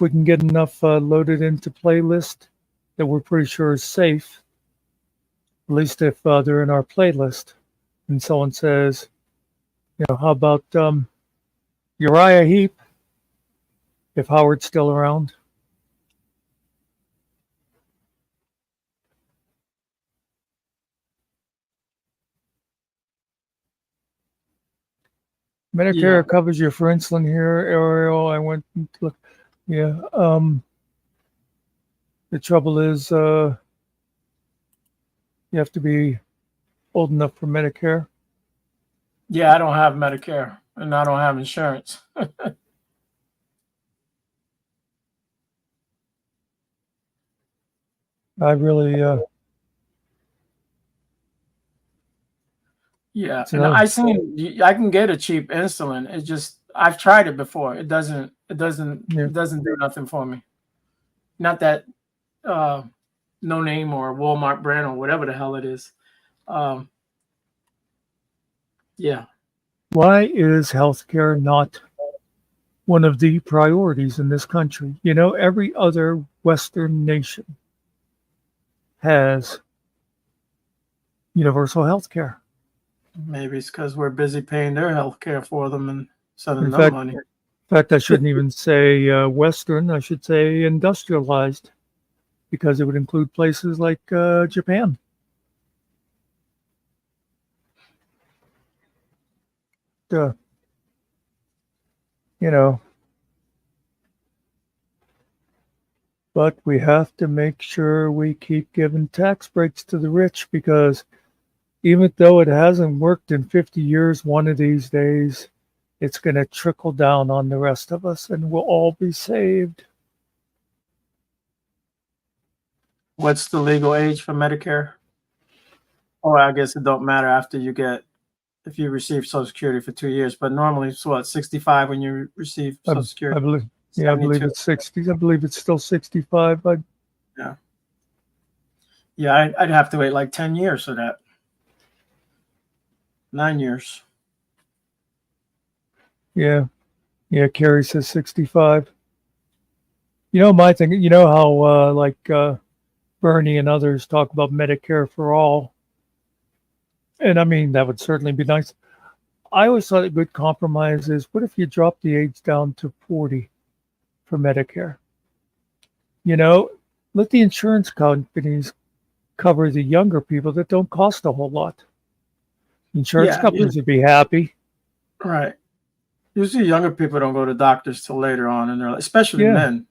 we can get enough loaded into playlist that we're pretty sure is safe, at least if they're in our playlist, and someone says, you know, how about Uriah Heep, if Howard's still around? Medicare covers you for insulin here, Ariel. I went and look. Yeah. The trouble is, you have to be old enough for Medicare. Yeah, I don't have Medicare and I don't have insurance. I really, Yeah, and so, I can get a cheap insulin. It just I've tried it before. It doesn't yeah. do nothing for me. Not that no name or Walmart brand or whatever the hell it is. Yeah. Why is healthcare not one of the priorities in this country? You know, every other Western nation has universal health care. Maybe it's because we're busy paying their health care for them and sending In them money. fact, I shouldn't even say Western. I should say industrialized, because it would include places like Japan. You know, but we have to make sure we keep giving tax breaks to the rich, because even though it hasn't worked in 50 years, one of these days, it's going to trickle down on the rest of us and we'll all be saved. What's the legal age for Medicare? Oh, I guess it don't matter after if you receive Social Security for 2 years, but normally it's what, 65 when you receive Social Security? I believe, yeah, I believe it's 60. I believe it's still 65. Yeah. Yeah, I'd have to wait like 10 years for that. 9 years. Yeah. Yeah, Carrie says 65. You know, my thing, you know how Bernie and others talk about Medicare for all. And I mean, that would certainly be nice. I always thought a good compromise is, what if you drop the age down to 40 for Medicare? You know, let the insurance companies cover the younger people that don't cost a whole lot. Insurance companies would be happy. Right. Usually younger people don't go to doctors till later on in their life, especially men.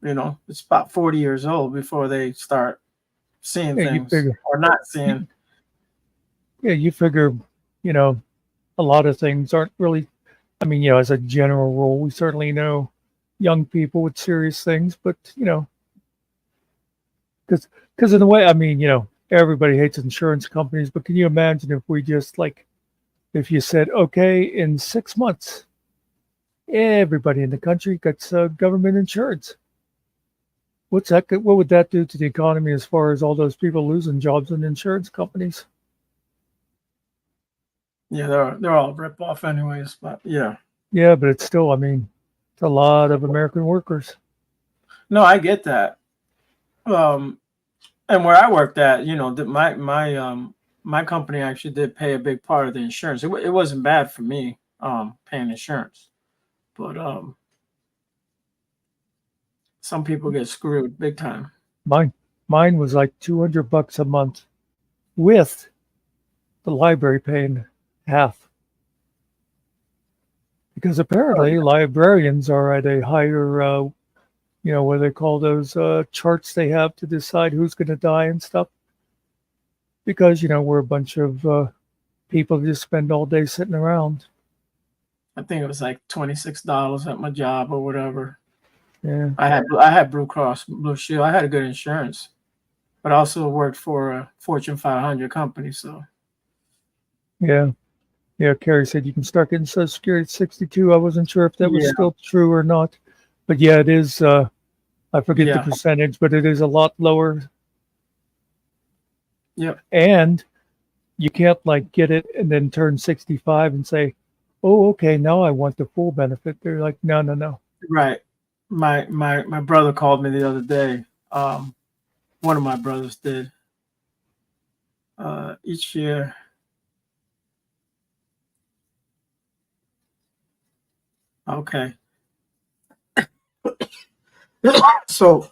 You know, it's about 40 years old before they start seeing things or not seeing. Yeah, you figure, you know, a lot of things aren't really, I mean, you know, as a general rule, we certainly know young people with serious things, but, you know, because in a way, I mean, you know, everybody hates insurance companies, but can you imagine if we just if you said, okay, in 6 months, everybody in the country gets government insurance. What would that do to the economy as far as all those people losing jobs in insurance companies? Yeah, they're all rip off anyways, but yeah. Yeah, but it's still, I mean, it's a lot of American workers. No, I get that. And where I worked at, you know, my company actually did pay a big part of the insurance. It wasn't bad for me paying insurance, but some people get screwed big time. Mine was like $200 a month, with the library paying half. Because apparently librarians are at a higher, you know, what they call those charts they have to decide who's going to die and stuff. Because, you know, we're a bunch of people who just spend all day sitting around. I think it was like $26 at my job or whatever. Yeah. I had Blue Cross Blue Shield. I had a good insurance, but I also worked for a Fortune 500 company. So yeah, Carrie said you can start getting Social Security at 62. I wasn't sure if that was still true or not, but yeah, it is. I forget the percentage, but it is a lot lower. Yep. And you can't get it and then turn 65 and say, oh, okay, now I want the full benefit. They're like, no. Right. My brother called me the other day. One of my brothers did. Each year. Okay. So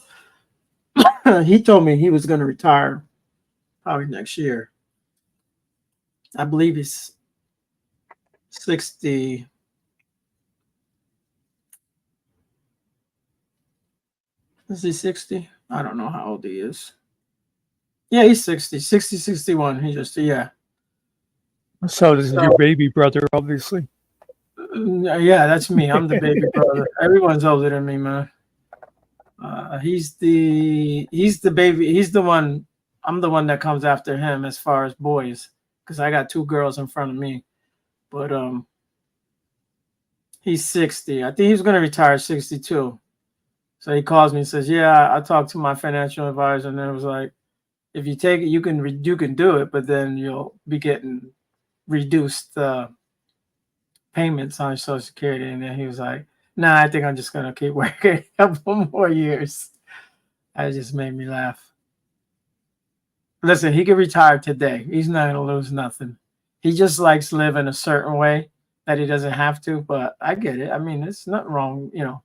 he told me he was going to retire probably next year. I believe he's 60. Is he 60? I don't know how old he is. Yeah, he's 60, 61. He just, yeah. So this is your baby brother, obviously. Yeah, that's me. I'm the baby brother. Everyone's older than me, man. He's the baby. He's the one. I'm the one that comes after him as far as boys, because I got 2 girls in front of me. But he's 60. I think he's going to retire 62. So he calls me and says, "Yeah, I talked to my financial advisor, and it was like, if you take it, you can do it, but then you'll be getting reduced payments on Social Security." And then he was like, "Nah, I think I'm just gonna keep working a couple more years." That just made me laugh. Listen, he could retire today. He's not gonna lose nothing. He just likes living a certain way that he doesn't have to. But I get it. I mean, it's not wrong. You know,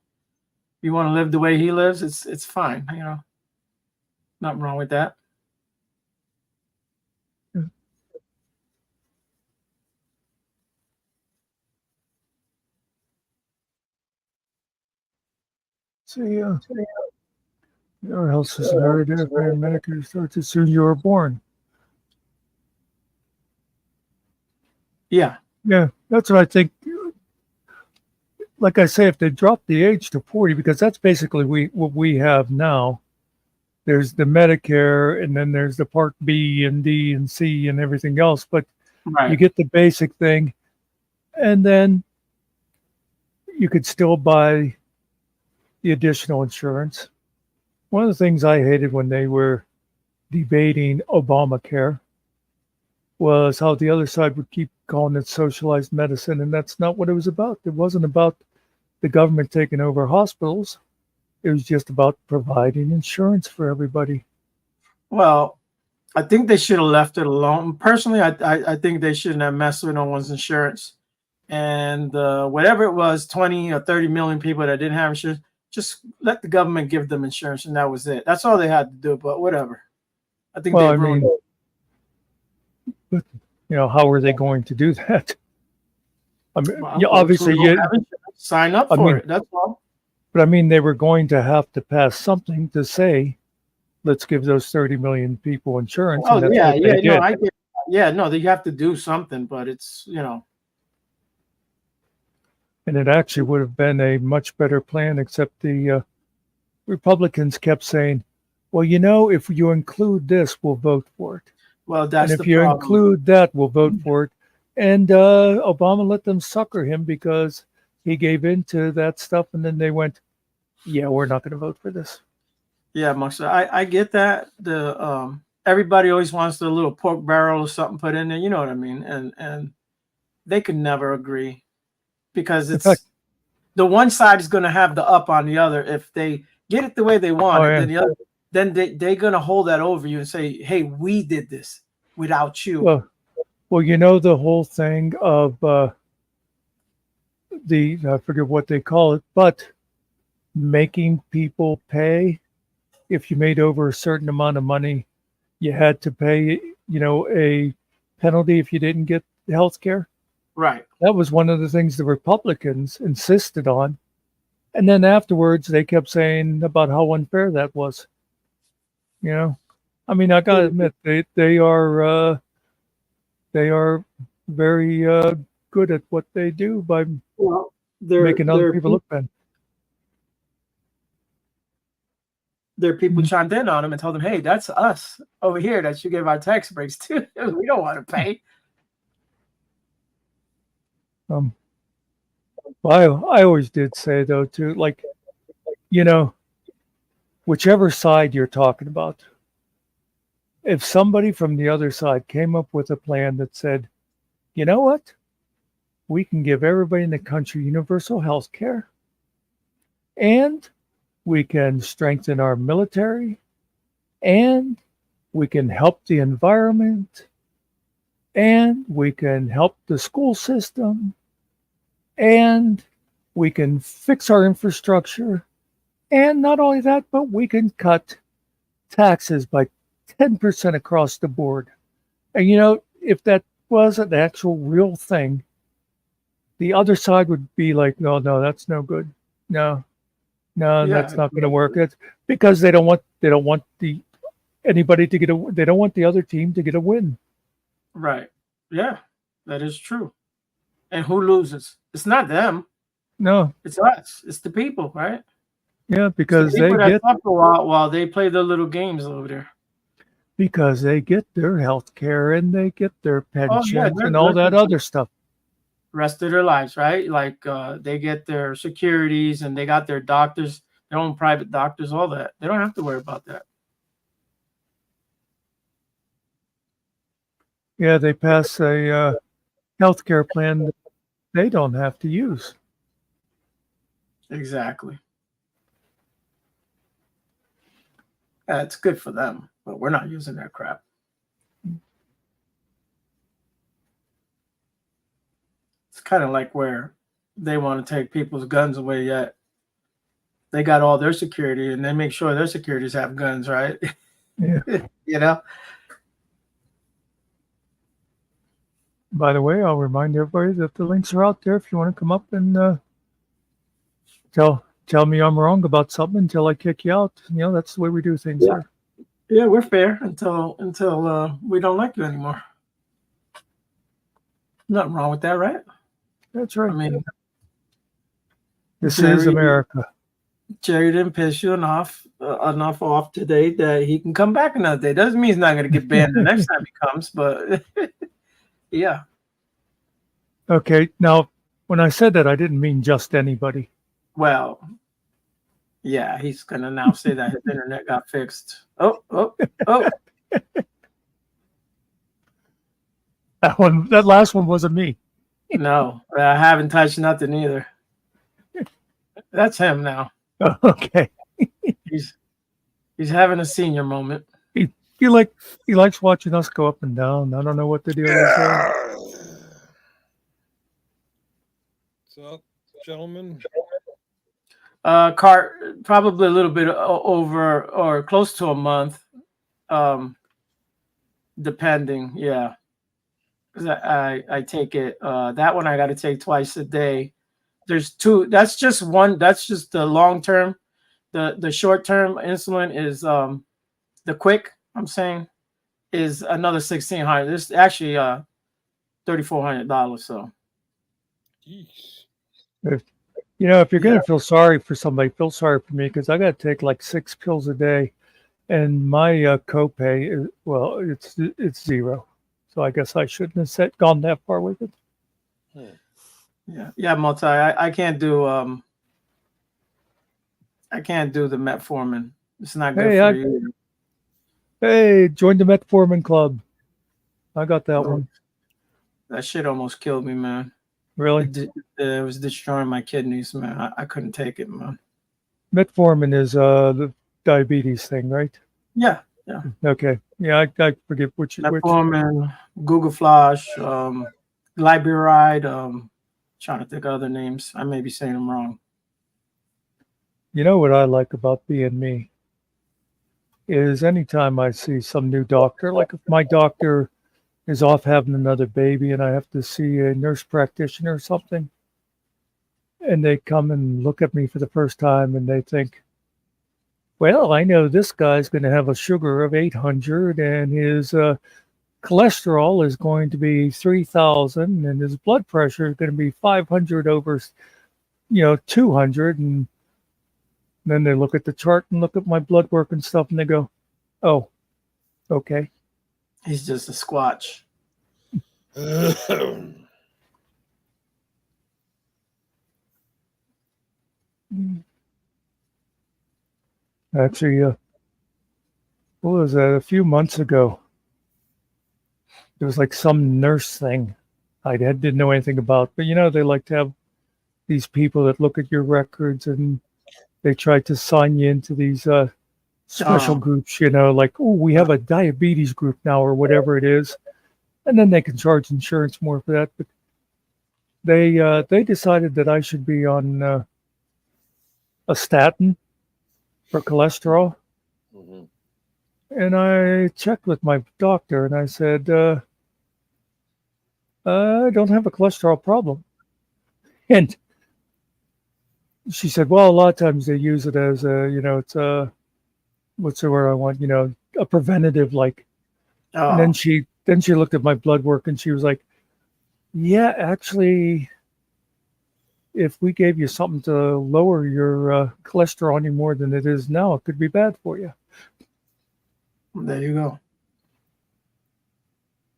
if you want to live the way he lives, it's fine. You know, nothing wrong with that. So your health system already did Medicare starts as soon as you were born. Yeah. Yeah, that's what I think. Like I say, if they drop the age to 40, because that's basically what we have now. There's the Medicare, and then there's the Part B and D and C and everything else. But Right. you get the basic thing, and then you could still buy the additional insurance. One of the things I hated when they were debating Obamacare was how the other side would keep calling it socialized medicine, and that's not what it was about. It wasn't about the government taking over hospitals. It was just about providing insurance for everybody. Well, I think they should have left it alone. Personally, I think they shouldn't have messed with no one's insurance. And whatever it was, 20 or 30 million people that didn't have insurance, just let the government give them insurance, and that was it. That's all they had to do. But whatever. I think they ruined it. But, how are they going to do that? I mean, Well, obviously, sign up for it. That's all. But I mean, they were going to have to pass something to say, let's give those 30 million people insurance. Oh, and that's yeah, what they yeah. No, did. I get. Yeah, no, they have to do something, but it's And it actually would have been a much better plan, except the Republicans kept saying, well, if you include this, we'll vote for it. Well, that's and the if you problem. include that, we'll vote for it. And Obama let them sucker him because he gave in to that stuff. And then they went, yeah, we're not going to vote for this. Yeah, Muckster, I get that. The everybody always wants the little pork barrel or something put in there. You know what I mean? And they could never agree because it's the one side is going to have the up on the other. If they get it the way they want it, then the other, then they're going to hold that over you and say, hey, we did this without you. Well, the whole thing of I forget what they call it, but making people pay. If you made over a certain amount of money, you had to pay, a penalty if you didn't get health care. Right. That was one of the things the Republicans insisted on. And then afterwards, they kept saying about how unfair that was. I mean, I got to admit, they are very good at what they do by making other people look bad. There are people chimed in on them and told them, hey, that's us over here that you give our tax breaks to. We don't want to pay. Well, I always did say, though, too, like, whichever side you're talking about, if somebody from the other side came up with a plan that said, you know what, we can give everybody in the country universal health care, and we can strengthen our military, and we can help the environment, and we can help the school system, and we can fix our infrastructure, and not only that, but we can cut taxes by 10% across the board. And if that was an actual real thing, the other side would be like, no, that's no good. No, No, Yeah, that's not going to work. It's because they don't want anybody to get they don't want the other team to get a win. right. Yeah, that is true. And who loses? It's not them. No. It's us. It's the people, right? Yeah, It's the because they people that get suffer while they play their little games over there. their health care and they get their Oh yeah, pensions and all that other stuff. rest of their lives, right? Like they get their securities and they got their doctors, their own private doctors, all that. They don't have to worry about that. Yeah, they pass a health care plan that they don't have to use. Exactly. Yeah, it's good for them, but we're not using that crap. It's kind of like where they want to take people's guns away, yet they got all their security and they make sure their securities have guns, right? Yeah. You know? By the way, I'll remind everybody that the links are out there if you want to come up and tell me I'm wrong about something until I kick you out. You know, that's the way we do things Yeah. here. Yeah, we're fair until we don't like you anymore. Nothing wrong with that, right? That's right. I mean, This is Jerry- America. Jerry didn't piss you enough off today that he can come back another day. Doesn't mean he's not going to get banned the next time he comes, but yeah. Okay, now when I said that, I didn't mean just anybody. Well, yeah, he's going to now say that his internet got fixed. Oh. That last one wasn't me. No, I haven't touched nothing either. That's him now. Okay. He's having a senior moment. He likes watching us go up and down. I don't know what the deal is there. What's up, gentlemen? Cart probably a little bit over or close to a month, depending. Yeah, 'cause I take it. That one I got to take twice a day. There's two. That's just one. That's just the long term. The short term insulin is the quick. I'm saying is another $1,600. This is actually $3,400. So. If you're gonna feel sorry for somebody, feel sorry for me because I got to take like 6 pills a day, and my copay is it's $0. So I guess I shouldn't have gone that far with it. Yeah, multi. I can't do the metformin. It's not good for you. Hey, join the metformin club. I got that one. That shit almost killed me, man. Really? It was destroying my kidneys, man. I couldn't take it, man. Metformin is the diabetes thing, right? Yeah. Okay. Yeah, I forget which. Metformin, Google Flash, Liberide. Trying to think of other names. I may be saying them wrong. You know what I like about being me is anytime I see some new doctor, like if my doctor is off having another baby and I have to see a nurse practitioner or something, and they come and look at me for the first time and they think, well, I know this guy's going to have a sugar of 800 and his cholesterol is going to be 3,000 and his blood pressure is going to be 500 over 200, and then they look at the chart and look at my blood work and stuff and they go, oh, okay. He's just a squatch. Actually, what was that? A few months ago, there was like some nurse thing I didn't know anything about, but they like to have these people that look at your records and they try to sign you into these special groups, like, oh, we have a diabetes group now or whatever it is. And then they can charge insurance more for that. But they decided that I should be on a statin for cholesterol. Mm-hmm. And I checked with my doctor and I said, I don't have a cholesterol problem. And she said, well, a lot of times they use it as a, it's a, what's the word I want, a preventative, like. And then she looked at my blood work and she was like, yeah, actually, if we gave you something to lower your cholesterol any more than it is now, it could be bad for you. There you go.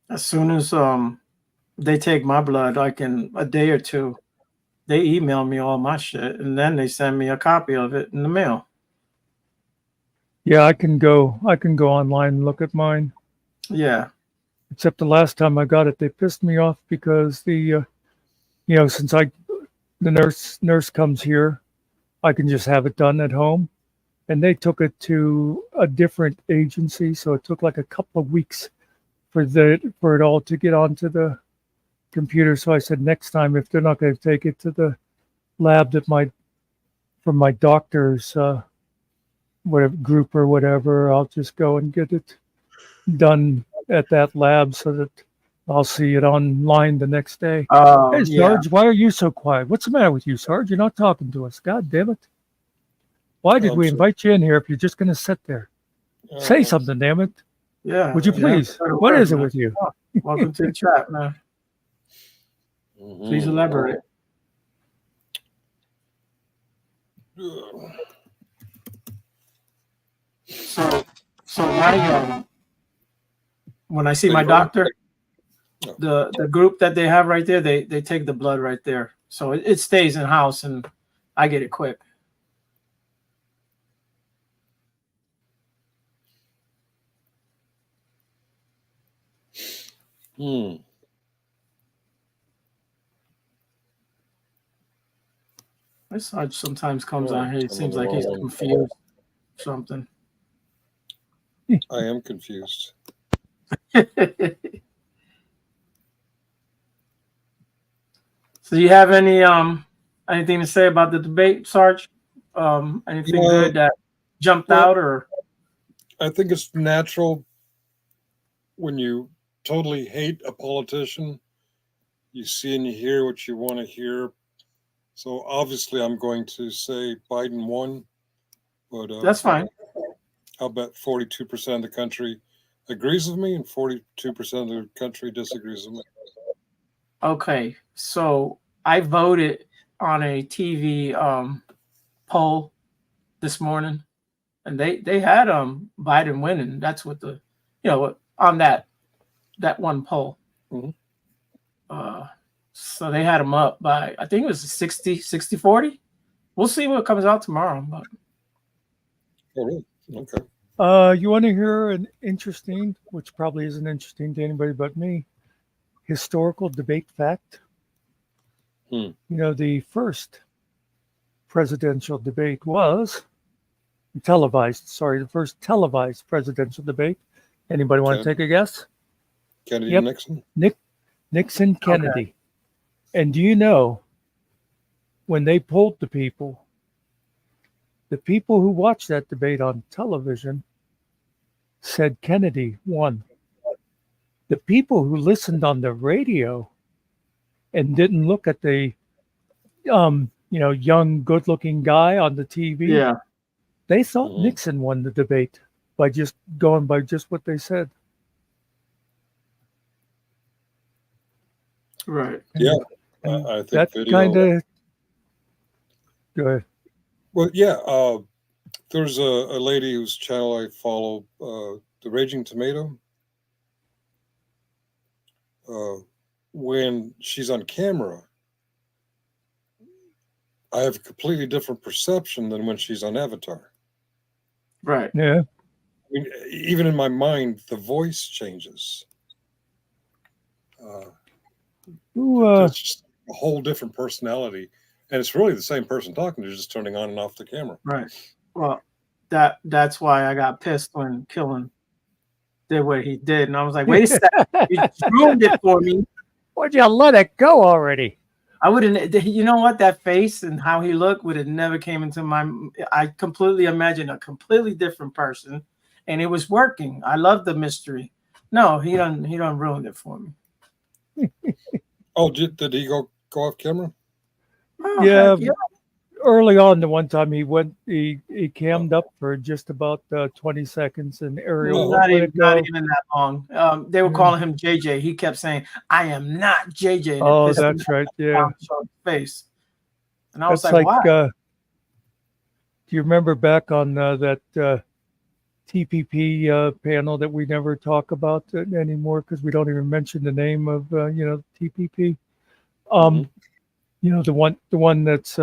As soon as they take my blood, like in a day or two, they email me all my shit, and then they send me a copy of it in the mail. Yeah, I can go online and look at mine. Yeah. Except the last time I got it, they pissed me off because the, since the nurse comes here, I can just have it done at home. And they took it to a different agency, so it took like a couple of weeks for it all to get onto the computer. So I said, next time, if they're not going to take it to the lab from my doctor's whatever group or whatever, I'll just go and get it done at that lab so that I'll see it online the next day. Hey, Sarge, why are you so quiet? What's the matter with you, Sarge? You're not talking to us. God damn it. Why did we invite you in here if you're just going to sit there? Say something, damn it. Yeah. Would you please? What is it with you? Welcome to the chat, man. Please elaborate. So when I see my doctor, the group that they have right there, they take the blood right there. So it stays in house and I get it quick. My Sarge sometimes comes on here. It seems like he's confused. Something. I am confused. So do you have anything to say about the debate, Sarge? Anything good that jumped out, or? I think it's natural when you totally hate a politician, you see and you hear what you want to hear. So obviously I'm going to say Biden won, but that's fine. I'll bet 42% of the country agrees with me and 42% of the country disagrees with me. Okay, so I voted on a TV poll this morning, and they had Biden winning. That's what on that one poll. So they had him up by, I think it was 60-40. We'll see what comes out tomorrow. But. Oh, really? Okay. You want to hear an interesting, which probably isn't interesting to anybody but me, historical debate fact? The first presidential debate was televised. Sorry, the first televised presidential debate. Anybody want to take a guess? Kennedy, Nixon? Nixon, Kennedy. Okay. And do you know, when they polled the people who watched that debate on television said Kennedy won. The people who listened on the radio and didn't look at the, young, good-looking guy on the TV, they thought Nixon won the debate by just going by just what they said. Right. Yeah. I think that kind of. Go ahead. Well, yeah. There's a lady whose channel I follow, The Raging Tomato. When she's on camera, I have a completely different perception than when she's on Avatar. Right. Yeah. I mean, even in my mind, the voice changes. It's just a whole different personality, and it's really the same person talking. They're just turning on and off the camera. Right. Well, that's why I got pissed when Killen did what he did, and I was like, "Wait a second, you ruined it for me. Why'd you let it go already?" I wouldn't. You know what? That face and how he looked would have never came into my. I completely imagined a completely different person, and it was working. I love the mystery. No, he done ruined it for me. Oh, did he go off camera? Oh, yeah. early on, the one time he cammed up for just about 20 seconds, and Ariel Not let even, it go. not even that long. They were calling him JJ. He kept saying, "I am not JJ." And it Oh, pissed me that's off right. on Yeah, Sean's face. And I was that's like, like. "Why?" Do you remember back on that TPP panel that we never talk about anymore because we don't even mention the name of TPP? The one that's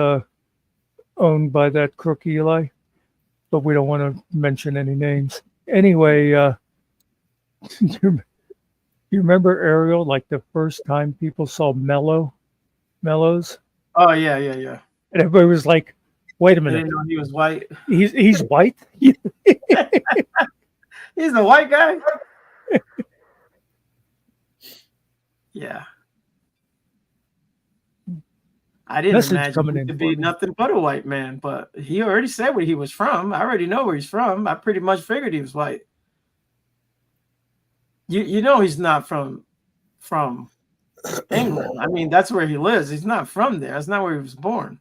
owned by that crook Eli, but we don't want to mention any names. Anyway, you remember Ariel? Like the first time people saw Mellows, Oh yeah, yeah, yeah. and everybody was like, "Wait a They minute, didn't know he was white. he's white." He's a white guy. Yeah. I didn't Message imagine coming he in could for be me. nothing but a white man, but he already said where he was from. I already know where he's from. I pretty much figured he was white. You know he's not from England. I mean, that's where he lives. He's not from there. That's not where he was born.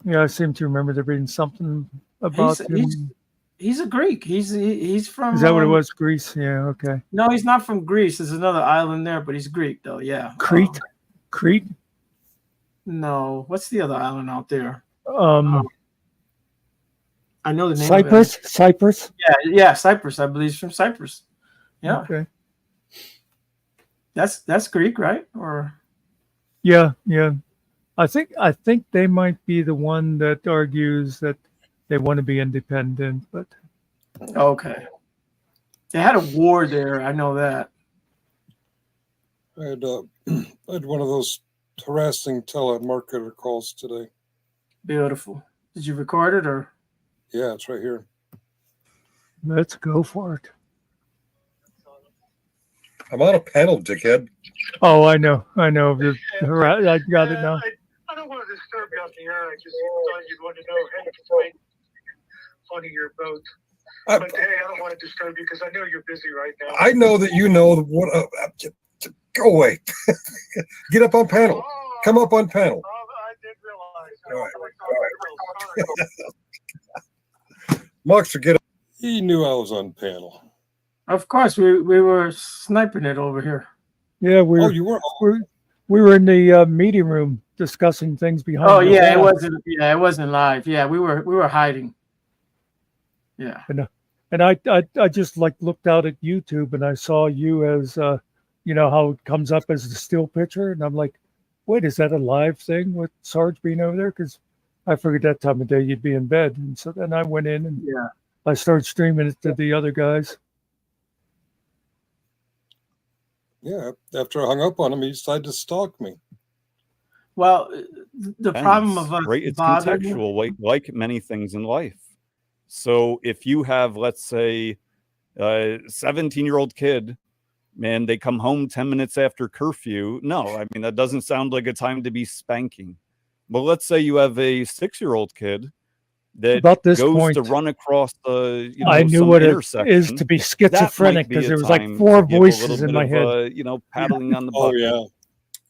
Yeah, I seem to remember there being something about him. He's a Greek. He's from Is that what it was? Greece? Yeah, okay. No, he's not from Greece. There's another island there, but he's Greek though. Yeah. Crete? Crete? No. What's the other island out there? I know the name Cyprus? of it. Cyprus? Yeah, Cyprus. I believe he's from Cyprus. Yeah. Okay. That's Greek, right? Or Yeah. I think they might be the one that argues that they want to be independent, but okay. They had a war there. I know that. I had one of those harassing telemarketer calls today. Beautiful. Did you record it or? Yeah, it's right here. let's go for it. I'm on a panel, dickhead. Oh, I know. I got it now. I don't want to disturb you off the air. I just thought you'd want to know, hey, it's like one of your boats. But hey, I don't want to disturb you because I know you're busy right now. I know that you know what. Go away. Get up on panel. Come up on panel. I did realize. All right. Muckster, get up. He knew I was on panel. Of course, we were sniping it over here. Yeah, you were. We were in the meeting room discussing things behind. Oh yeah, it wasn't. Yeah, it wasn't live. Yeah, we were hiding. Yeah. And I just like looked out at YouTube and I saw you as how it comes up as the still picture, and I'm like, wait, is that a live thing with Sarge being over there? Because I figured that time of day you'd be in bed, and so then I went in and I started streaming it to the other guys. Yeah, after I hung up on him, he decided to stalk me. Well, the problem of us right, it's bothering contextual, like many things in life. So if you have, let's say, a 17-year-old kid, and they come home 10 minutes after curfew, no, I mean, that doesn't sound like a time to be spanking. But let's say you have a 6-year-old kid that About this goes point, to run across the, I knew some what it intersection. is to be schizophrenic That might be because a there was like time 4 to give a voices little in bit my of, head. paddling on the Oh, butt. yeah.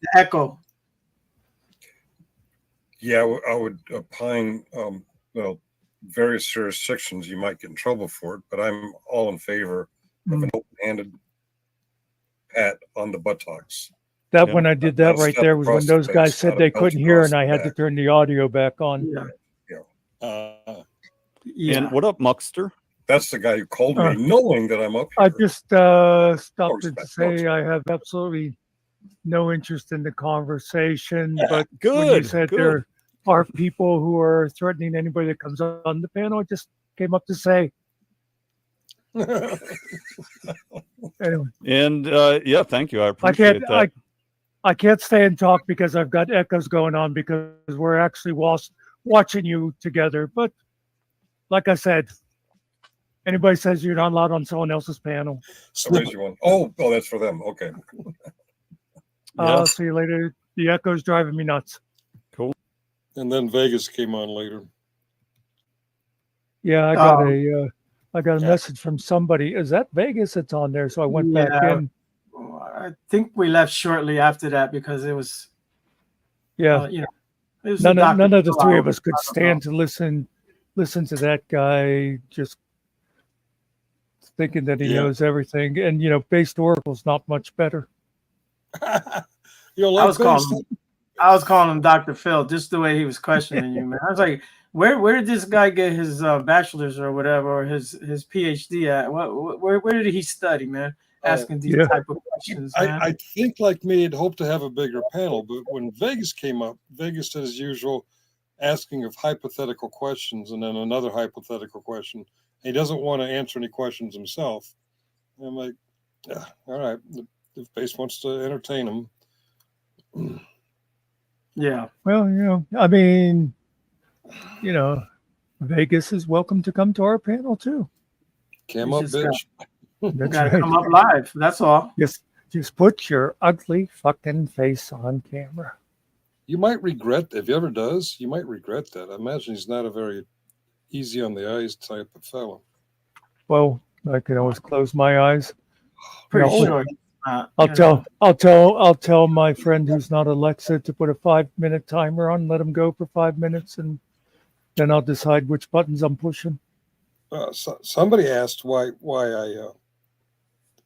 the echo. Yeah, I would opine, various jurisdictions you might get in trouble for it, but I'm all in favor of an open-handed pat on the buttocks. That when I did that Not a right step there was when across the those guys face, said not a they belt couldn't hear across and I the had to back. turn the audio back on. And what up, Muckster? That's the guy who called me, knowing that I'm up I here. just stopped to respect, say I have absolutely no interest in the conversation. Yeah, But when you good, said good. there are people who are threatening anybody that comes on the panel, I just came up to say. Anyway, And yeah, thank you. I appreciate that. I can't stay and talk because I've got echoes going on because we're actually watching you together. But like I said, anybody says you're not allowed on someone else's panel. Somebody's you want. Oh, that's for them. Okay. I'll see you later. The echo's driving me nuts. Cool. And then Vegas came on later. Yeah, I got a message from somebody. Is that Vegas that's on there? So I went back in. I think we left shortly after that because it was, it None of the three of us could stand to listen to that guy just thinking that he knows everything. And based Oracle's not much better. I was calling him Dr. Phil, just the way he was questioning you, man. I was like, where did this guy get his bachelor's or whatever, or his PhD at? Where did he study, man? Asking these type of questions, man. I think, like me, he'd hoped to have a bigger panel, but when Vegas came up, Vegas did his usual asking of hypothetical questions and then another hypothetical question. He doesn't want to answer any questions himself. And I'm like, yeah, all right, if Base wants to entertain him. Yeah. Well, I mean, Vegas is welcome to come to our panel too. Come up, bitch. That's gotta right. come up live. That's all. Just put your ugly fucking face on camera. You might regret, if he ever does, you might regret that. I imagine he's not a very easy on the eyes type of fellow. Well, I can always close my eyes. Pretty sure. I'll tell my friend who's not Alexa to put a 5-minute timer on, let him go for 5 minutes, and then I'll decide which buttons I'm pushing. Somebody asked why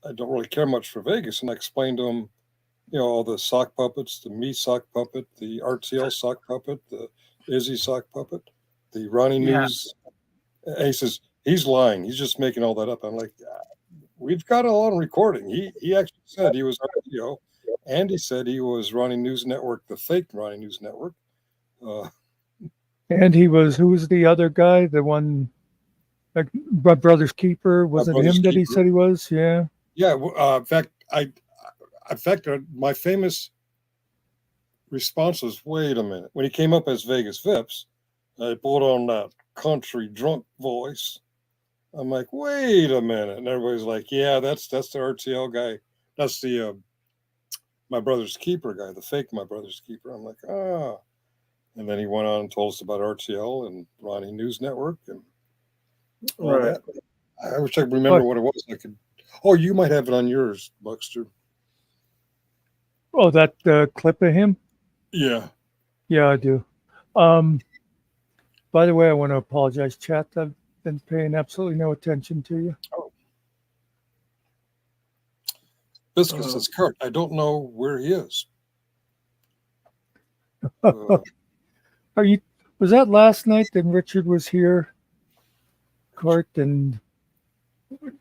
I don't really care much for Vegas, and I explained to him, all the sock puppets, the me sock puppet, the RTL sock puppet, the Izzy sock puppet, the Ronnie News. And he says he's lying. He's just making all that up. I'm like, we've got it all on recording. He actually said he was RTL, and he said he was Ronnie News Network, the fake Ronnie News Network. And who was the other guy? The one, like, my brother's keeper. Was it him that he said he was? Yeah. Yeah. In fact, my famous response was, wait a minute. When he came up as Vegas Vips, I pulled on that country drunk voice. I'm like, wait a minute. And everybody's like, yeah, that's the RTL guy. That's the My Brother's Keeper guy, the fake My Brother's Keeper. I'm like, ah. And then he went on and told us about RTL and Ronnie News Network and all that. I wish I could remember what it was. Oh, you might have it on yours, Muckster. Oh, that clip of him? Yeah. Yeah, I do. By the way, I want to apologize, chat. I've been paying absolutely no attention to you. Oh. Biscuit says, Kurt, I don't know where he is. Was that last night that Richard was here, Kurt? And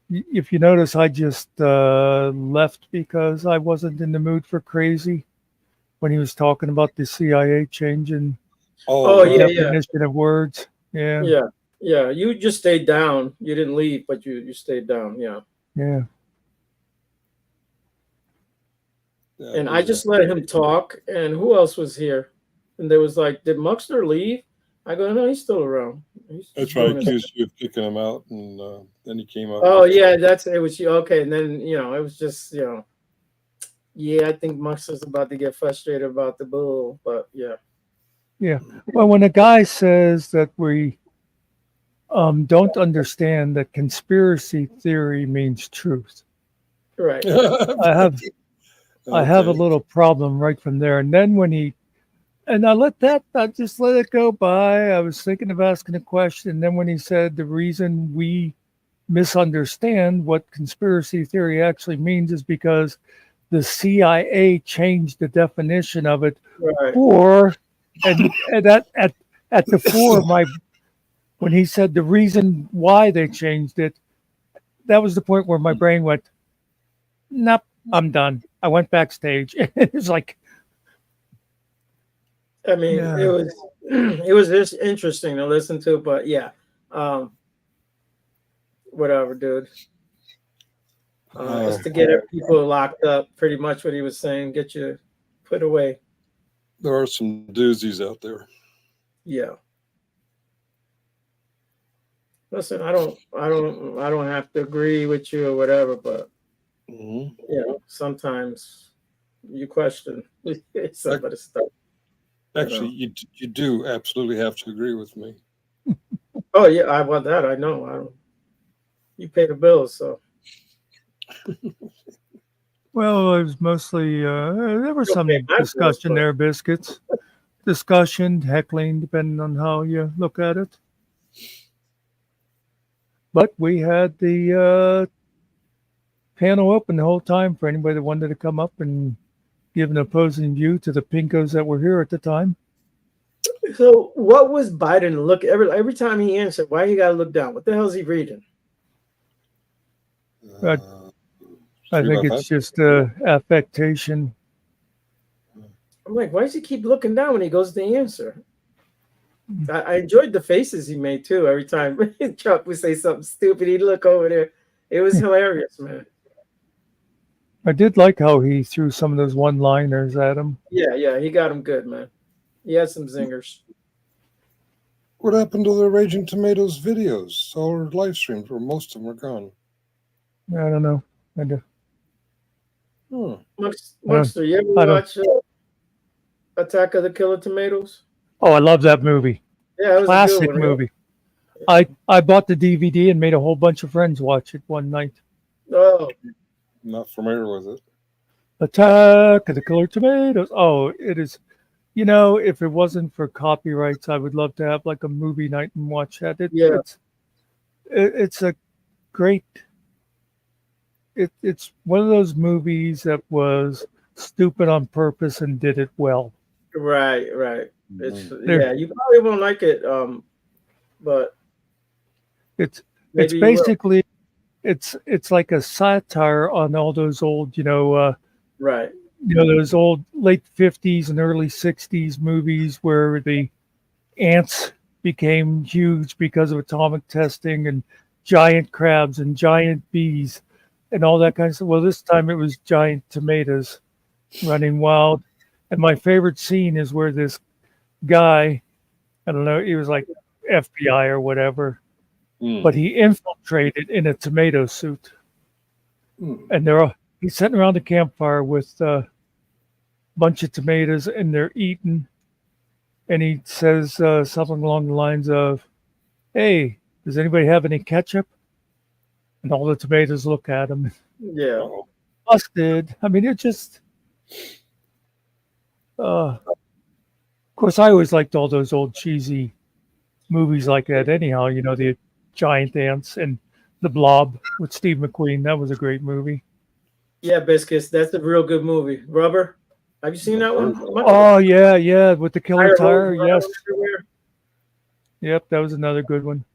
if you notice, I just left because I wasn't in the mood for crazy when he was talking about the CIA changing definition of words. Yeah. You just stayed down. You didn't leave, but you stayed down. Yeah. And I just let him talk. And who else was here? And there was like, did Muckster leave? I go, no, he's still around. That's right. He accused you of kicking him out, and then he came out. Oh yeah, it was okay. And then it was just I think Muckster's about to get frustrated about the bull, but yeah. Yeah. Well, when a guy says that we don't understand that conspiracy theory means truth, right? I have a little problem right from there. And then when I just let it go by. I was thinking of asking a question. And then when he said the reason we misunderstand what conspiracy theory actually means is because the CIA changed the definition of it. Right. At the fore, when he said the reason why they changed it, that was the point where my brain went, nope, I'm done. I went backstage. It was like, I mean, it was just interesting to listen to, but whatever, dude. It's to get people locked up. Pretty much what he was saying. Get you put away. There are some doozies out there. Yeah. Listen, I don't have to agree with you or whatever, but sometimes you question some of the stuff. Actually, you do absolutely have to agree with me. Oh yeah, I want that. I know. You pay the bills, so. Well, it was mostly there was some discussion there, Biscuits. discussion, heckling, depending on how you look at it. But we had the panel open the whole time for anybody that wanted to come up and give an opposing view to the pinkos that were here at the time. So what was Biden look every time he answered? Why he gotta look down? What the hell is he reading? I think it's just affectation. I'm like, why does he keep looking down when he goes to answer? I enjoyed the faces he made too. Every time Trump would say something stupid, he'd look over there. It was hilarious, man. I did like how he threw some of those one-liners at him. Yeah, he got him good, man. He had some zingers. What happened to the Raging Tomatoes videos or live streams where most of them are gone? I don't know. I do. Muckster, you ever watch Attack of the Killer Tomatoes? Oh, I love that movie. Yeah, it was classic a good one, movie. I bought the DVD and made a whole bunch of friends watch it one night. Oh, not familiar with it. Attack of the Killer Tomatoes. Oh, it is. You know, if it wasn't for copyrights, I would love to have like a movie night and watch that. It's a great. It's one of those movies that was stupid on purpose and did it well. Right. It's you probably won't like it, but it's maybe you basically it's like a satire on all those old, right. Those old late 50s and early 60s movies where the ants became huge because of atomic testing and giant crabs and giant bees and all that kind of stuff. Well, this time it was giant tomatoes running wild. And my favorite scene is where this guy, I don't know, he was like FBI or whatever, but he infiltrated in a tomato suit. And he's sitting around the campfire with a bunch of tomatoes and they're eating. And he says something along the lines of, "Hey, does anybody have any ketchup?" And all the tomatoes look at him. Yeah. Busted. I mean, it just... of course, I always liked all those old cheesy movies like that anyhow. The giant ants and The Blob with Steve McQueen. That was a great movie. Yeah, Biscuits. That's a real good movie. Rubber. Have you seen that one? Oh, yeah. With the killer tire. Yes. Everywhere. Yep, that was another good one.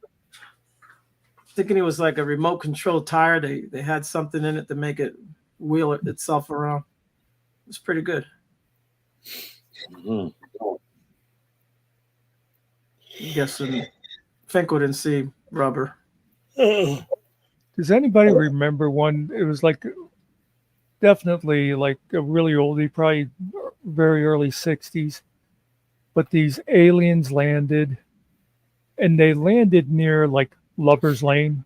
Thinking it was like a remote control tire. They had something in it to make it wheel itself around. It's pretty good. Guessing Finkel didn't see Rubber. Does anybody remember one? It was like definitely like a really oldie, probably very early 60s. But these aliens landed, and they landed near like Lover's Lane,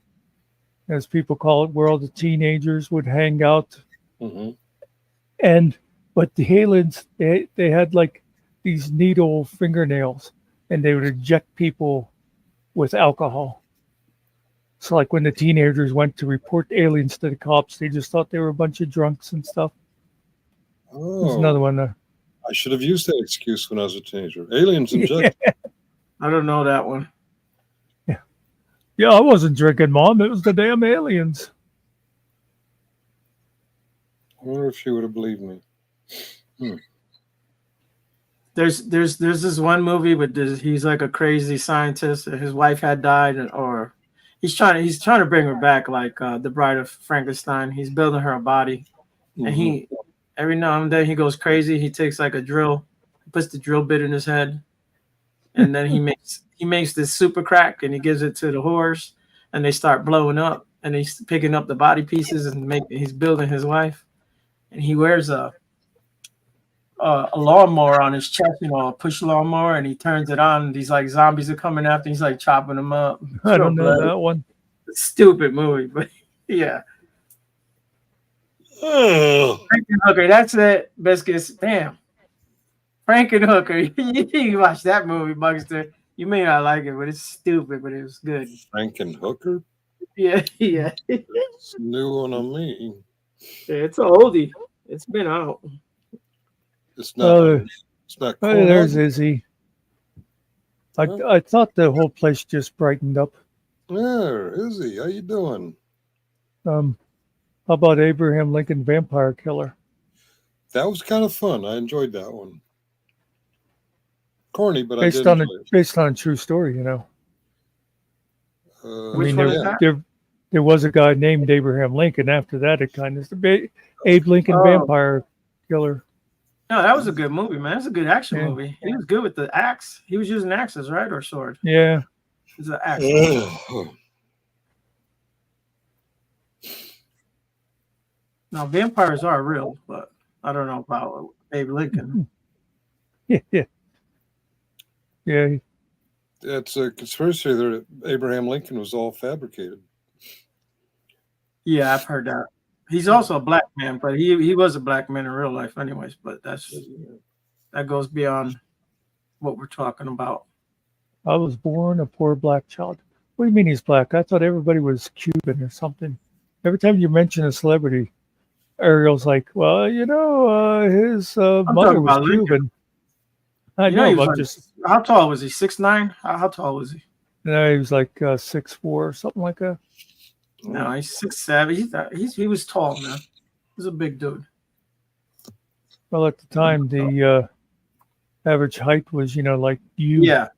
as people call it, where all the teenagers would hang out. But the aliens, they had like these needle fingernails, and they would inject people with alcohol. So like when the teenagers went to report aliens to the cops, they just thought they were a bunch of drunks and stuff. There's another one there. I should have used that excuse when I was a teenager. Aliens inject. I don't know that one. Yeah, I wasn't drinking, Mom. It was the damn aliens. I wonder if she would have believed me. There's this one movie with he's like a crazy scientist. His wife had died, or he's trying to bring her back, like the Bride of Frankenstein. He's building her a body, and he every now and then he goes crazy. He takes like a drill, puts the drill bit in his head, and then he makes this super crack, and he gives it to the whores, and they start blowing up, and he's picking up the body pieces and he's building his wife, and he wears a lawnmower on his chest, a push lawnmower, and he turns it on, and these like zombies are coming after. He's like chopping them up. I don't know that one. Stupid movie, but yeah. Frankenhooker, that's it. Biscuits. Damn. Frankenhooker. You watch that movie, Muckster. You may not like it, but it's stupid, but it was good. Frankenhooker? Yeah. It's a new one on me. Yeah, it's an oldie. It's been out. It's not. It's not Hey, corn there's hog? Izzy. I thought the whole place just brightened up. There, Izzy. How you doing? How about Abraham Lincoln Vampire Killer? That was kind of fun. I enjoyed that one. Corny, but I Based did on enjoy it. based on a true story, you know. Which I one mean, is that? there was a guy named Abraham Lincoln. After that, it kind of Abe Lincoln Oh. Vampire Killer. No, that was a good movie, man. It's a good action Yeah. movie. He was good with the axe. He was using axes, right, or sword? Yeah. It's an axe. Now, vampires are real, but I don't know about Abe Lincoln. Yeah. Yeah. It's a conspiracy that Abraham Lincoln was all fabricated. Yeah, I've heard that. He's also a black man, but he was a black man in real life, anyways. But that goes beyond what we're talking about. I was born a poor black child. What do you mean he's black? I thought everybody was Cuban or something. Every time you mention a celebrity, Ariel's like, well, his I'm mother talking was about Lincoln. Cuban. I You know, he but was I'm like, just, how tall was he? 6'9"? How tall was he? no, he was like 6'4" or something like that. No, he's 6'7". He was tall, man. He was a big dude. Well, at the time, the average height was, like you. Yeah.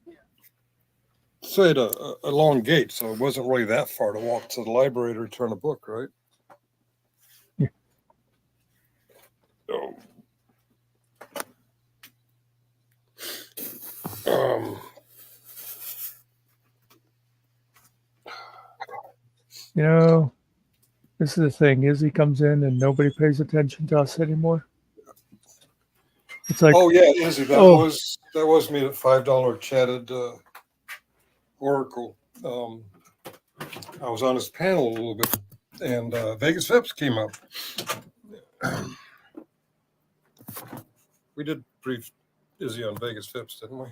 So it had a long gate, so it wasn't really that far to walk to the library to return a book, right? Yeah. Oh. This is the thing. Izzy comes in and nobody pays attention to us anymore. It's like, Oh yeah, Izzy, that was me at $5 chatted Oracle. I was on his panel a little bit, and Vegas Vips came up. We did brief Izzy on Vegas Vips, didn't we?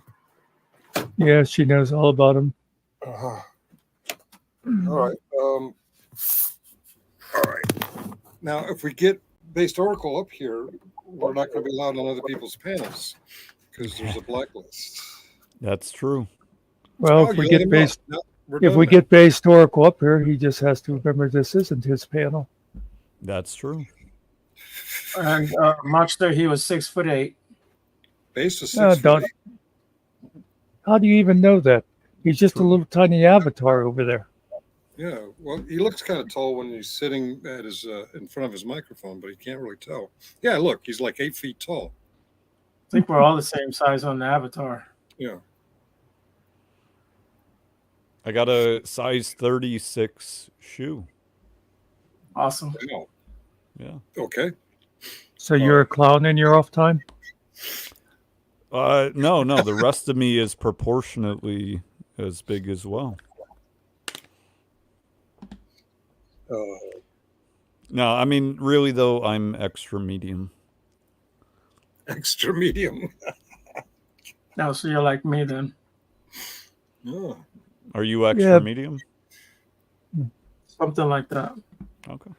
yeah, she knows all about him. All right. All right. Now, if we get Based Oracle up here, we're not going to be allowed on other people's panels because there's a blacklist. That's true. Well, if we get based Oracle up here, he just has to remember this isn't his panel. That's true. And Muckster, he was 6'8". Base is 6'8". How do you even know that? He's just a little tiny avatar over there. Yeah, well, he looks kind of tall when he's sitting at his in front of his microphone, but he can't really tell. Yeah, look, he's like 8 feet tall. I think we're all the same size on the avatar. Yeah. I got a size 36 shoe. Awesome. Wow. Yeah. Okay. So you're a clown in your off time? No. The rest of me is proportionately as big as well. No, I mean, really, though, I'm extra medium. Extra medium. No, so you're like me then. Yeah. Are you extra medium? Something like that. Okay.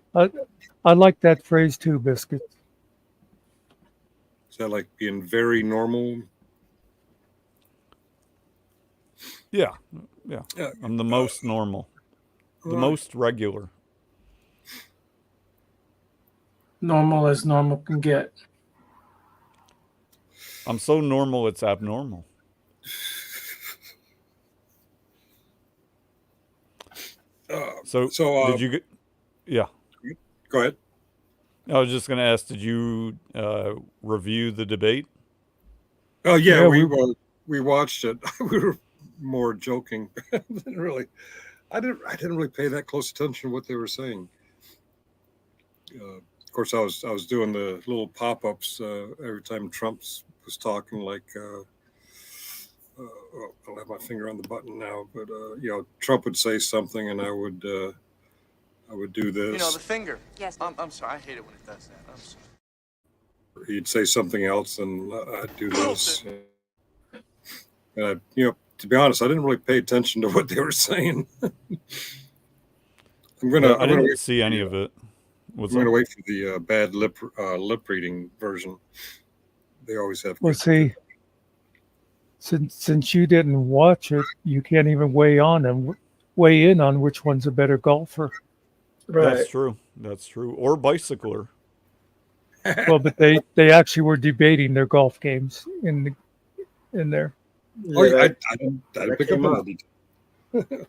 I like that phrase too, Biscuit. Is that like being very normal? Yeah. I'm the most normal. The most regular. Normal as normal can get. I'm so normal, it's abnormal. So did you get? Yeah. Go ahead. I was just going to ask, did you review the debate? Oh yeah, we watched it. We were more joking than really. I didn't really pay that close attention to what they were saying. Of course, I was doing the little pop-ups every time Trump was talking. Like, I'll have my finger on the button now, but Trump would say something, and I would do this. You know, the finger. Yes. I'm sorry. I hate it when it does that. I'm sorry. He'd say something else, and I'd do this. And to be honest, I didn't really pay attention to what they were saying. I didn't see any of it. I'm going to wait for the bad lip reading version. They always have. Well, see, since you didn't watch it, you can't even weigh in on which one's a better golfer. Right. That's true. That's true. Or bicycler. Well, but they actually were debating their golf games in there. Oh, yeah, that, I didn't that pick up came on up. the detail.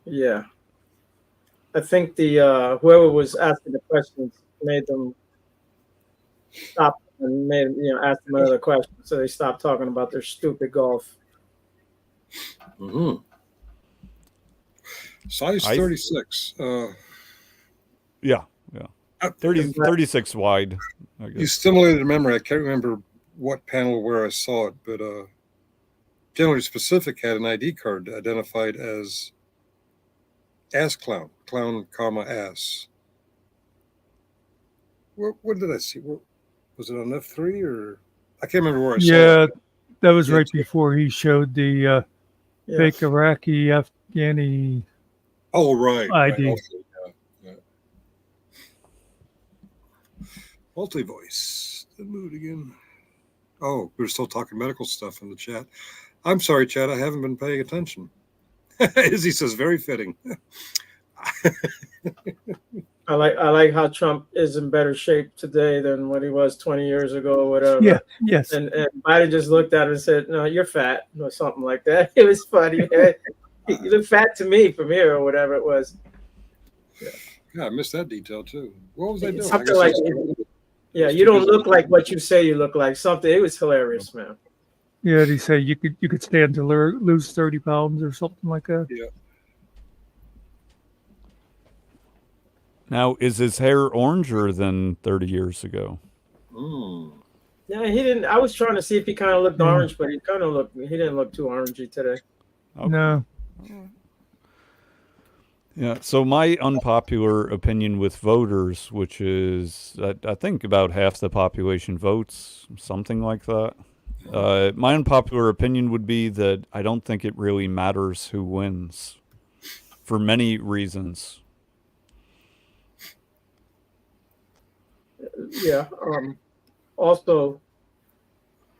Yeah. I think the whoever was asking the questions made them stop and ask them another question, so they stopped talking about their stupid golf. Mm-hmm. Size 36. Yeah. 36 wide. I guess. You stimulated a memory. I can't remember what panel where I saw it, but Generally Specific had an ID card identified as ass clown, comma, ass. What did I see? Was it on F3 or I can't remember where I saw it. Yeah, that was right before he showed the fake Iraqi Afghani. Oh, right. ID. Right. Also, yeah. Multi-voice. The mood again. Oh, we're still talking medical stuff in the chat. I'm sorry, Chad. I haven't been paying attention. Izzy says, very fitting. I like how Trump is in better shape today than what he was 20 years ago or whatever. Yeah, yes. And Biden just looked at him and said, "No, you're fat," or something like that. It was funny. You look fat to me from here or whatever it was. Yeah, I missed that detail too. What was I doing? Something like, yeah, you don't look like what you say you look like. Something. It was hilarious, man. Yeah, they say you could stand to lose 30 pounds or something like that. Yeah. Now, is his hair oranger than 30 years ago? Yeah, he didn't. I was trying to see if he kind of looked orange, but he didn't look too orangey today. Okay. No. Yeah, so my unpopular opinion with voters, which is, I think about half the population votes, something like that. My unpopular opinion would be that I don't think it really matters who wins for many reasons. Yeah. Also,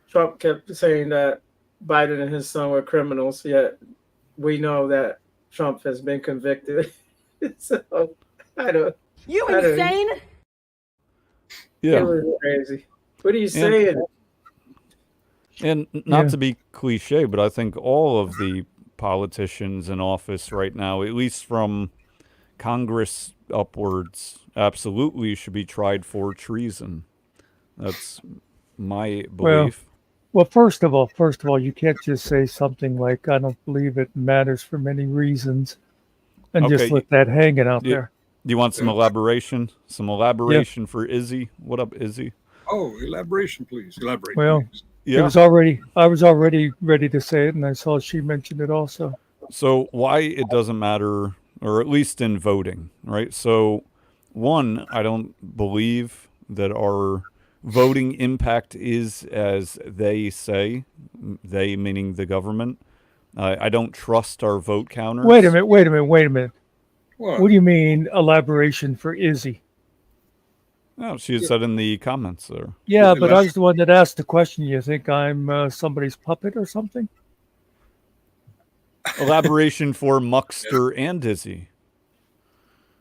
Trump kept saying that Biden and his son were criminals, yet we know that Trump has been convicted. So I don't. You I don't- insane? Yeah. It was crazy. What are you saying? And not to be cliche, but I think all of the politicians in office right now, at least from Congress upwards, absolutely should be tried for treason. That's my belief. Well, first of all, you can't just say something like, I don't believe it matters for many reasons, and just let that hanging out there. Do you want some elaboration? Some elaboration for Izzy? What up, Izzy? Oh, elaboration, please. Elaborate. Well, please. I was already ready to say it, and I saw she mentioned it also. So why it doesn't matter, or at least in voting, right? So one, I don't believe that our voting impact is as they say, they meaning the government. I don't trust our vote counters. Wait a minute. What? What do you mean elaboration for Izzy? No, she had said in the comments there. Yeah, but I was the one that asked the question. You think I'm somebody's puppet or something? Elaboration for Muckster and Izzy.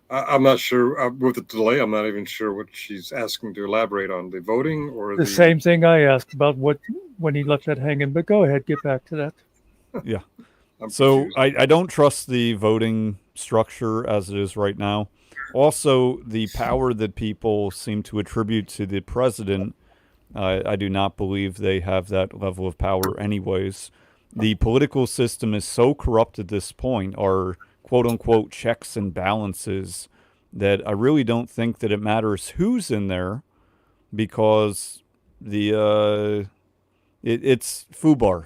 I'm not sure. With the delay, I'm not even sure what she's asking to elaborate on. The voting or The same thing I asked about when he left that hanging. But go ahead, get back to that. Yeah. So I don't trust the voting structure as it is right now. Also, the power that people seem to attribute to the president, I do not believe they have that level of power anyways. The political system is so corrupt at this point, our quote-unquote checks and balances, that I really don't think that it matters who's in there, because it's FUBAR.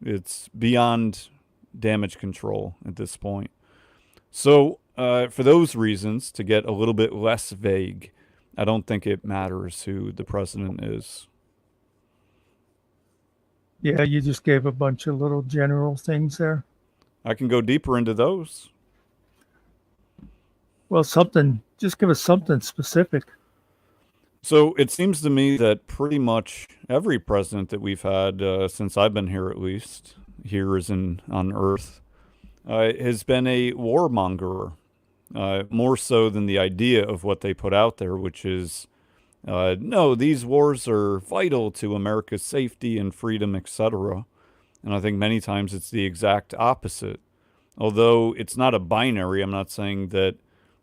It's beyond damage control at this point. So for those reasons, to get a little bit less vague, I don't think it matters who the president is. Yeah, you just gave a bunch of little general things there. I can go deeper into those. Well, just give us something specific. So it seems to me that pretty much every president that we've had since I've been here, at least here as in on Earth, has been a warmonger, more so than the idea of what they put out there, which is, no, these wars are vital to America's safety and freedom, etc. And I think many times it's the exact opposite. Although it's not a binary, I'm not saying that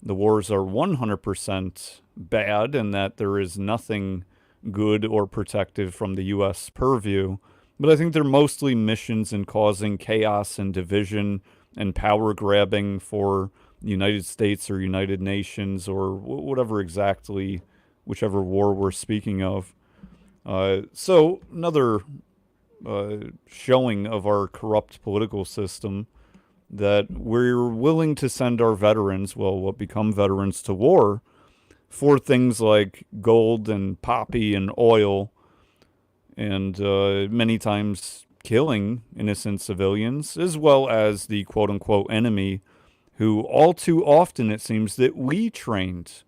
the wars are 100% bad and that there is nothing good or protective from the U.S. purview. But I think they're mostly missions in causing chaos and division and power grabbing for the United States or United Nations or whatever exactly, whichever war we're speaking of. So another showing of our corrupt political system, that we're willing to send our veterans, well, what become veterans, to war for things like gold and poppy and oil, and many times killing innocent civilians, as well as the quote-unquote enemy, who all too often it seems that we trained,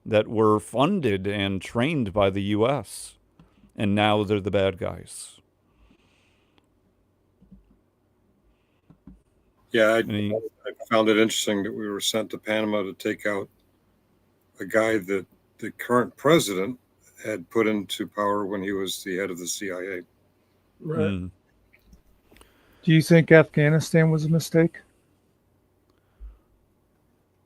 that were funded and trained by the U.S., and now they're the bad guys. Yeah, I found it interesting that we were sent to Panama to take out a guy that the current president had put into power when he was the head of the CIA. Right. Do you think Afghanistan was a mistake?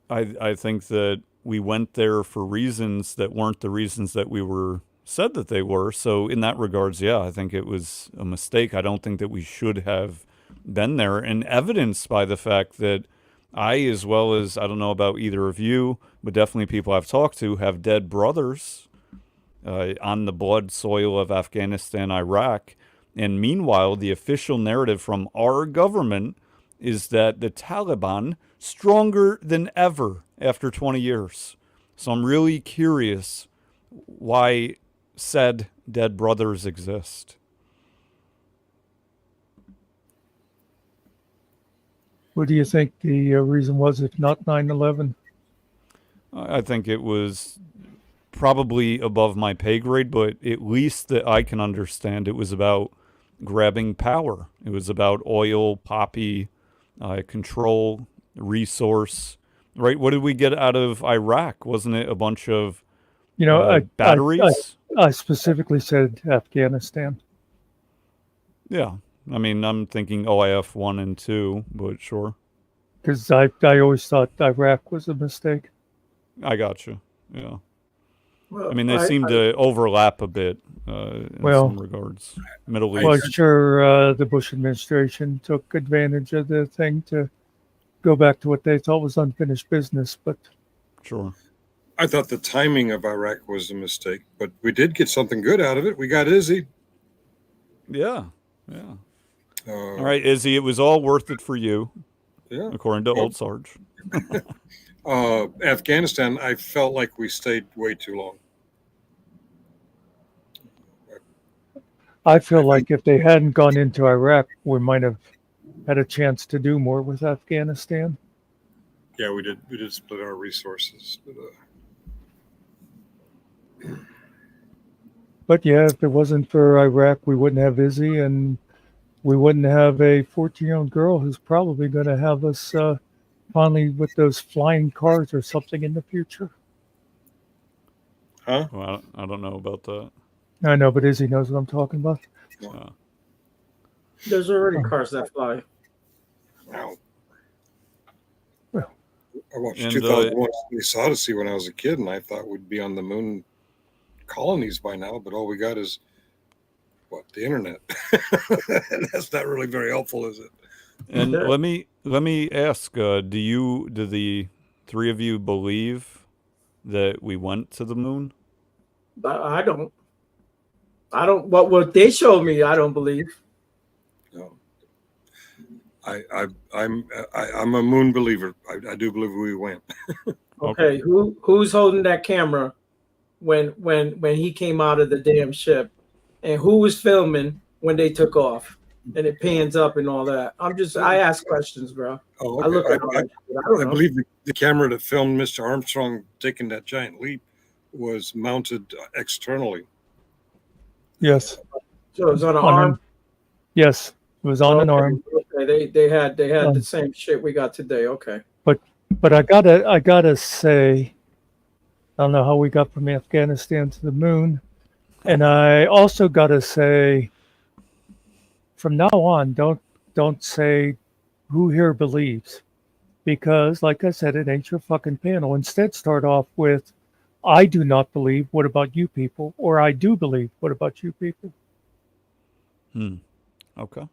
I think that we went there for reasons that weren't the reasons that we were said that they were. So in that regards, yeah, I think it was a mistake. I don't think that we should have been there, and evidenced by the fact that I, as well as, I don't know about either of you, but definitely people I've talked to, have dead brothers on the blood soil of Afghanistan, Iraq. And meanwhile, the official narrative from our government is that the Taliban stronger than ever after 20 years. So I'm really curious why said dead brothers exist. What do you think the reason was, if not 9/11? I think it was probably above my pay grade, but at least that I can understand, it was about grabbing power. It was about oil, poppy, control, resource, right? What did we get out of Iraq? Wasn't it a bunch of batteries? I specifically said Afghanistan. Yeah. I mean, I'm thinking OIF 1 and 2, but sure. Because I always thought Iraq was a mistake. I got you. Yeah. Well, I mean, they seem to overlap a bit in some regards. Middle East. Well, sure, the Bush administration took advantage of the thing to go back to what they thought was unfinished business, but... Sure. I thought the timing of Iraq was a mistake, but we did get something good out of it. We got Izzy. Yeah, yeah. All right, Izzy, it was all worth it for you, according to Old Sarge. Afghanistan, I felt like we stayed way too long. I feel like if they hadn't gone into Iraq, we might have had a chance to do more with Afghanistan. Yeah, we did split our resources. But yeah, if it wasn't for Iraq, we wouldn't have Izzy, and we wouldn't have a 14-year-old girl who's probably going to have us finally with those flying cars or something in the future. Huh? Well, I don't know about that. I know, but Izzy knows what I'm talking about. There's already cars that fly. Wow. I watched 2001: Space Odyssey when I was a kid, and I thought we'd be on the moon colonies by now, but all we got is the internet. That's not really very helpful, is it? And let me ask, do the three of you believe that we went to the moon? I don't. What they showed me, I don't believe. No. I'm a moon believer. I do believe we went. Okay, who's holding that camera when he came out of the damn ship, and who was filming when they took off, and it pans up and all that? I ask questions, bro. Oh, okay. I believe the camera that filmed Mr. Armstrong taking that giant leap was mounted externally. Yes. So it was on an On arm. Yes, it was on an arm. Okay, they had the Um, same shit we got today. Okay. But I gotta say, I don't know how we got from Afghanistan to the moon, and I also gotta say, from now on, don't say who here believes, because like I said, it ain't your fucking panel. Instead, start off with, I do not believe. What about you people? Or I do believe. What about you people? Okay.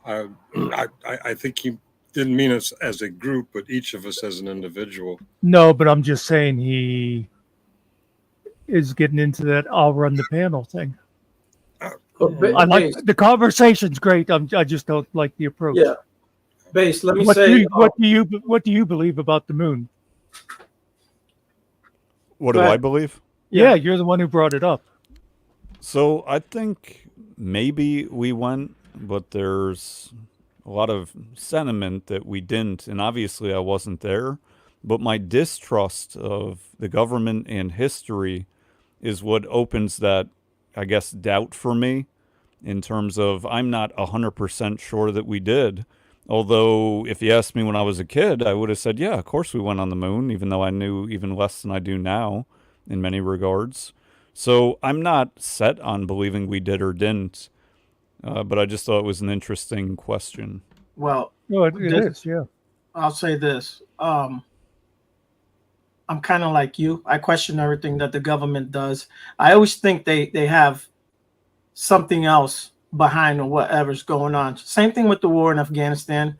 I think he didn't mean us as a group, but each of us as an individual. No, but I'm just saying he is getting into that I'll run the panel thing. I like the conversation's great. I just don't like the approach. Yeah. Base, let me What say. what do you believe about the moon? What do I believe? Yeah, you're the one who brought it up. So I think maybe we went, but there's a lot of sentiment that we didn't, and obviously I wasn't there. But my distrust of the government and history is what opens that, I guess, doubt for me in terms of I'm not 100% sure that we did. Although if you asked me when I was a kid, I would have said, yeah, of course we went on the moon, even though I knew even less than I do now in many regards. So I'm not set on believing we did or didn't, but I just thought it was an interesting question. Well, it is, yeah. I'll say this. I'm kind of like you. I question everything that the government does. I always think they have something else behind whatever's going on. Same thing with the war in Afghanistan.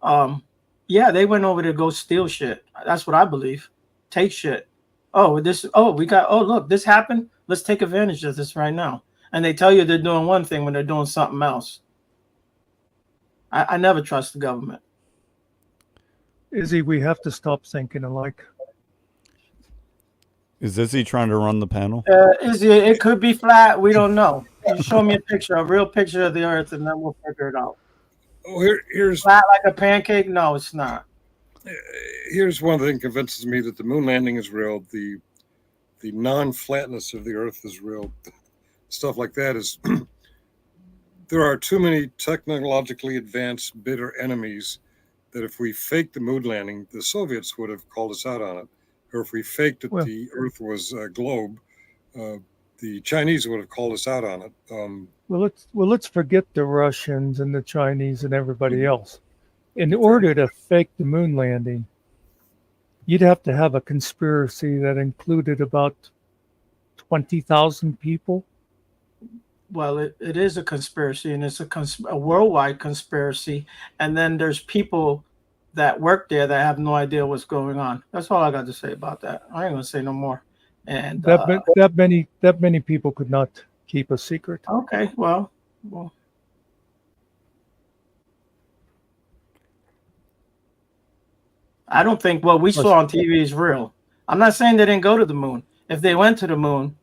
Yeah, they went over to go steal shit. That's what I believe. Take shit. Look, this happened. Let's take advantage of this right now. And they tell you they're doing one thing when they're doing something else. I never trust the government. Izzy, we have to stop thinking alike. Is Izzy trying to run the panel? It could be flat. We don't know. You show me a real picture of the Earth, and then we'll figure it out. Oh, here's flat like a pancake. No, it's not. Here's one thing that convinces me that the moon landing is real. The non-flatness of the Earth is real. Stuff like that is. There are too many technologically advanced, bitter enemies that if we faked the moon landing, the Soviets would have called us out on it. Or if we faked that the Earth was a globe, the Chinese would have called us out on it. Let's forget the Russians and the Chinese and everybody else. In order to fake the moon landing, you'd have to have a conspiracy that included about 20,000 people. Well, it is a conspiracy, and it's a worldwide conspiracy. And then there's people that work there that have no idea what's going on. That's all I got to say about that. I ain't gonna say no more. And that many people could not keep a secret. Okay, well. I don't think what we saw on TV is real. I'm not saying they didn't go to the moon. If they went to the moon,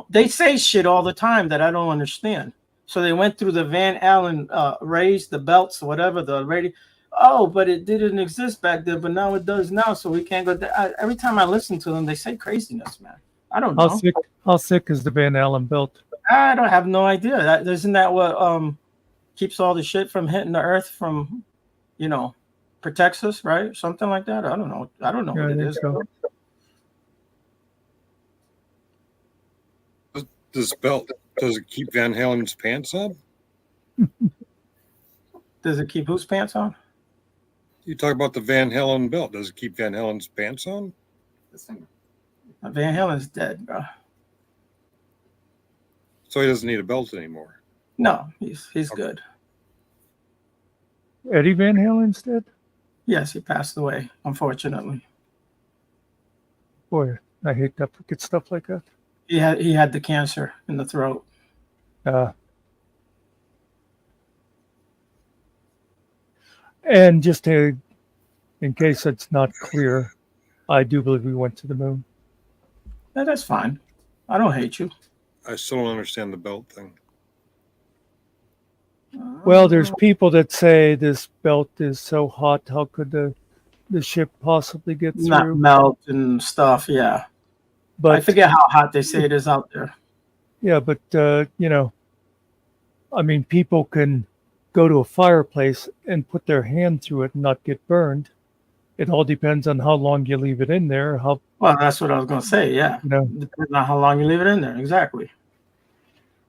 they say shit all the time that I don't understand. So they went through the Van Allen rays, the belts, whatever, the radio. Oh, but it didn't exist back then, but now it does now. So we can't go there. Every time I listen to them, they say craziness, man. I don't know. How thick is the Van Allen belt? I don't have no idea. Isn't that what keeps all the shit from hitting the Earth from, protects us, right? Something like that. I don't know. I don't know what it is. So. This belt, does it keep Van Halen's pants on? Does it keep whose pants on? You talk about the Van Halen belt. Does it keep Van Halen's pants on? Van Halen's dead, bro. So he doesn't need a belt anymore. No, he's good. Eddie Van Halen's dead? Yes, he passed away, unfortunately. Boy, I hate to forget stuff like that. He had the cancer in the throat. And just in case it's not clear, I do believe we went to the moon. Yeah, that's fine. I don't hate you. I still don't understand the belt thing. Well, there's people that say this belt is so hot. How could the the ship possibly get Not through. melt and stuff. Yeah, But I forget how hot they say it is out there. yeah, but you know, I mean, people can go to a fireplace and put their hand through it and not get burned. It all depends on how long you leave it in there. How Well, that's what I was gonna say. Yeah, you know. depending on how long you leave it in there. Exactly.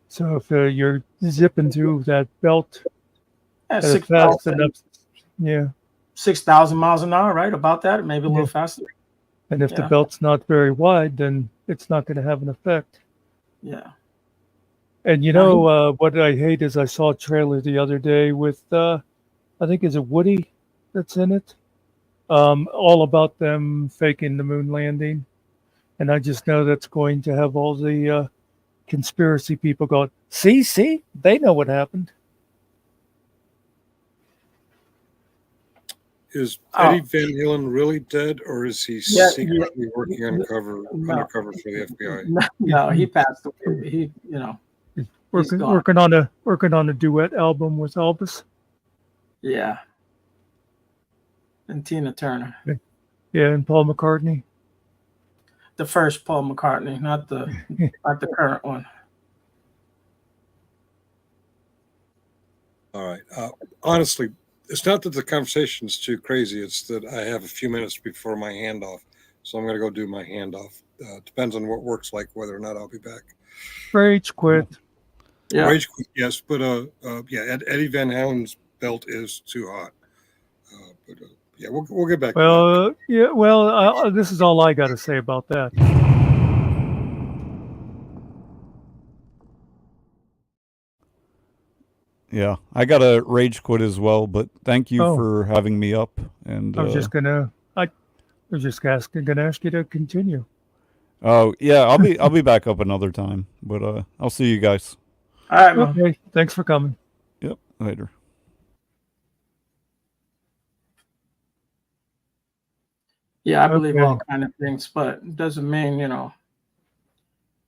So if you're zipping through that belt Yeah, at a fast enough, yeah, 6,000 miles an hour, right? About that, maybe a yeah. little faster. And if the Yeah. belt's not very wide, then it's not going to have an effect. Yeah. And you Now know what I hate is I saw a trailer the other day with I think is it Woody that's in it, all about them faking the moon landing, and I just know that's going to have all the conspiracy people going, see, they know what happened. Is Eddie Van Halen really dead, or is he secretly working undercover for the FBI? No, he passed away. He, Working gone. working on a duet album with Elvis. Yeah. And Tina Turner. Yeah, and Paul McCartney. The first Paul McCartney, not the current one. All right. Honestly, it's not that the conversation's too crazy. It's that I have a few minutes before my handoff, so I'm going to go do my handoff. Depends on what works like, whether or not I'll be back. Rage quit. Yeah. Rage quit, yes, but yeah, Eddie Van Halen's belt is too hot. Yeah, we'll get back. Well, yeah. Well, this is all I got to say about that. Yeah, I got a rage quit as well, but thank you Oh. for having me up. And I was just gonna ask you to continue. oh yeah, I'll be back up another time, but I'll see you guys. All right, man. Okay, thanks for coming. Yep, later. Yeah, I believe Okay. all kind of things, but it doesn't mean,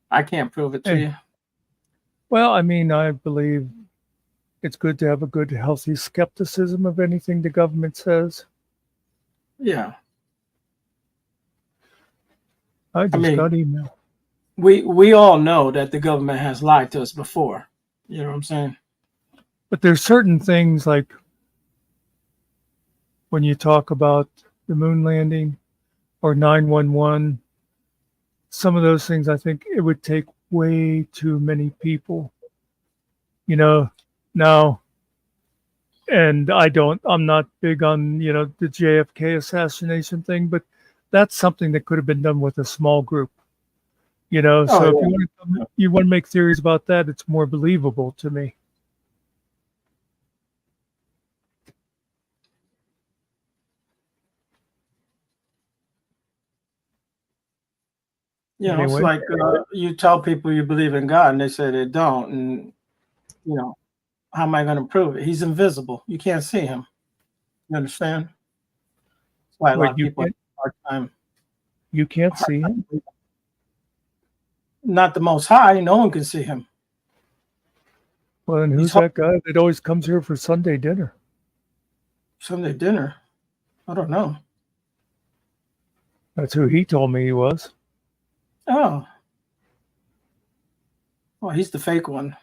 I can't prove it to Hey. you. Well, I mean, I believe it's good to have a good, healthy skepticism of anything the government says. Yeah. I just mean- got email. We all know that the government has lied to us before. You know what I'm saying? But there's certain things like when you talk about the moon landing or 911, some of those things, I think it would take way too many people, now, and I'm not big on, the JFK assassination thing, but that's something that could have been done with a small group, so Oh, if you want to make theories about that, it's more believable to me. It's Anyway. like you tell people you believe in God and they say they don't. And, how am I going to prove it? He's invisible. You can't see him. You understand? That's why a lot of people have a hard time. You can't see him? Not the Most High. No one can see him. Well, and who's that guy that always comes here for Sunday dinner? Sunday dinner? I don't know. That's who he told me he was. Oh. Well, he's the fake one.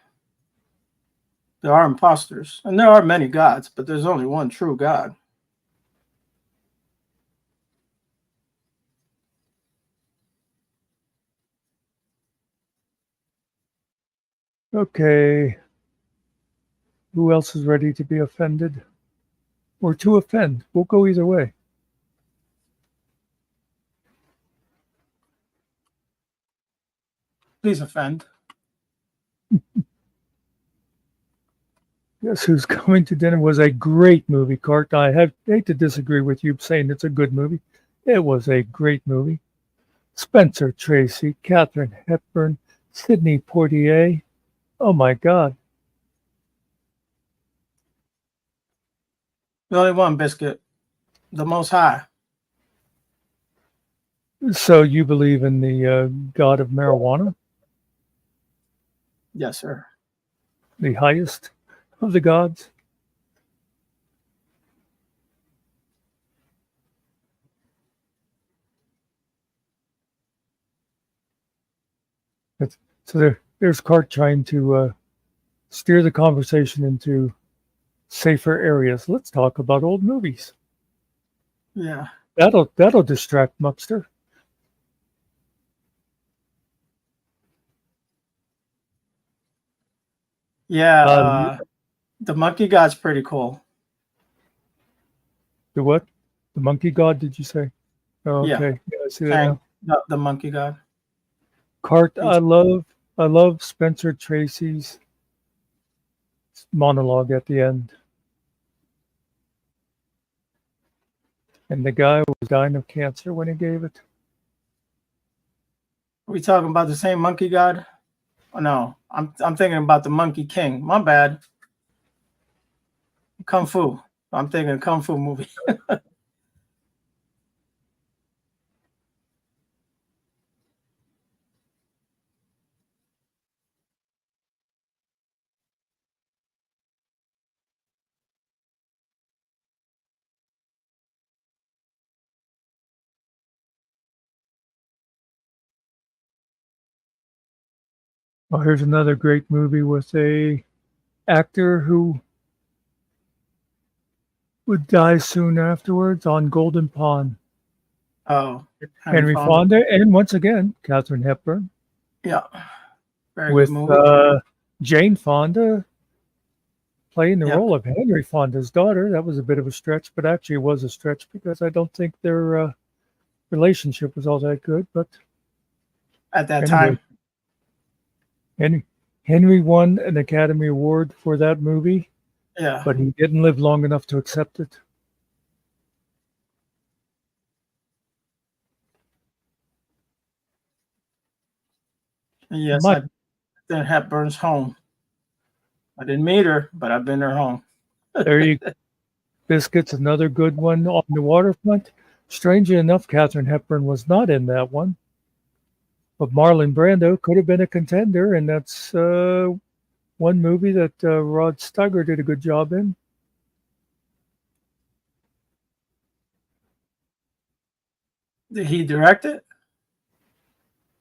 There are imposters, and there are many gods, but there's only one true God. Okay. Who else is ready to be offended? Or to offend? We'll go either way. Please offend. Guess Who's Coming to Dinner was a great movie, Cart. I hate to disagree with you saying it's a good movie. It was a great movie. Spencer Tracy, Katharine Hepburn, Sidney Poitier. Oh my God. The only one, Biscuit. The Most High. So you believe in the God of marijuana? Yes, sir. The highest of the gods? So there's Cart trying to steer the conversation into safer areas. Let's talk about old movies. Yeah. That'll distract Muckster. Yeah. The Monkey God's pretty cool. The what? The Monkey God? Did you say? Oh, Yeah. okay. Yeah, I see that Kang, now. the Monkey God. Cart. I love Spencer Tracy's monologue at the end. And the guy was dying of cancer when he gave it. Are we talking about the same Monkey God? Oh, no, I'm thinking about the Monkey King. My bad. Kung Fu. I'm thinking Kung Fu movie. Well, here's another great movie with a actor who would die soon afterwards on Golden Pond. Oh, Henry Fonda, and once again, Katharine Hepburn. Yeah. Very With good movie. Jane Fonda playing the Yeah. role of Henry Fonda's daughter. That was a bit of a stretch, but actually it was a stretch because I don't think their relationship was all that good. But At that anyway, time. Henry won an Academy Award for that movie, Yeah. but he didn't live long enough to accept it. Yes, My- I've been at Hepburn's home. I didn't meet her, but I've been to her home. There you go. Biscuits, another good one on the waterfront. Strangely enough, Katharine Hepburn was not in that one. But Marlon Brando could have been a contender, and that's one movie that Rod Steiger did a good job in. Did he direct it?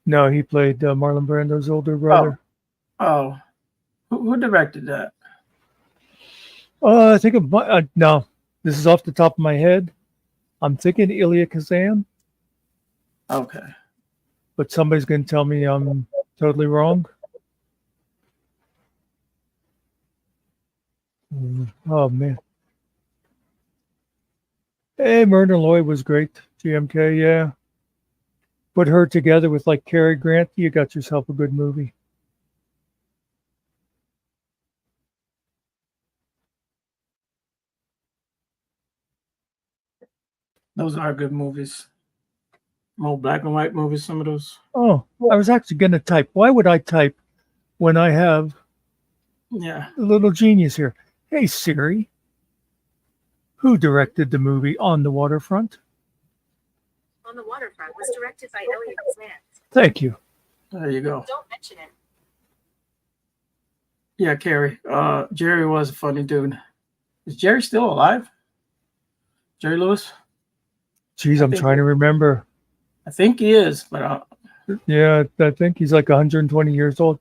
No, he played Marlon Brando's older brother. Oh. Who directed that? I think no, this is off the top of my head. I'm thinking Elia Kazan, Okay. but somebody's going to tell me I'm totally wrong. Oh, man. Hey, Myrna Loy was great. GMK, yeah. Put her together with like Cary Grant, you got yourself a good movie. Those are good movies. More black and white movies, some of those. Oh, I was actually going to type. Why would I type when I have Yeah. a little genius here? Hey, Siri, who directed the movie On the Waterfront? On the Waterfront was directed by Elliot Kazan. Thank you. There you go. Don't mention it. Yeah, Carrie. Jerry was a funny dude. Is Jerry still alive? Jerry Lewis? Geez, I'm trying to remember. I think he is, but Yeah, I think he's like 120 years old.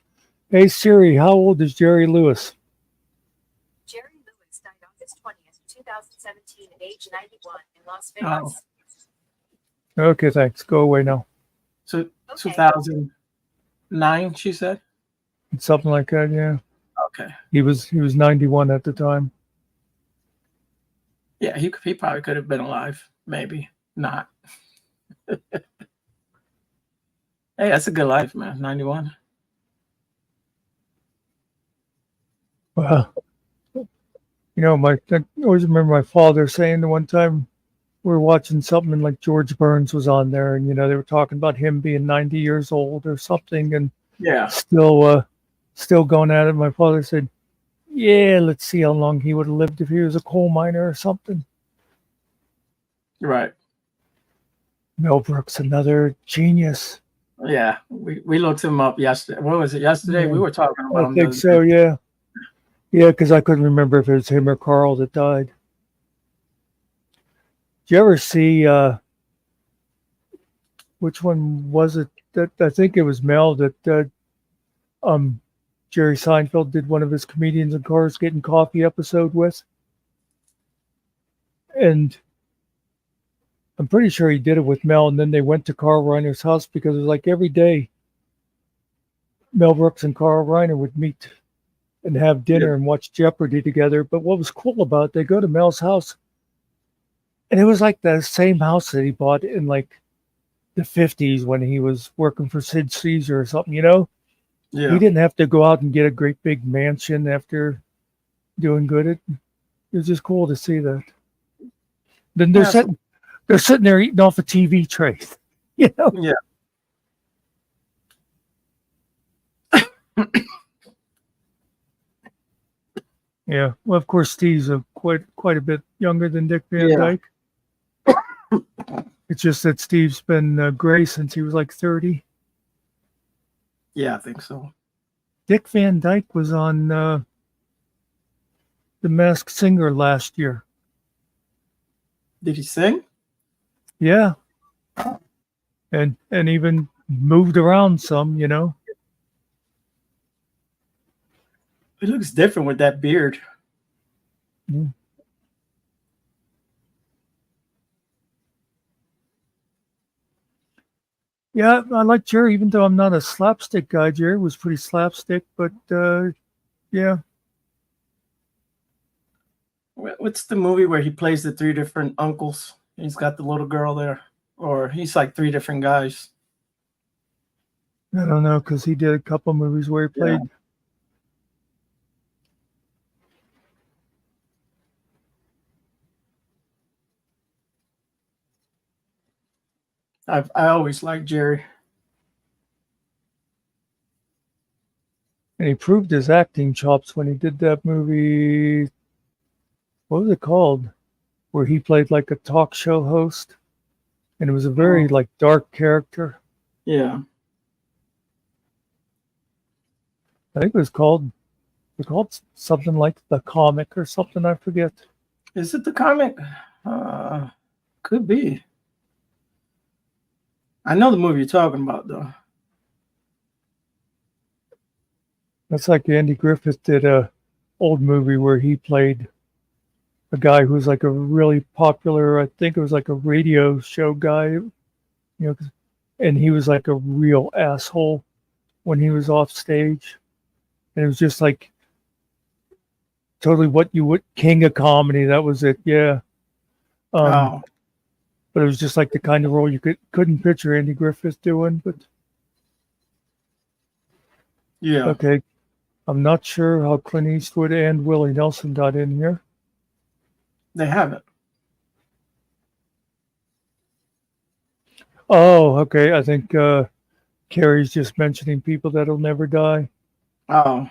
Hey, Siri, how old is Jerry Lewis? Jerry Lewis died August 20th, 2017 at age 91 in Las Vegas. Okay, thanks. Go away now. So 2009, she said? Something like that, yeah. Okay. He was 91 at the time. Yeah, he probably could have been alive. Maybe not. Hey, that's a good life, man. 91. Wow. You know, I always remember my father saying the one time we were watching something and like George Burns was on there, and they were talking about him being 90 years old or something, and yeah, still going at it. My father said, "Yeah, let's see how long he would have lived if he was a coal miner or something." Right. Mel Brooks, another genius. Yeah, we looked him up yesterday. What was it? Yesterday we were talking about him. I think so. Yeah, because I couldn't remember if it was him or Carl that died. Did you ever see which one was it? That I think it was Mel that Jerry Seinfeld did one of his Comedians in Cars Getting Coffee episode with. And I'm pretty sure he did it with Mel, and then they went to Carl Reiner's house because it was like every day Mel Brooks and Carl Reiner would meet and have dinner and watch Jeopardy together. But what was cool about it, they go to Mel's house, and it was like the same house that he bought in like the 50s when he was working for Sid Caesar or something, you know? Yeah. He didn't have to go out and get a great big mansion after doing good. It was just cool to see that. Then they're sitting there eating off a TV tray, you know? Yeah. Yeah. Well, of course, Steve's quite a bit younger than Dick Van Dyke. It's just that Steve's been gray since he was like 30. Yeah, I think so. Dick Van Dyke was on The Masked Singer last year. Did he sing? Yeah. And even moved around some, you know. It looks different with that beard. Mm. Yeah, I like Jerry, even though I'm not a slapstick guy. Jerry was pretty slapstick, but yeah. What's the movie where he plays the three different uncles? He's got the little girl there, or he's like three different guys. I don't know, because he did a couple movies where he played. I always liked Jerry. And he proved his acting chops when he did that movie. What was it called? Where he played like a talk show host. And it was a very like dark character. Yeah. I think it was called something like The Comic or something, I forget. Is it The Comic? Could be. I know the movie you're talking about, though. That's like Andy Griffith did a old movie where he played a guy who was like a really popular, I think it was like a radio show guy, you know, and he was like a real asshole when he was off stage. And it was just like totally what you would, king of comedy. That was it. Yeah. But it was just like the kind of role you couldn't picture Andy Griffith doing. But yeah. Okay. I'm not sure how Clint Eastwood and Willie Nelson got in here. They haven't. Oh, okay. I think Carrie's just mentioning people that'll never die. Oh,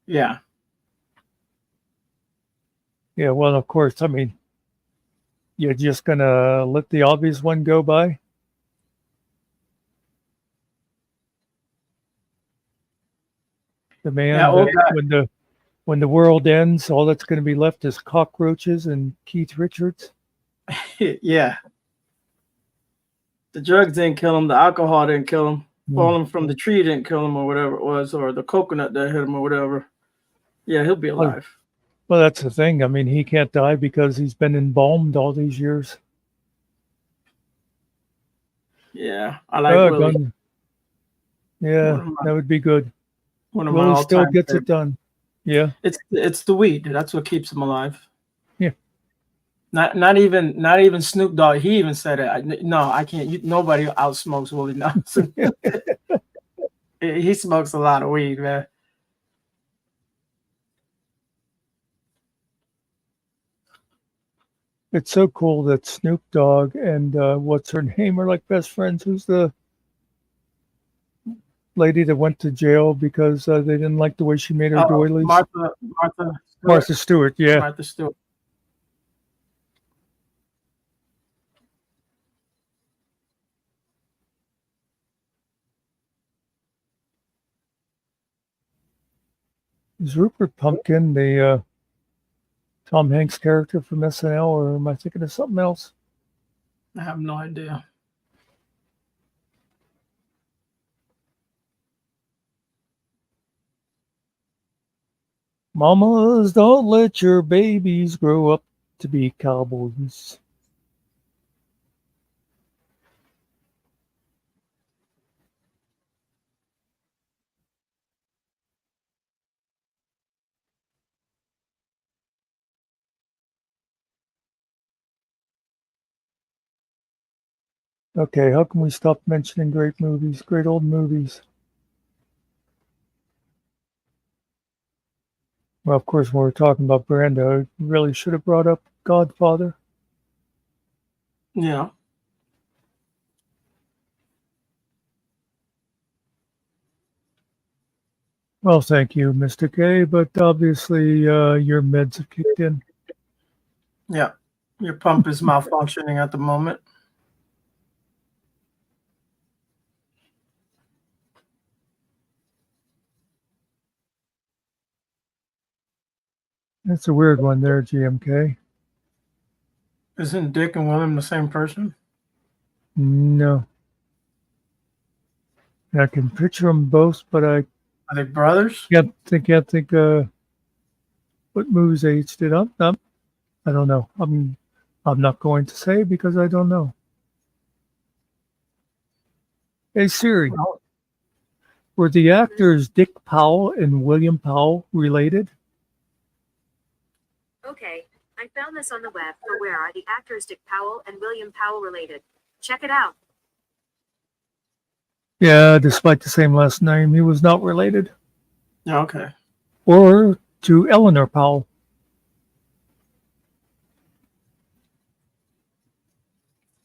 yeah. Yeah, well, of course. I mean, you're just going to let the obvious one go by? The man that when the world ends, all that's going to be left is cockroaches and Keith Richards. Yeah. The drugs didn't kill him. The alcohol didn't kill him. Falling from the tree didn't kill him, or whatever it was, or the coconut that hit him, or whatever. Yeah, he'll be alive. Well, that's the thing. I mean, he can't die because he's been embalmed all these years. Yeah, I like Willie. Yeah, that would be good. One of my Willie still all-time gets favorites. it done. Yeah. It's the weed. That's what keeps him alive. Yeah. Not even Snoop Dogg. He even said it. No, I can't. Nobody outsmokes Willie Nelson. He smokes a lot of weed, man. It's so cool that Snoop Dogg and what's her name are like best friends. Who's the lady that went to jail because they didn't like the way she made her doilies? Martha Stewart. Yeah. Martha Stewart. Is Rupert Pumpkin the Tom Hanks character from SNL, or am I thinking of something else? I have no idea. Mamas, don't let your babies grow up to be cowboys. Okay, how can we stop mentioning great movies, great old movies? Well, of course, when we're talking about Brando, I really should have brought up Godfather. Yeah. Well, thank you, Mr. K, but obviously your meds have kicked in. Yeah. Your pump is malfunctioning at the moment. That's a weird one there, GMK. Isn't Dick and William the same person? No. I can picture them both, but I Are they brothers? can't think what movies they each did. I don't know. I'm not going to say because I don't know. Hey Siri, were the actors Dick Powell and William Powell related? Okay, I found this on the web for where are the actors Dick Powell and William Powell related. Check it out. Yeah, despite the same last name, he was not related. Okay. Or to Eleanor Powell.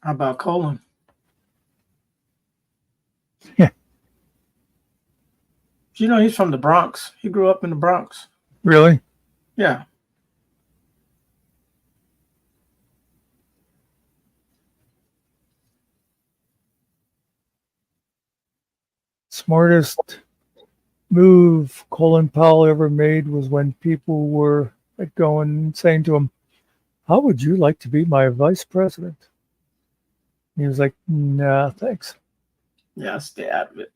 How about Colin? Yeah. You know, he's from the Bronx. He grew up in the Bronx. Really? Yeah. Smartest move Colin Powell ever made was when people were going saying to him, "How would you like to be my vice president?" He was like, "Nah, thanks." Yeah, stay out of it.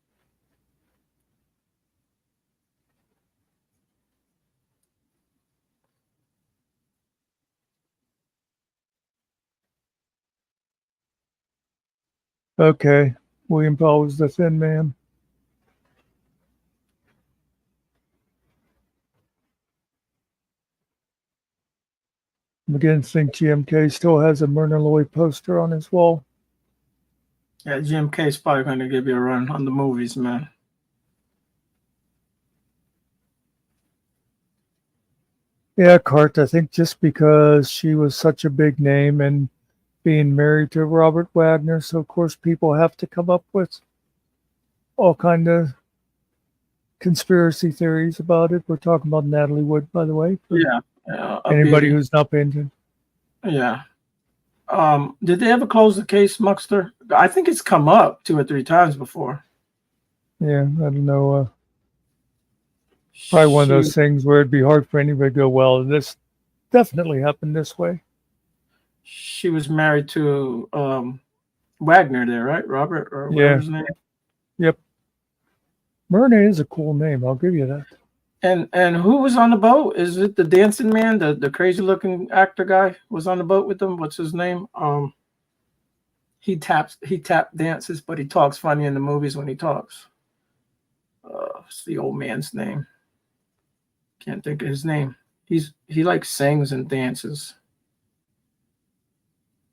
Okay, William Powell was the thin man. I again think GMK still has a Myrna Loy poster on his wall. Yeah, GMK is probably going to give you a run on the movies, man. Yeah, Cart, I think just because she was such a big name and being married to Robert Wagner, so of course people have to come up with all kind of conspiracy theories about it. We're talking about Natalie Wood, by the way. Yeah. Anybody beauty. who's not paying attention. Yeah. Did they ever close the case, Muckster? I think it's come up 2 or 3 times before. Yeah, I don't know. Probably one of those things where it'd be hard for anybody to go, well, this definitely happened this way. She was married to Wagner there, right? Robert or whatever his name. Yep. Myrna is a cool name, I'll give you that. And who was on the boat? Is it the dancing man, the crazy looking actor guy was on the boat with them? What's his name? He tap dances, but he talks funny in the movies when he talks. It's the old man's name. Can't think of his name. He like sings and dances.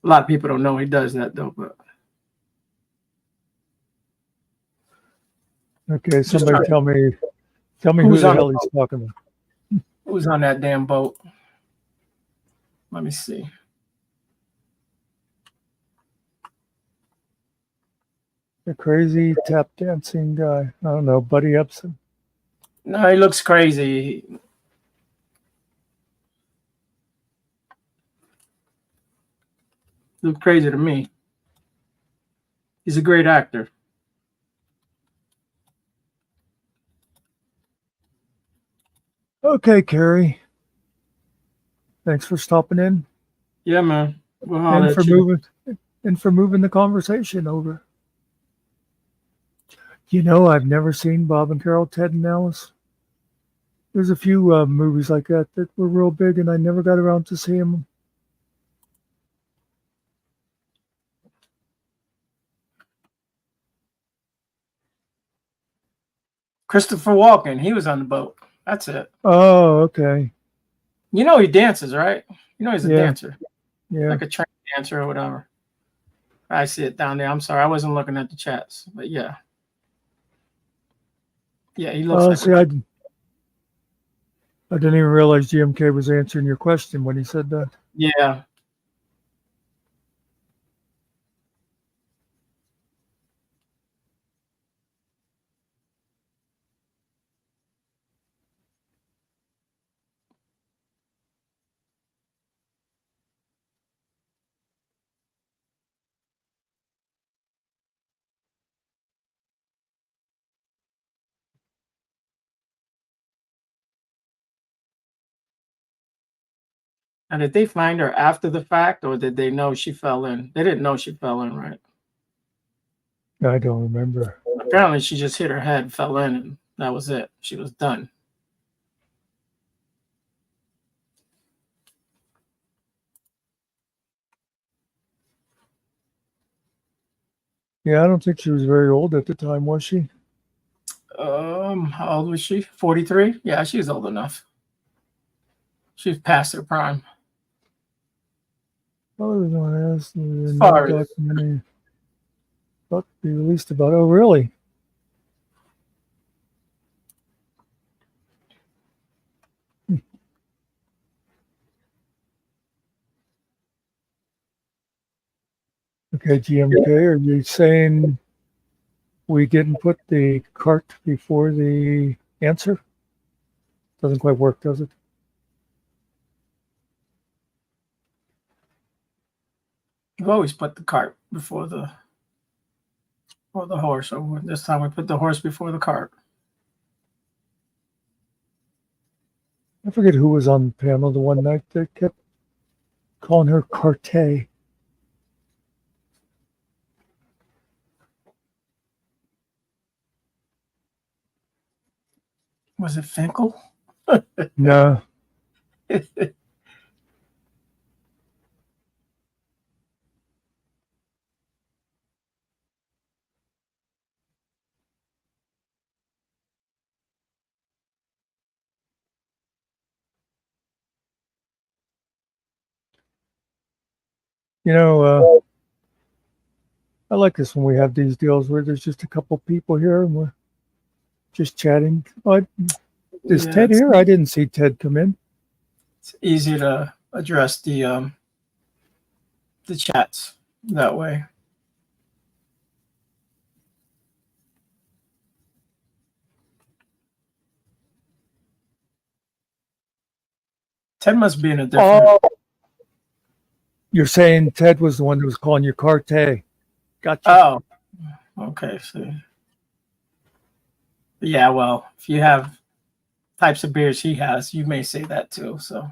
A lot of people don't know he does that though, but okay, somebody tell me who the hell he's talking about. Who's on that damn boat? Let me see. The crazy tap dancing guy. I don't know, Buddy Epson. No, he looks crazy. Look crazy to me. He's a great actor. Okay, Carrie. Thanks for stopping in. Yeah, man. And for moving the conversation over. You know, I've never seen Bob and Carol, Ted and Alice. There's a few movies like that that were real big, and I never got around to seeing them. Christopher Walken, he was on the boat. That's it. Oh, okay. You know he dances, right? You know he's a Yeah. dancer, Yeah. like a train dancer or whatever. I see it down there. I'm sorry, I wasn't looking at the chats, but yeah. Yeah, he looks like See, I didn't even realize GMK was answering your question when he said that. Yeah. And did they find her after the fact, or did they know she fell in? They didn't know she fell in, right? I don't remember. Apparently, she just hit her head, fell in, and that was it. She was done. Yeah, I don't think she was very old at the time, was she? How old was she? 43? Yeah, she's old enough. She's past her prime. I was going to ask Far another as- documentary about to be released about. Oh, really? Okay, GMK, are you saying we didn't put the cart before the answer? Doesn't quite work, does it? We've always put the cart before the horse. So this time we put the horse before the cart. I forget who was on the panel the one night that kept calling her Carte. Was it Finkel? No. You know, I like this when we have these deals where there's just a couple people here and we're just chatting. Is Yeah, Ted here? I didn't see Ted come in. It's easy to address the chats that way. Ted must be in a different. Oh, you're saying Ted was the one that was calling you Carte. Gotcha. Oh, okay. So, yeah, well, if you have types of beers he has, you may say that too. So,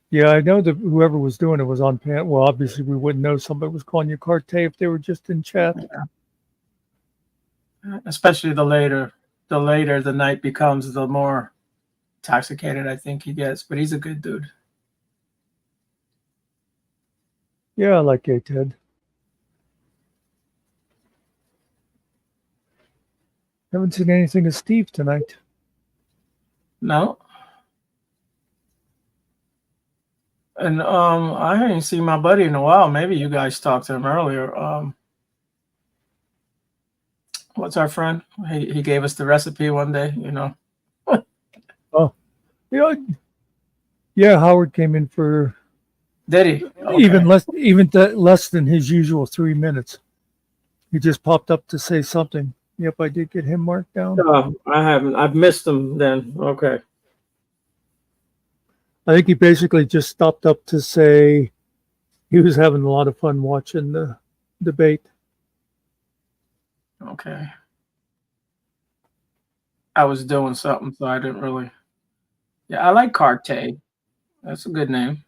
Yeah, I know that whoever was doing it was on pan. Well, obviously we wouldn't know somebody was calling you Carte if they were just in chat. especially the later the night becomes, the more intoxicated I think he gets. But he's a good dude. Yeah, I like gay Ted. Haven't seen anything of Steve tonight. No. And I hadn't seen my buddy in a while. Maybe you guys talked to him earlier. What's our friend? He gave us the recipe one day, you know. Oh, yeah. Howard came in for. Did he? Even less than his usual 3 minutes. He just popped up to say something. Yep, I did get him marked down. Oh, I haven't. I've missed him then. Okay. I think he basically just stopped up to say he was having a lot of fun watching the debate. Okay. I was doing something, so I didn't really. Yeah, I like Carte. That's a good name.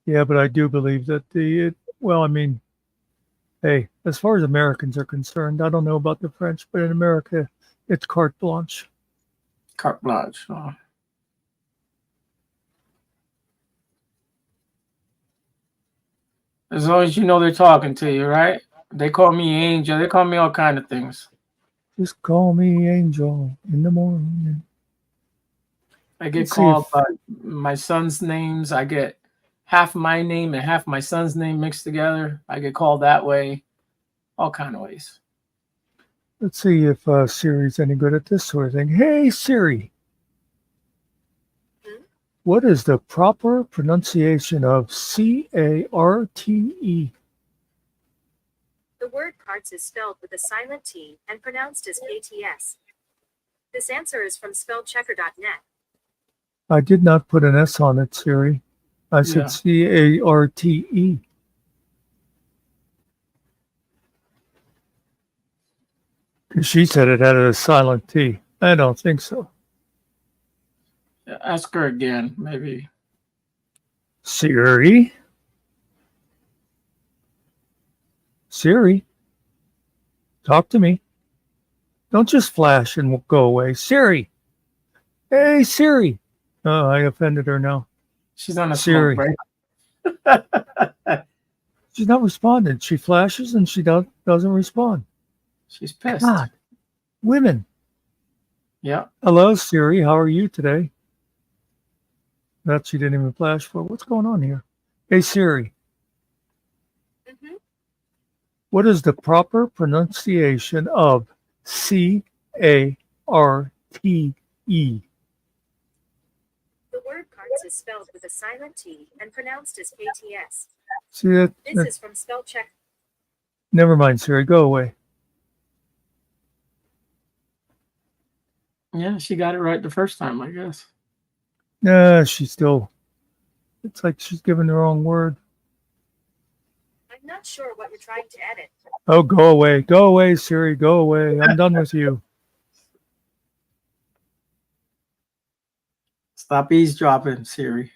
Yeah, but I do believe that well, I mean, hey, as far as Americans are concerned, I don't know about the French, but in America, It's carte blanche. Carte blanche. Oh. As long as you know they're talking to you, right? They call me Angel. They call me all kind of things. Just call me Angel in the morning. I get Let's see called if- by my son's names. I get half my name and half my son's name mixed together. I get called that way. All kind of ways. Let's see if Siri's any good at this sort of thing. Hey, Siri. What is the proper pronunciation of CARTE? The word carts is spelled with a silent T and pronounced as KTS. This answer is from spellchecker.net. I did not put an S on it, Siri. I said CARTE. She said it had a silent T. I don't think so. Ask her again, maybe. Siri? Siri? Talk to me. Don't just flash and we'll go away. Siri! Hey, Siri! Oh, I offended her now. She's on a Siri. smoke break. She's not responding. She flashes and she doesn't respond. She's pissed. God, women. Yeah. Hello, Siri. How are you today? That she didn't even flash for. What's going on here? Hey, Siri. What is the proper pronunciation of CARTE? The word carts is spelled with a silent T and pronounced as KTS. See that? This is from spellcheck. Never mind, Siri. Go away. Yeah, she got it right the first time, I guess. Nah, she's still. It's like she's giving the wrong word. I'm not sure what you're trying to edit. Oh, go away. Go away, Siri. Go away. I'm done with you. Stop eavesdropping, Siri.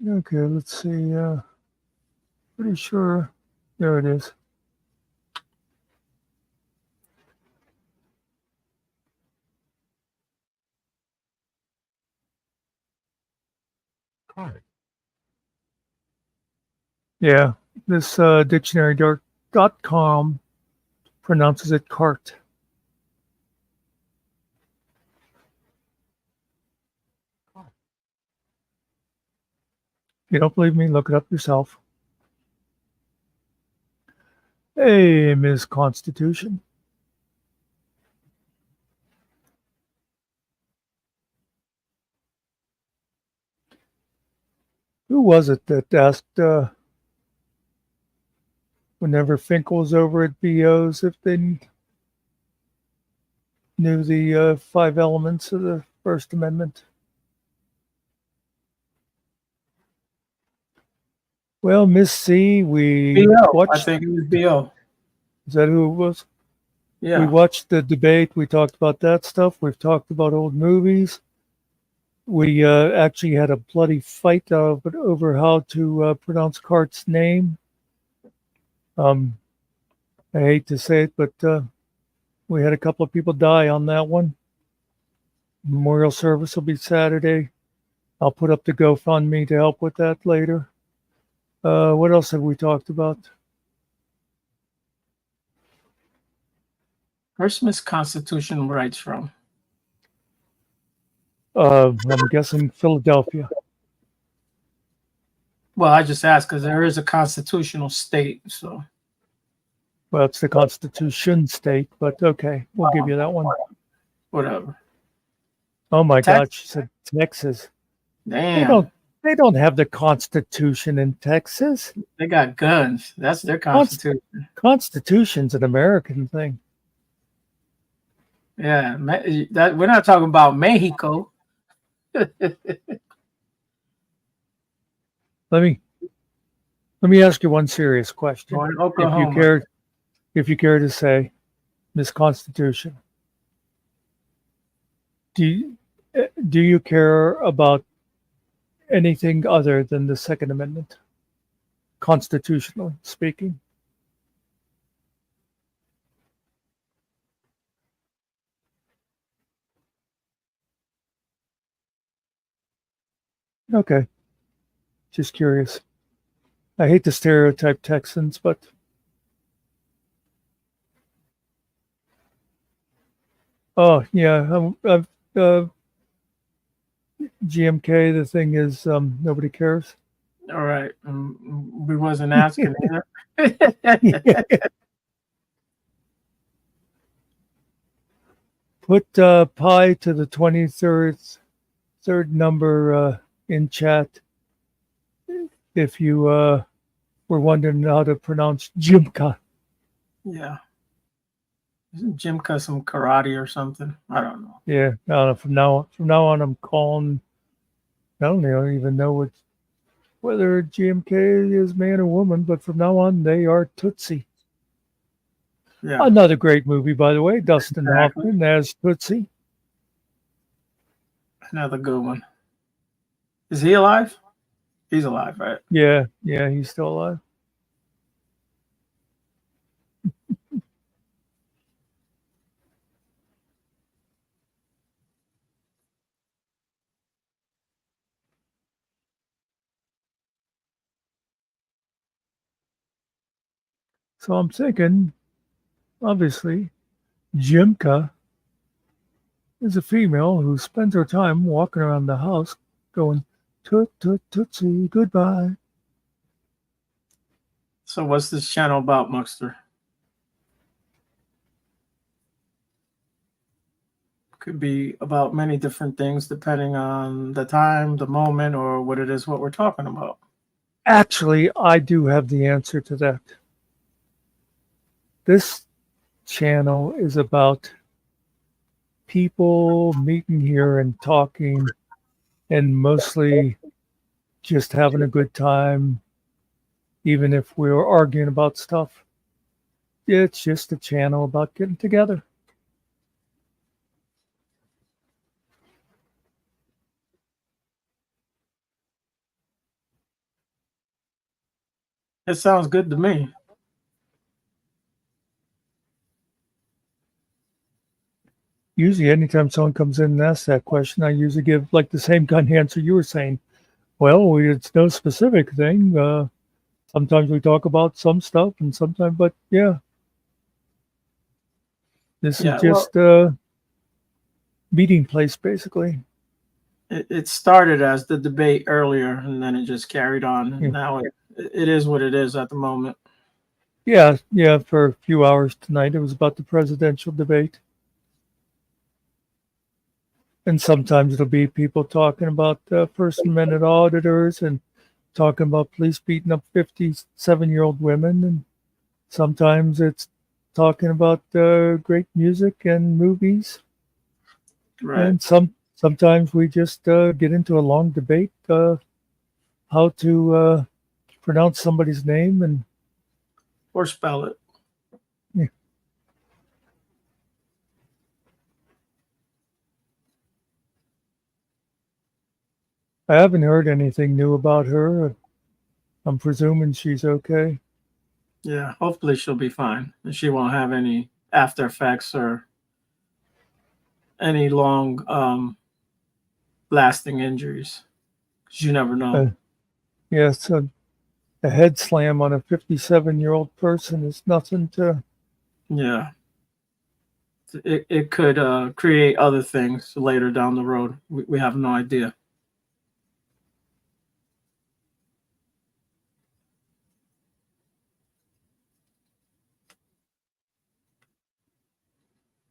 Okay, let's see. Pretty sure. There it is. Yeah, this dictionary.com pronounces it cart. If you don't believe me, look it up yourself. Hey, Ms. Constitution. Who was it that asked whenever Finkel was over at BO's if they knew the 5 elements of the First Amendment? Well, Miss C, we watched. I think it was BO. Is that who it was? Yeah. We watched the debate. We talked about that stuff. We've talked about old movies. We actually had a bloody fight over how to pronounce Cart's name. I hate to say it, but we had a couple of people die on that one. Memorial service will be Saturday. I'll put up the GoFundMe to help with that later. What else have we talked about? Where's Miss Constitution rights from? I'm guessing Philadelphia. Well, I just asked because there is a constitutional state, so. Well, it's the Constitution state, but okay, we'll give you that one. Whatever. Oh my God, she said Texas. Damn. They don't have the Constitution in Texas. They got guns. That's their constitution. Constitution's an American thing. Yeah, that we're not talking about Mexico. Let me ask you one serious question. Going to Oklahoma. If you care to say, Miss Constitution, do you care about anything other than the Second Amendment, constitutionally speaking. Okay. Just curious. I hate to stereotype Texans, but oh yeah, I've GMK. The thing is, nobody cares. All right. We wasn't asking either. Put pi to the 23rd number in chat if you were wondering how to pronounce Jimka. Yeah. Isn't Jimka some karate or something? I don't know. Yeah, I don't know. From now on, I'm calling. I don't even know whether GMK is man or woman, but from now on, they are Tootsie. Yeah. Another great movie, by the way. Dustin Hoffman as Tootsie. Another good one. Is he alive? He's alive, right? Yeah, he's still alive. So I'm thinking, obviously, Jimka is a female who spends her time walking around the house going, toot, toot, tootsie, goodbye. So what's this channel about, Muckster? Could be about many different things depending on the time, the moment, or what it is what we're talking about. Actually, I do have the answer to that. This channel is about people meeting here and talking and mostly just having a good time, even if we were arguing about stuff. It's just a channel about getting together. It sounds good to me. Usually, anytime someone comes in and asks that question, I usually give like the same kind of answer you were saying. Well, it's no specific thing. Sometimes we talk about some stuff, and sometimes, but yeah, this is just a meeting place, basically. It started as the debate earlier, and then it just carried on. And now it is what it is at the moment. Yeah, for a few hours tonight, it was about the presidential debate. And sometimes it'll be people talking about First Amendment auditors and talking about police beating up 57-year-old women. And sometimes it's talking about great music and movies. Right. And sometimes we just get into a long debate how to pronounce somebody's name or spell it. Yeah. I haven't heard anything new about her. I'm presuming she's okay. Yeah, hopefully she'll be fine, and she won't have any after effects or any long lasting injuries. 'Cause you never know. Yeah, so a head slam on a 57-year-old person is nothing to. Yeah. It could create other things later down the road. We have no idea.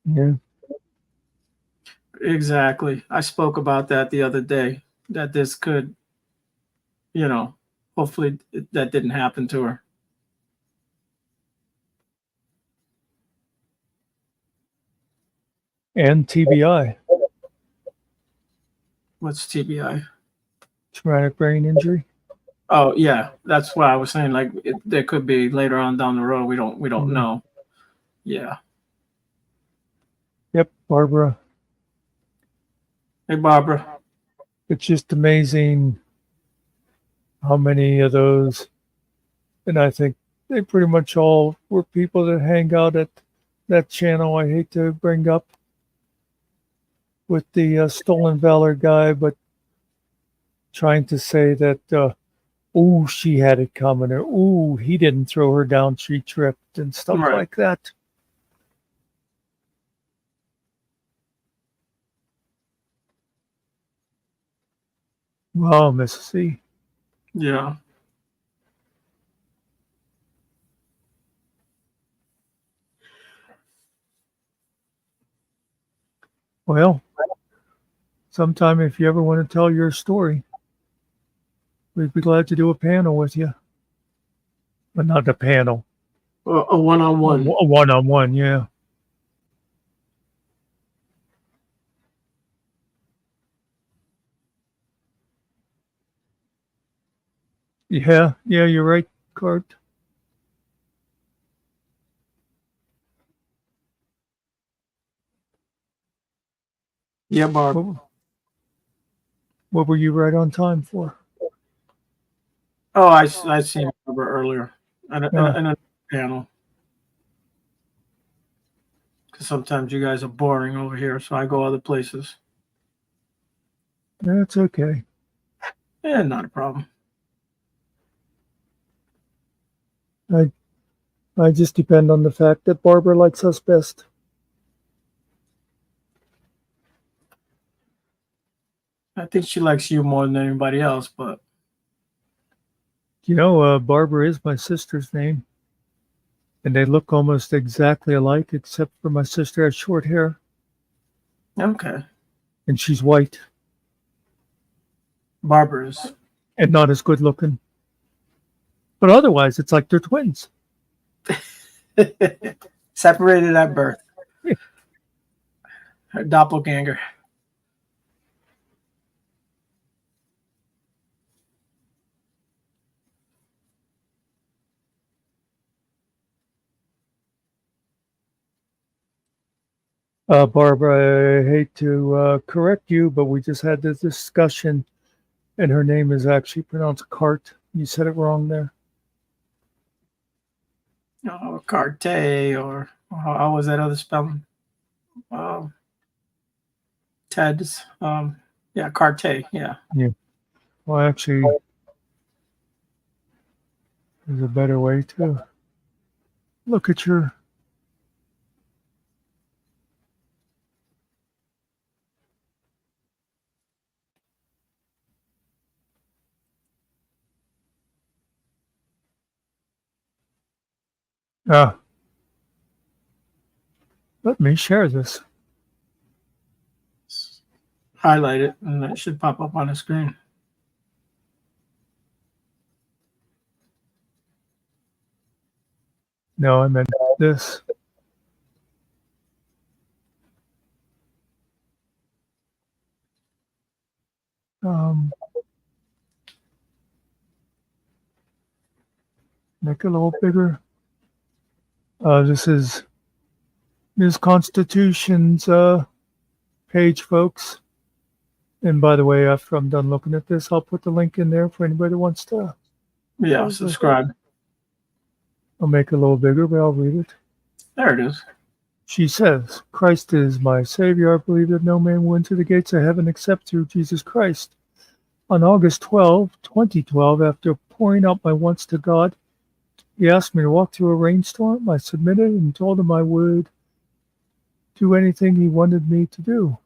Yeah. Exactly. I spoke about that the other day, that this could, hopefully that didn't happen to her. And TBI. What's TBI? Traumatic brain injury. Oh yeah, that's why I was saying like there could be later on down the road. We don't know. Yeah. Yep, Barbara. Hey Barbara. It's just amazing how many of those, and I think they pretty much all were people that hang out at that channel I hate to bring up with the Stolen Valor guy, but trying to say that, oh, she had it coming, or oh, he didn't throw her down, she tripped, and stuff Right. like that. Wow, Mrs. C. Yeah. Well, sometime if you ever want to tell your story, we'd be glad to do a panel with you. But not a panel. A one-on-one. A one-on-one, yeah. Yeah, you're right, Cart. Yeah, Barb. What were you right on time for? Oh, I seen Barbara earlier in a panel. Because sometimes you guys are boring over here, so I go other places. That's okay. Yeah, not a problem. I just depend on the fact that Barbara likes us best. I think she likes you more than anybody else, but You know, Barbara is my sister's name. And they look almost exactly alike, except for my sister has short hair. okay. And she's white. Barbara's. And not as good looking. But otherwise, it's like they're twins. Separated at birth. Her doppelganger. Barbara, I hate to correct you, but we just had this discussion, and her name is actually pronounced Cart. You said it wrong there. Oh, Carte, or how was that other spelling? Ted's. Yeah, Carte. Yeah. Yeah. Well, actually, there's a better way to look at your. Let me share this. Highlight it, and it should pop up on the screen. No, I meant this. Make it a little bigger. This is Ms. Constitution's page, folks. And by the way, after I'm done looking at this, I'll put the link in there for anybody that wants to. Yeah, subscribe. I'll make it a little bigger, but I'll read it. There it is. She says, Christ is my Savior. I believe that no man will enter the gates of heaven except through Jesus Christ. On August 12, 2012, after pouring out my wants to God, he asked me to walk through a rainstorm. I submitted and told him I would do anything he wanted me to do.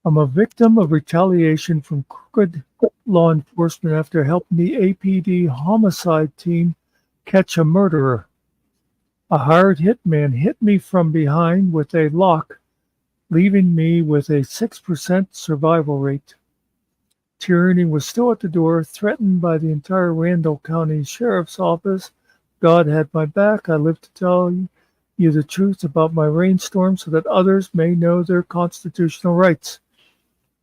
I'm a victim of retaliation from crooked law enforcement after helping the APD homicide team catch a murderer. A hired hitman hit me from behind with a lock, leaving me with a 6% survival rate. Tyranny was still at the door, threatened by the entire Randall County Sheriff's Office. God had my back. I live to tell you the truth about my rainstorm so that others may know their constitutional rights.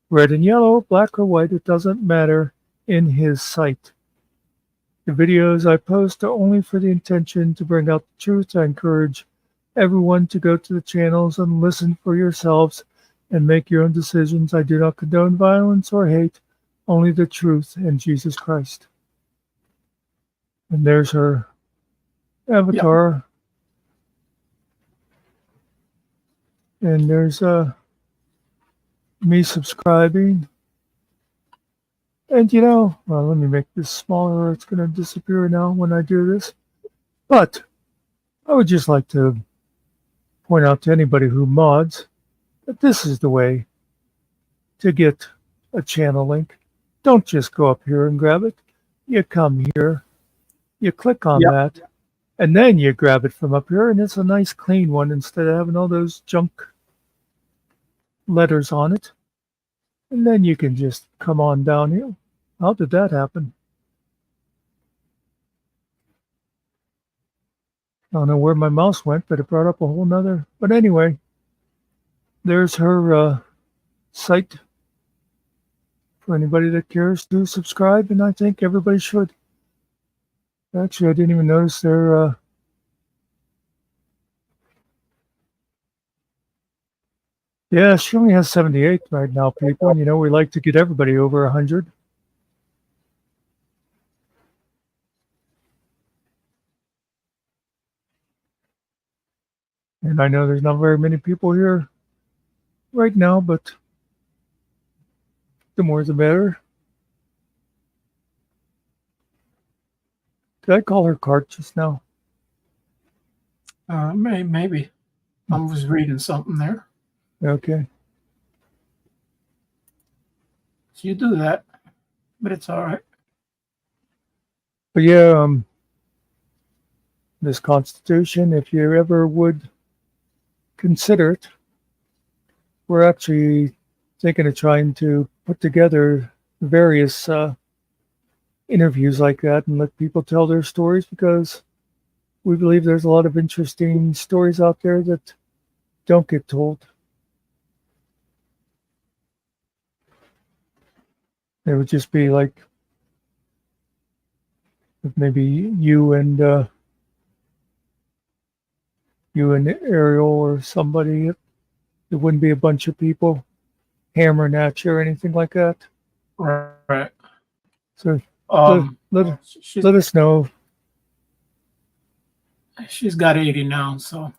Red and yellow, black or white, it doesn't matter in his sight. The videos I post are only for the intention to bring out the truth. I encourage everyone to go to the channels and listen for yourselves and make your own decisions. I do not condone violence or hate, only the truth and Jesus Christ. And there's her avatar. And there's me subscribing. And well, let me make this smaller. It's going to disappear now when I do this. But I would just like to point out to anybody who mods that this is the way to get a channel link. Don't just go up here and grab it. You come here, you click on that, and then you grab it from up here, and it's a nice clean one instead of having all those junk letters on it. And then you can just come on down here. How did that happen? I don't know where my mouse went, but it brought up a whole nother. But anyway, there's her site for anybody that cares to subscribe, and I think everybody should. Actually, I didn't even notice their yeah, she only has 78 right now, people. And we like to get everybody over 100. And I know there's not very many people here right now, but the more the better. Did I call her Cart just now? Maybe. I was reading something there. Okay. So you do that, but it's all right. But yeah, this Constitution, if you ever would consider it, we're actually thinking of trying to put together various interviews like that and let people tell their stories, because we believe there's a lot of interesting stories out there that don't get told. It would just be like maybe you and Ariel or somebody. It wouldn't be a bunch of people hammering at you or anything like that. Right. So let us know. She's got 80 now, so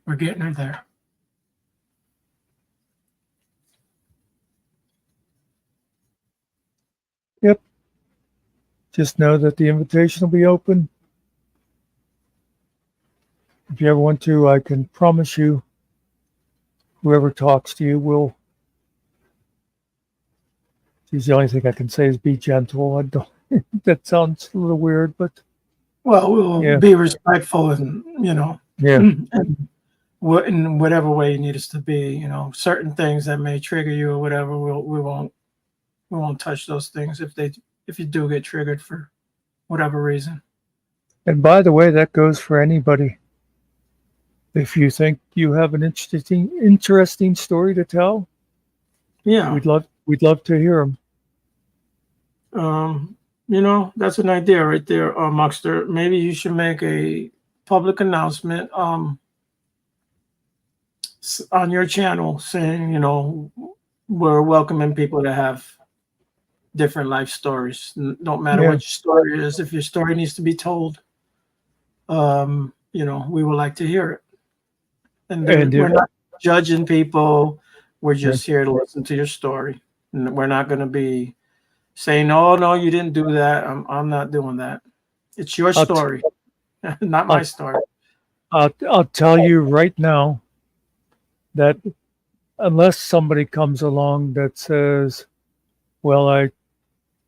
we're getting her there. Yep. Just know that the invitation will be open. If you ever want to, I can promise you, whoever talks to you will. The only thing I can say is be gentle. I don't. That sounds a little weird, but we'll be respectful, and and in whatever way you need us to be. Certain things that may trigger you or whatever, we won't touch those things if you do get triggered for whatever reason. And by the way, that goes for anybody. If you think you have an interesting story to tell, we'd love to hear them. That's an idea right there, Muckster. Maybe you should make a public announcement on your channel saying, we're welcoming people that have different life stories. Don't matter what your story is. If your story needs to be told, we would like to hear it. And we're not judging people. We're just here to listen to your story. And we're not going to be saying, "Oh no, you didn't do that." I'm not doing that. It's your story, not my story. I'll tell you right now that unless somebody comes along that says, "Well, I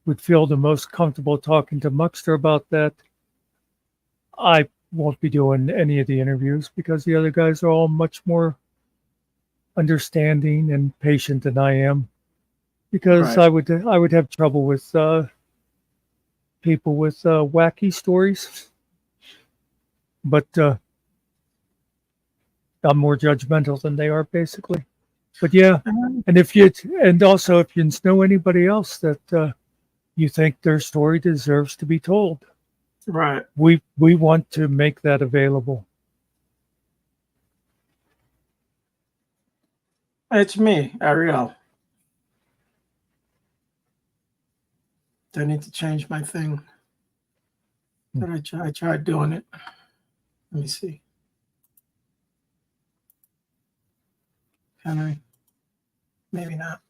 would feel the most comfortable talking to Muckster about that," I won't be doing any of the interviews, because the other guys are all much more understanding and patient than I am. Because I would have trouble with people with wacky stories, but I'm more judgmental than they are, basically. But yeah, and also if you know anybody else that you think their story deserves to be told, right? We want to make that available. It's me, Ariel. I need to change my thing. I tried doing it. Let me see. Can I? Maybe not.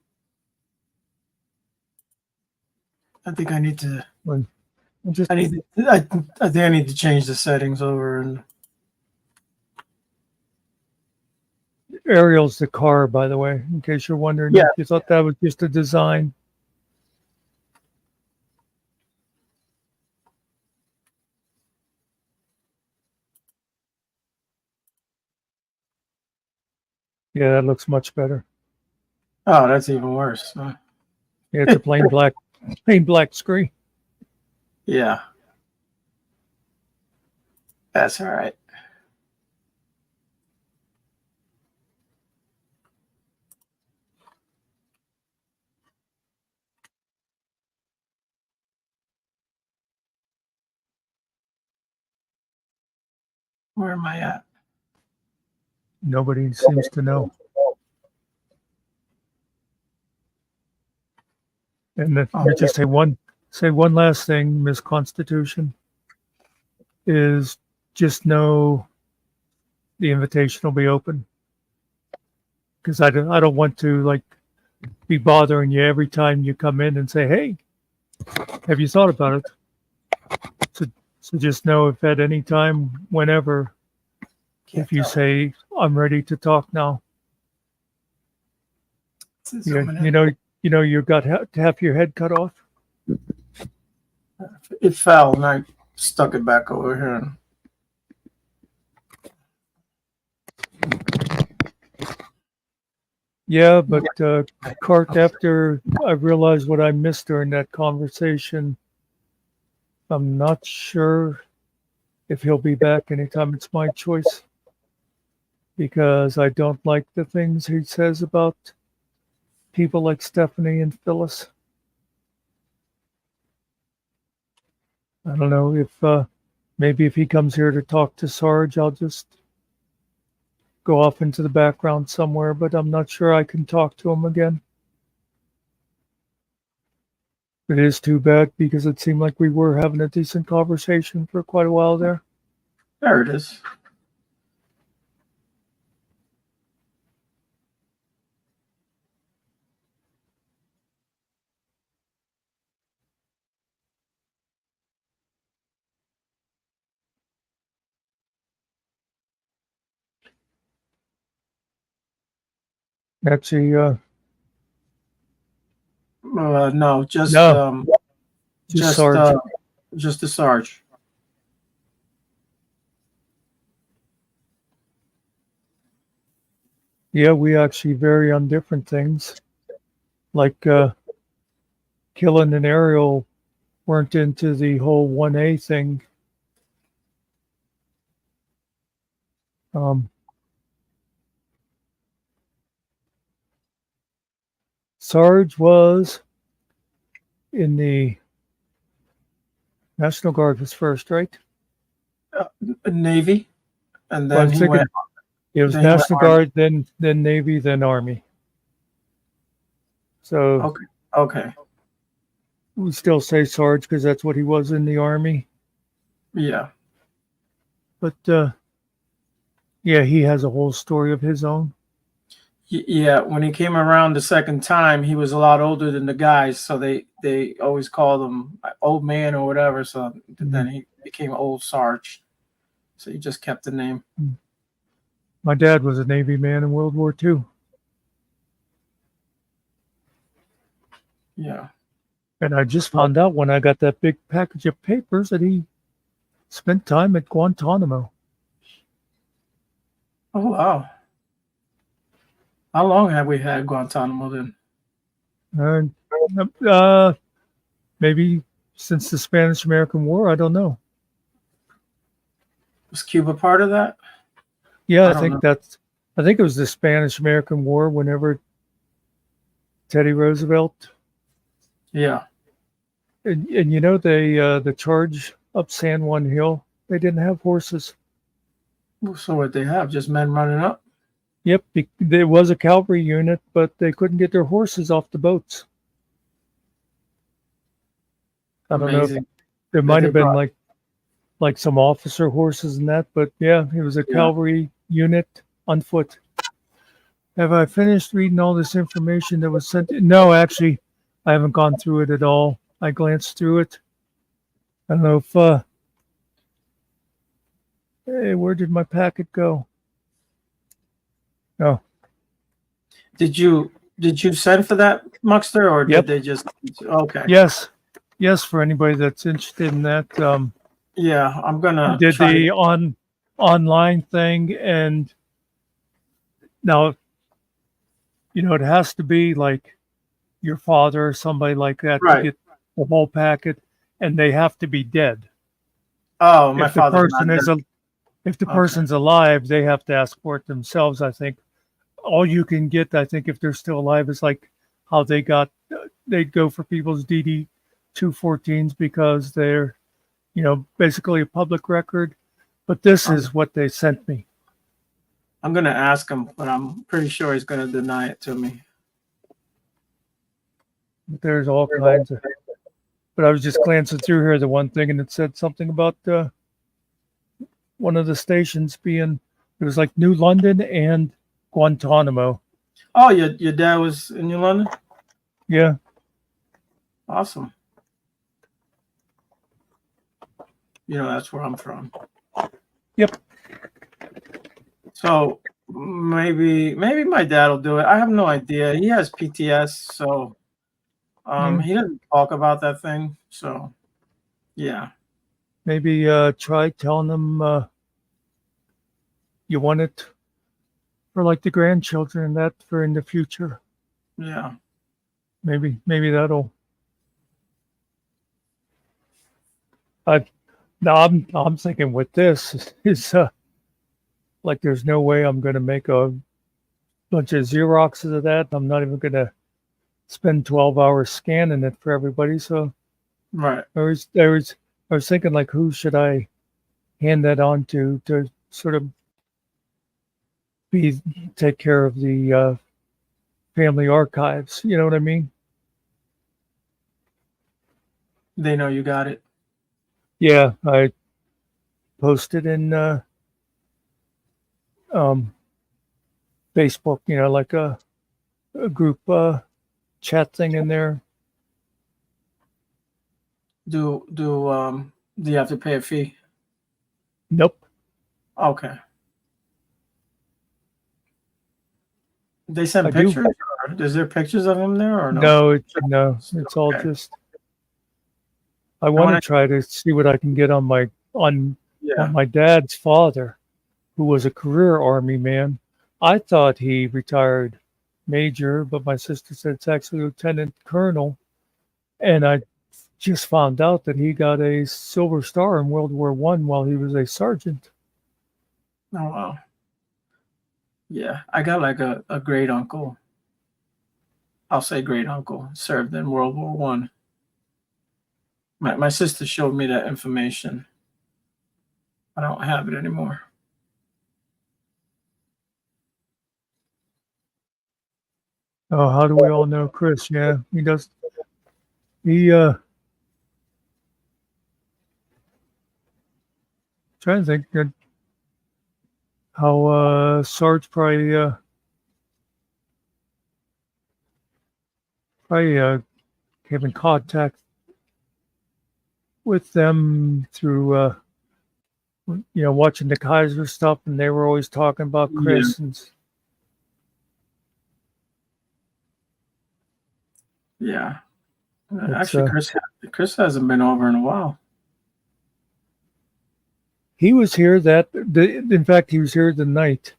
I think I need to. I think I need to change the settings over. And Ariel's the car, by the way, in case you're wondering. Yeah. If you thought that was just a design. Yeah, that looks much better. oh, that's even worse. Yeah, it's a plain black screen. Yeah. That's all right. Where am I at? Nobody seems to know. And let me just say one last thing, Miss Constitution, is just know the invitation will be open. Because I don't want to like be bothering you every time you come in and say, hey, have you thought about it? So just know if at any time, whenever, if you say, I'm ready to talk now, you know, you got half your head cut off. It fell and I stuck it back over here. Yeah, but Cart, after I realized what I missed during that conversation, I'm not sure if he'll be back anytime it's my choice, because I don't like the things he says about people like Stephanie and Phyllis. I don't know if maybe if he comes here to talk to Sarge, I'll just go off into the background somewhere, but I'm not sure I can talk to him again. It is too bad because it seemed like we were having a decent conversation for quite a while there. There it is. Actually, No, just just Sarge. Just the Sarge. Yeah, we actually vary on different things. Like Killen and Ariel weren't into the whole 1A thing. Sarge was in the National Guard was first, right? Navy, and Well, then he went. It was National Guard, then Navy, then Army. So okay. We still say Sarge because that's what he was in the Army. Yeah. But yeah, he has a whole story of his own. Yeah, when he came around the second time, he was a lot older than the guys, so they always called him old man or whatever. So then he became Old Sarge. So he just kept the name. My dad was a Navy man in World War II. Yeah. And I just found out when I got that big package of papers that he spent time at Guantanamo. Oh, wow. How long have we had Guantanamo then? Maybe since the Spanish-American War. I don't know. Was Cuba part of that? Yeah, I think it was the Spanish-American War whenever Teddy Roosevelt. Yeah. And you know, the charge up San Juan Hill, they didn't have horses. So what they have, just men running up? Yep, there was a cavalry unit, but they couldn't get their horses off the boats. I don't know. Amazing. There That might they have been brought. like some officer horses and that, but yeah, it was a Yeah. cavalry unit on foot. Have I finished reading all this information that was sent? No, actually, I haven't gone through it at all. I glanced through it. I don't know if hey, where did my packet go? Oh, Did you send for that, Muckster, or Yep. did they just? Okay. yes, for anybody that's interested in that. Yeah, I'm I gonna did try the to. online thing, and now it has to be like your father or somebody like that to Right. get the whole packet, and they have to be dead. Oh, my If the father's person not is dead. if the Okay. person's alive, they have to ask for it themselves. I think all you can get, I think, if they're still alive, is like how they got. They go for people's DD 214s because they're, basically a public record. But this is what they sent me. I'm gonna ask him, but I'm pretty sure he's gonna deny it to me. There's all kinds of. But I was just glancing through here, the one thing, and it said something about one of the stations being. It was like New London and Guantanamo. Oh, your dad was in New London? Yeah. Awesome. That's where I'm from. Yep. So maybe my dad will do it. I have no idea. He has PTS, so he doesn't talk about that thing. So yeah. Maybe try telling them you want it for like the grandchildren and that for in the future. Yeah. Maybe that'll. Now I'm thinking with this is like there's no way I'm going to make a bunch of Xeroxes of that. I'm not even going to spend 12 hours scanning it for everybody. So Right. I was thinking like who should I hand that on to sort of take care of the family archives. You know what I mean? They know you got it. Yeah, I posted in Facebook, like a group chat thing in there. Do you have to pay a fee? Nope. Okay. They send I do. pictures? Or is there pictures of him there or no? No, it's all Okay. just. I want to try to see what I can get on on my dad's father, who was a career Army man. I thought he retired major, but my sister said it's actually lieutenant colonel, and I just found out that he got a Silver Star in World War I while he was a sergeant. Oh wow. Yeah, I got like a great uncle. I'll say great uncle served in World War One. My sister showed me that information. I don't have it anymore. Oh, how do we all know Chris? Yeah, he does. He trying to think that how Sarge probably came in contact with them through watching the Kaiser stuff, and they were always talking about Chris. Yeah. It's, Actually, Chris hasn't been over in a while. He was here in fact, he was here the night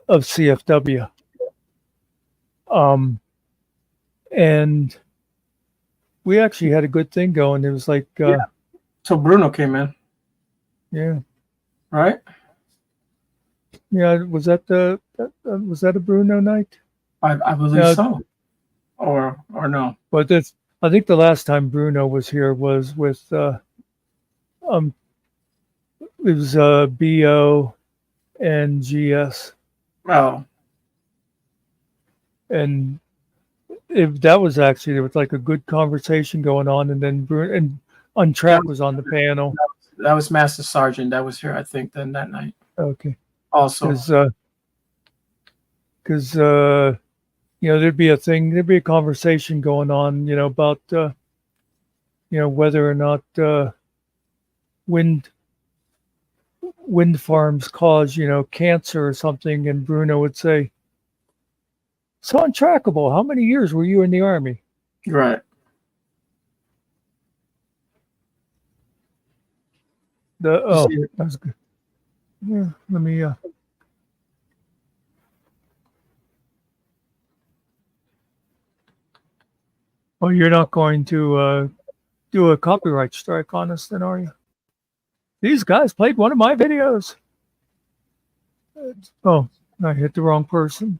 of CFW. And we actually had a good thing going. It was like, So Bruno came in. Yeah. Right? Yeah. Was that a Bruno night? I believe so. Or no. But I think the last time Bruno was here was with it was BO and GS. Oh. And if that was actually, there was like a good conversation going on, and then and Untrack was on the panel. That was Master Sergeant. That was here, I think, then that night. Okay. Also, because there'd be a conversation going on, about whether or not wind farms cause cancer or something, and Bruno would say, "It's untrackable. How many years were you in the Army?" Right. That's good. Yeah, let me. Oh, you're not going to do a copyright strike on us, then, are you? These guys played one of my videos. Oh, I hit the wrong person.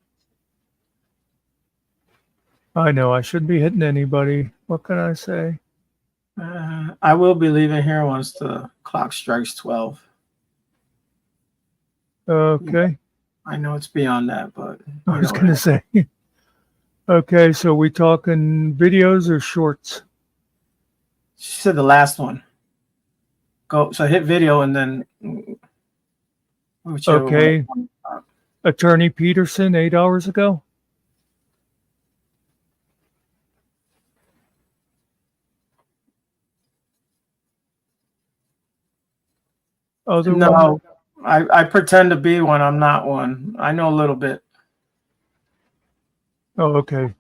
I know I shouldn't be hitting anybody. What can I say? I will be leaving here once the clock strikes 12. Okay. I know it's beyond that, but I was going to say. Okay, so we talking videos or shorts? She said the last one. Go. So hit video and then. Okay. Attorney Peterson, 8 hours ago. No, I pretend to be one. I'm not one. I know a little bit. Oh, okay.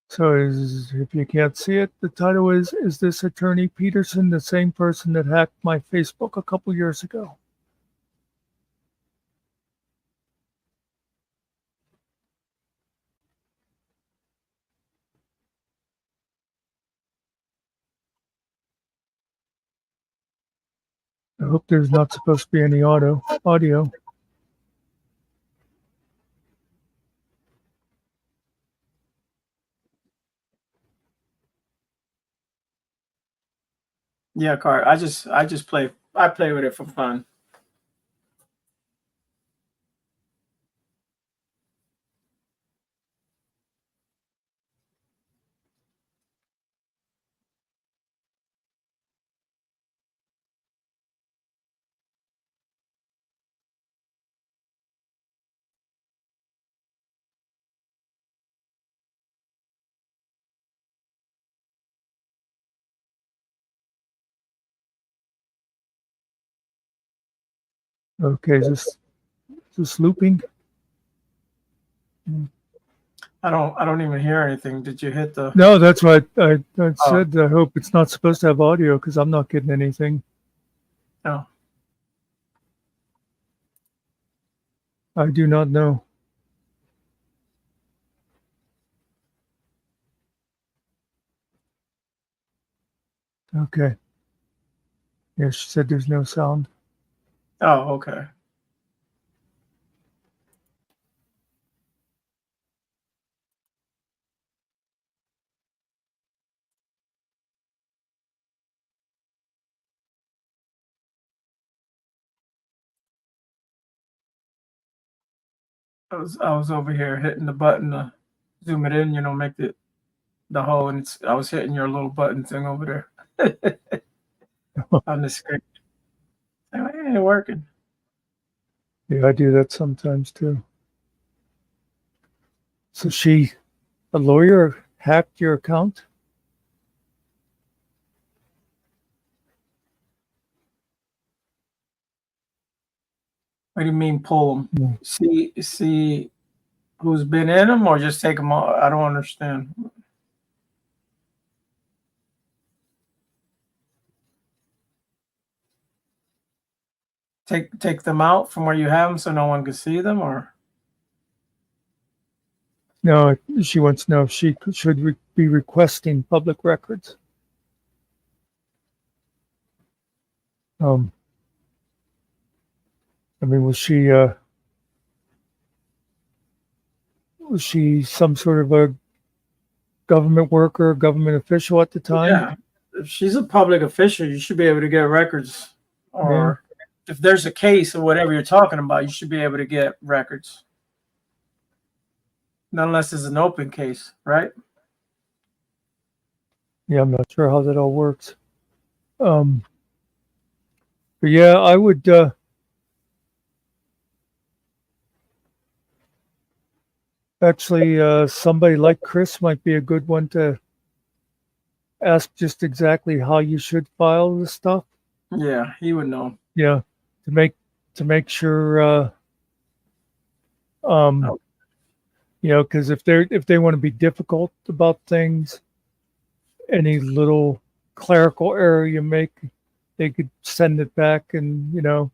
So if you can't see it, the title is this Attorney Peterson the same person that hacked my Facebook a couple years ago? I hope there's not supposed to be any audio. Yeah, Car. I just play. I play with it for fun. Okay, is this looping? I don't even hear anything. Did you hit the? No, that's what I said. I hope it's not supposed to have audio because I'm not getting anything. No. I do not know. Okay. Yeah, she said there's no sound. Oh, okay. I was over here hitting the button to zoom it in, make the whole, and I was hitting your little button thing over there on the screen. It ain't working. Yeah, I do that sometimes too. So a lawyer, hacked your account? What do you mean pull them? See who's been in them, or just take them all? I don't understand. take them out from where you have them so no one can see them, or? No, she wants to know if she should be requesting public records. I mean, was she some sort of a government worker, government official at the time? Yeah, if she's a public official, you should be able to get records. Or if there's a case or whatever you're talking about, you should be able to get records. Unless it's an open case, right? Yeah, I'm not sure how that all works. But yeah, I would actually somebody like Chris might be a good one to ask just exactly how you should file this stuff. Yeah, he would know. Yeah, to make sure you know, because if they want to be difficult about things, any little clerical error you make, they could send it back, and you know,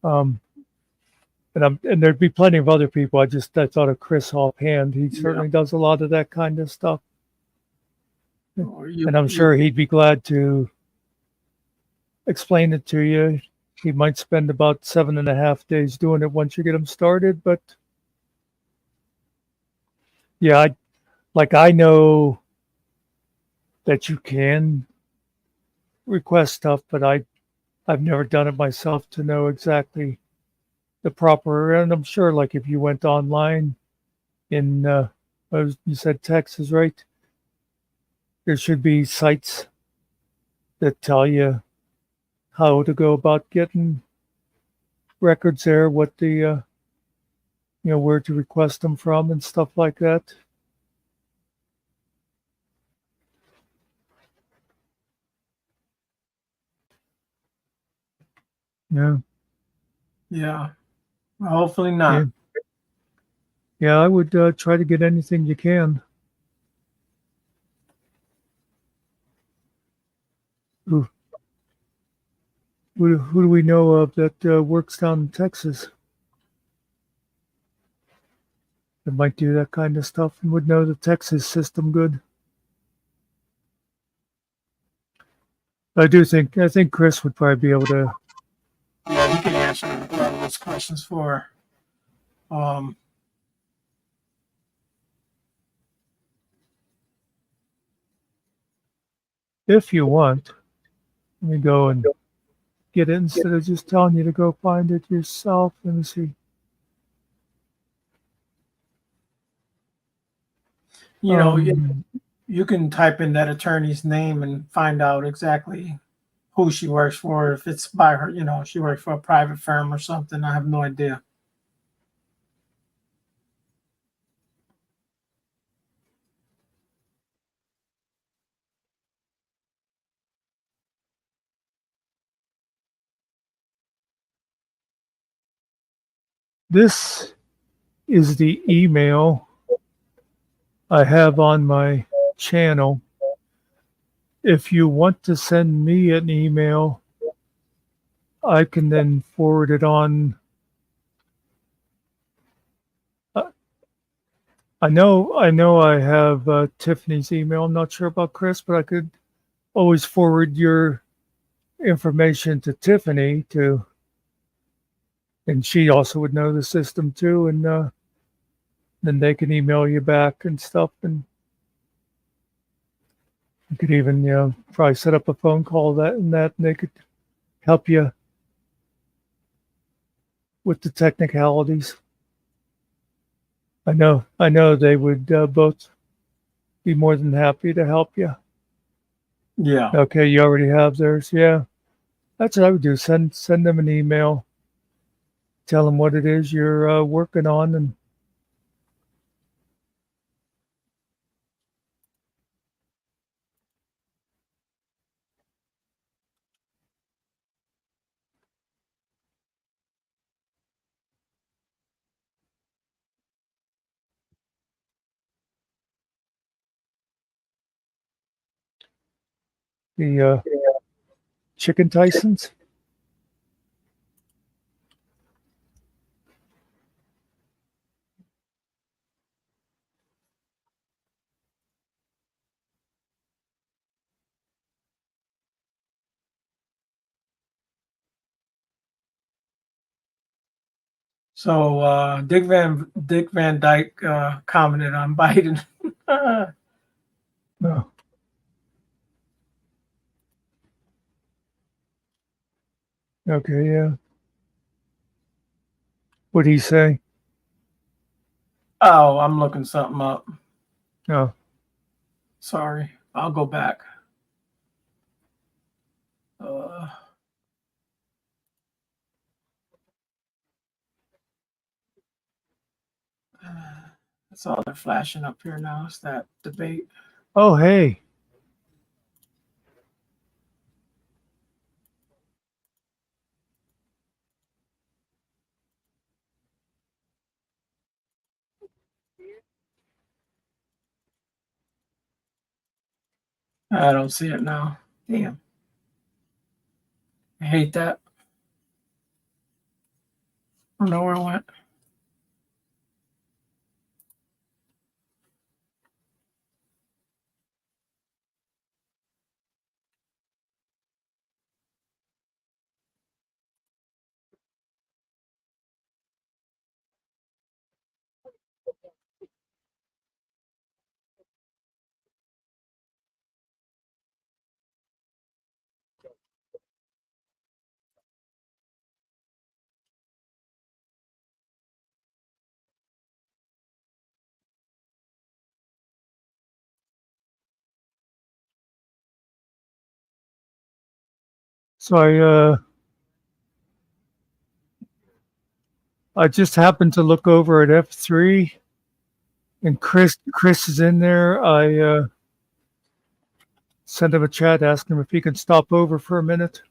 and there'd be plenty of other people. I thought of Chris offhand. He certainly does a lot of that kind of stuff, and I'm sure he'd be glad to explain it to you. He might spend about 7.5 days doing it once you get him started, but yeah, I know that you can request stuff, but I've never done it myself to know exactly the proper. And I'm sure, like if you went online in you said Texas, right? There should be sites that tell you how to go about getting records there, what the you know, where to request them from and stuff like that. Yeah. Yeah. Hopefully not. Yeah, I would try to get anything you can. Who do we know of that works down in Texas that might do that kind of stuff and would know the Texas system good? I think Chris would probably be able to. Yeah, he can answer a lot of those questions for her. If you want, let me go and get it instead of just telling you to go find it yourself. Let me see. You know, you can type in that attorney's name and find out exactly who she works for. If it's by her, you know, she works for a private firm or something. I have no idea. This is the email I have on my channel. If you want to send me an email, I can then forward it on. I know I have Tiffany's email. I'm not sure about Chris, but I could always forward your information to Tiffany and she also would know the system too, and then they can email you back and stuff, and you could even, you know, probably set up a phone call and they could help you with the technicalities. I know they would both be more than happy to help you. Yeah. Okay, you already have theirs. Yeah, that's what I would do. Send them an email. Tell them what it is you're working on, and the chicken Tysons. So Dick Van Dyke commented on Biden. No. Okay, yeah. What'd he say? Oh, I'm looking something up. Oh. Sorry. I'll go back. That's all they're flashing up here now. Is that debate? Oh, hey. I don't see it now. Damn. I hate that. I don't know where it went. So I just happened to look over at F3 and Chris is in there. I sent him a chat, asked him if he could stop over for a minute.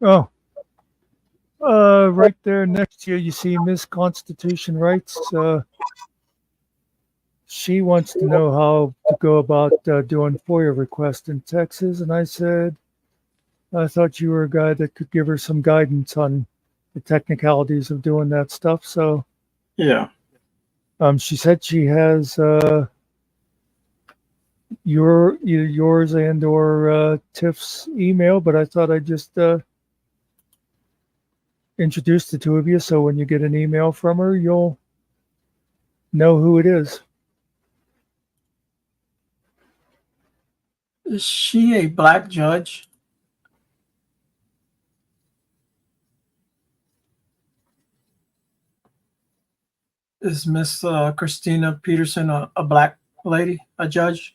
Oh. Right there next to you see Miss Constitution Rights. She wants to know how to go about doing FOIA requests in Texas. And I said, I thought you were a guy that could give her some guidance on the technicalities of doing that stuff. So yeah. She said she has yours and or Tiff's email, but I thought I'd just introduce the two of you, so when you get an email from her, you'll know who it is. Is she a black judge? Is Miss Christina Peterson a black lady, a judge?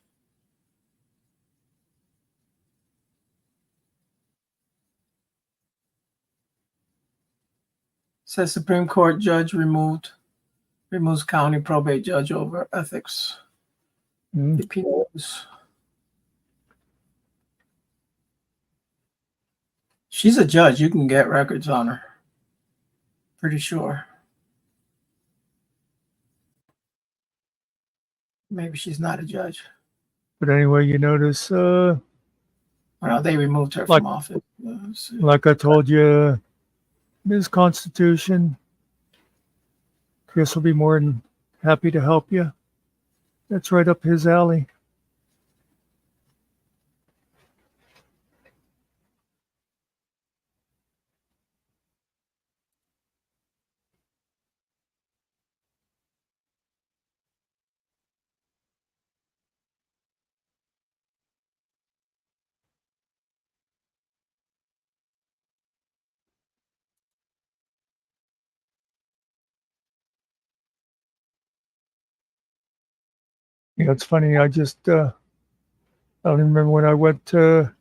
Says Supreme Court judge removes county probate judge over ethics. She's a judge. You can get records on her. Pretty sure. Maybe she's not a judge. But anyway, you notice Well, they removed her from office. Like I told you, Ms. Constitution, Chris will be more than happy to help you. That's right up his alley. Yeah, it's funny. I just, I don't even remember when I went to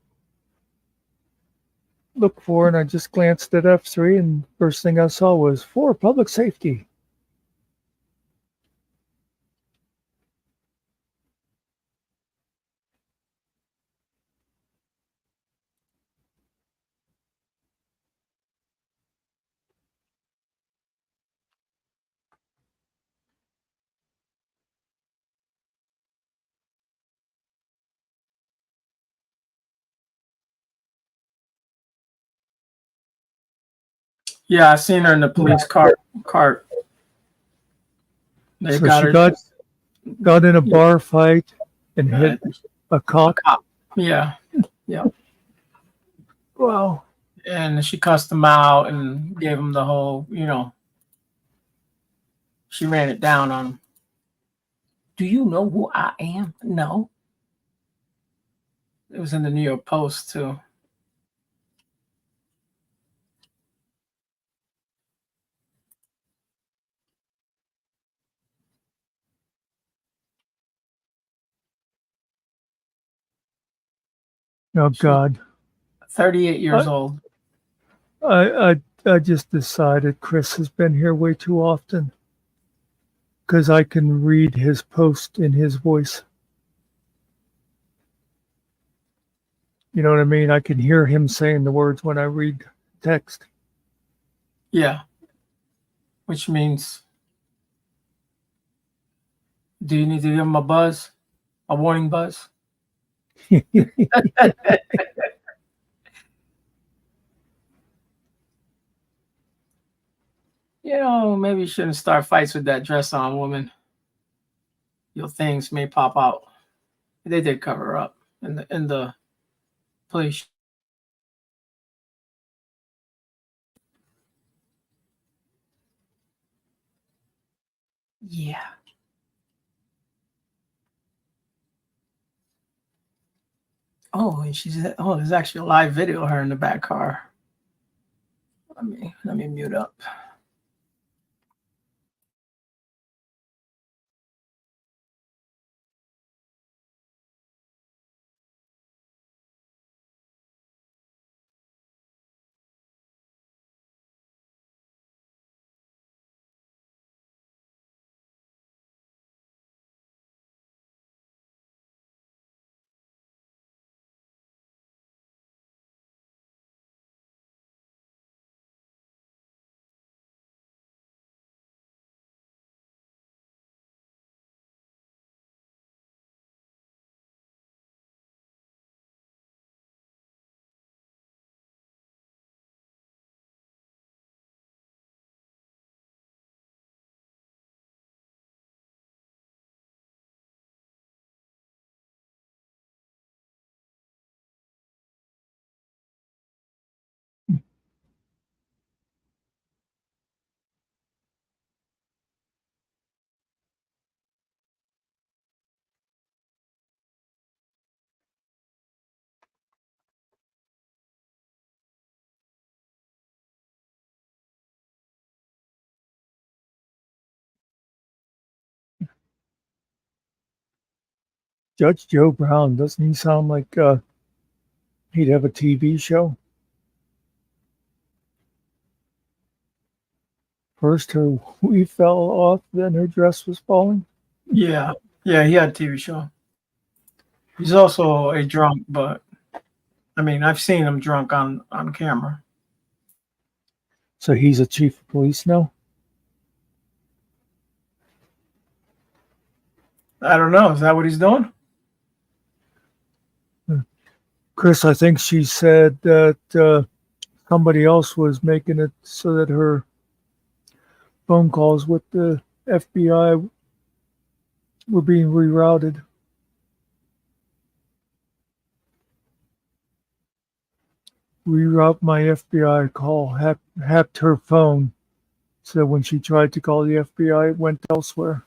look for, and I just glanced at F3, and first thing I saw was for public safety. Yeah, I seen her in the police cart. They So got she her. got in a bar fight and hit a cop. Yeah, yeah. Wow. And she cussed him out and gave him the whole, she ran it down on him. Do you know who I am? No. It was in the New York Post too. Oh God. 38 years old. I just decided Chris has been here way too often because I can read his post in his voice. You know what I mean? I can hear him saying the words when I read text. Yeah. Which means, do you need to give him a buzz? A warning buzz? Maybe you shouldn't start fights with that dress on woman. Your things may pop out. They did cover her up in the police. Yeah. Oh, and there's actually a live video of her in the back car. Let me mute up. Judge Joe Brown, doesn't he sound like he'd have a TV show? First her weave fell off, then her dress was falling. Yeah, he had a TV show. He's also a drunk, but I've seen him drunk on camera. So he's a chief of police now? I don't know. Is that what he's doing? Chris, I think she said that somebody else was making it so that her phone calls with the FBI were being rerouted. Reroute my FBI call, hacked her phone, so when she tried to call the FBI, it went elsewhere.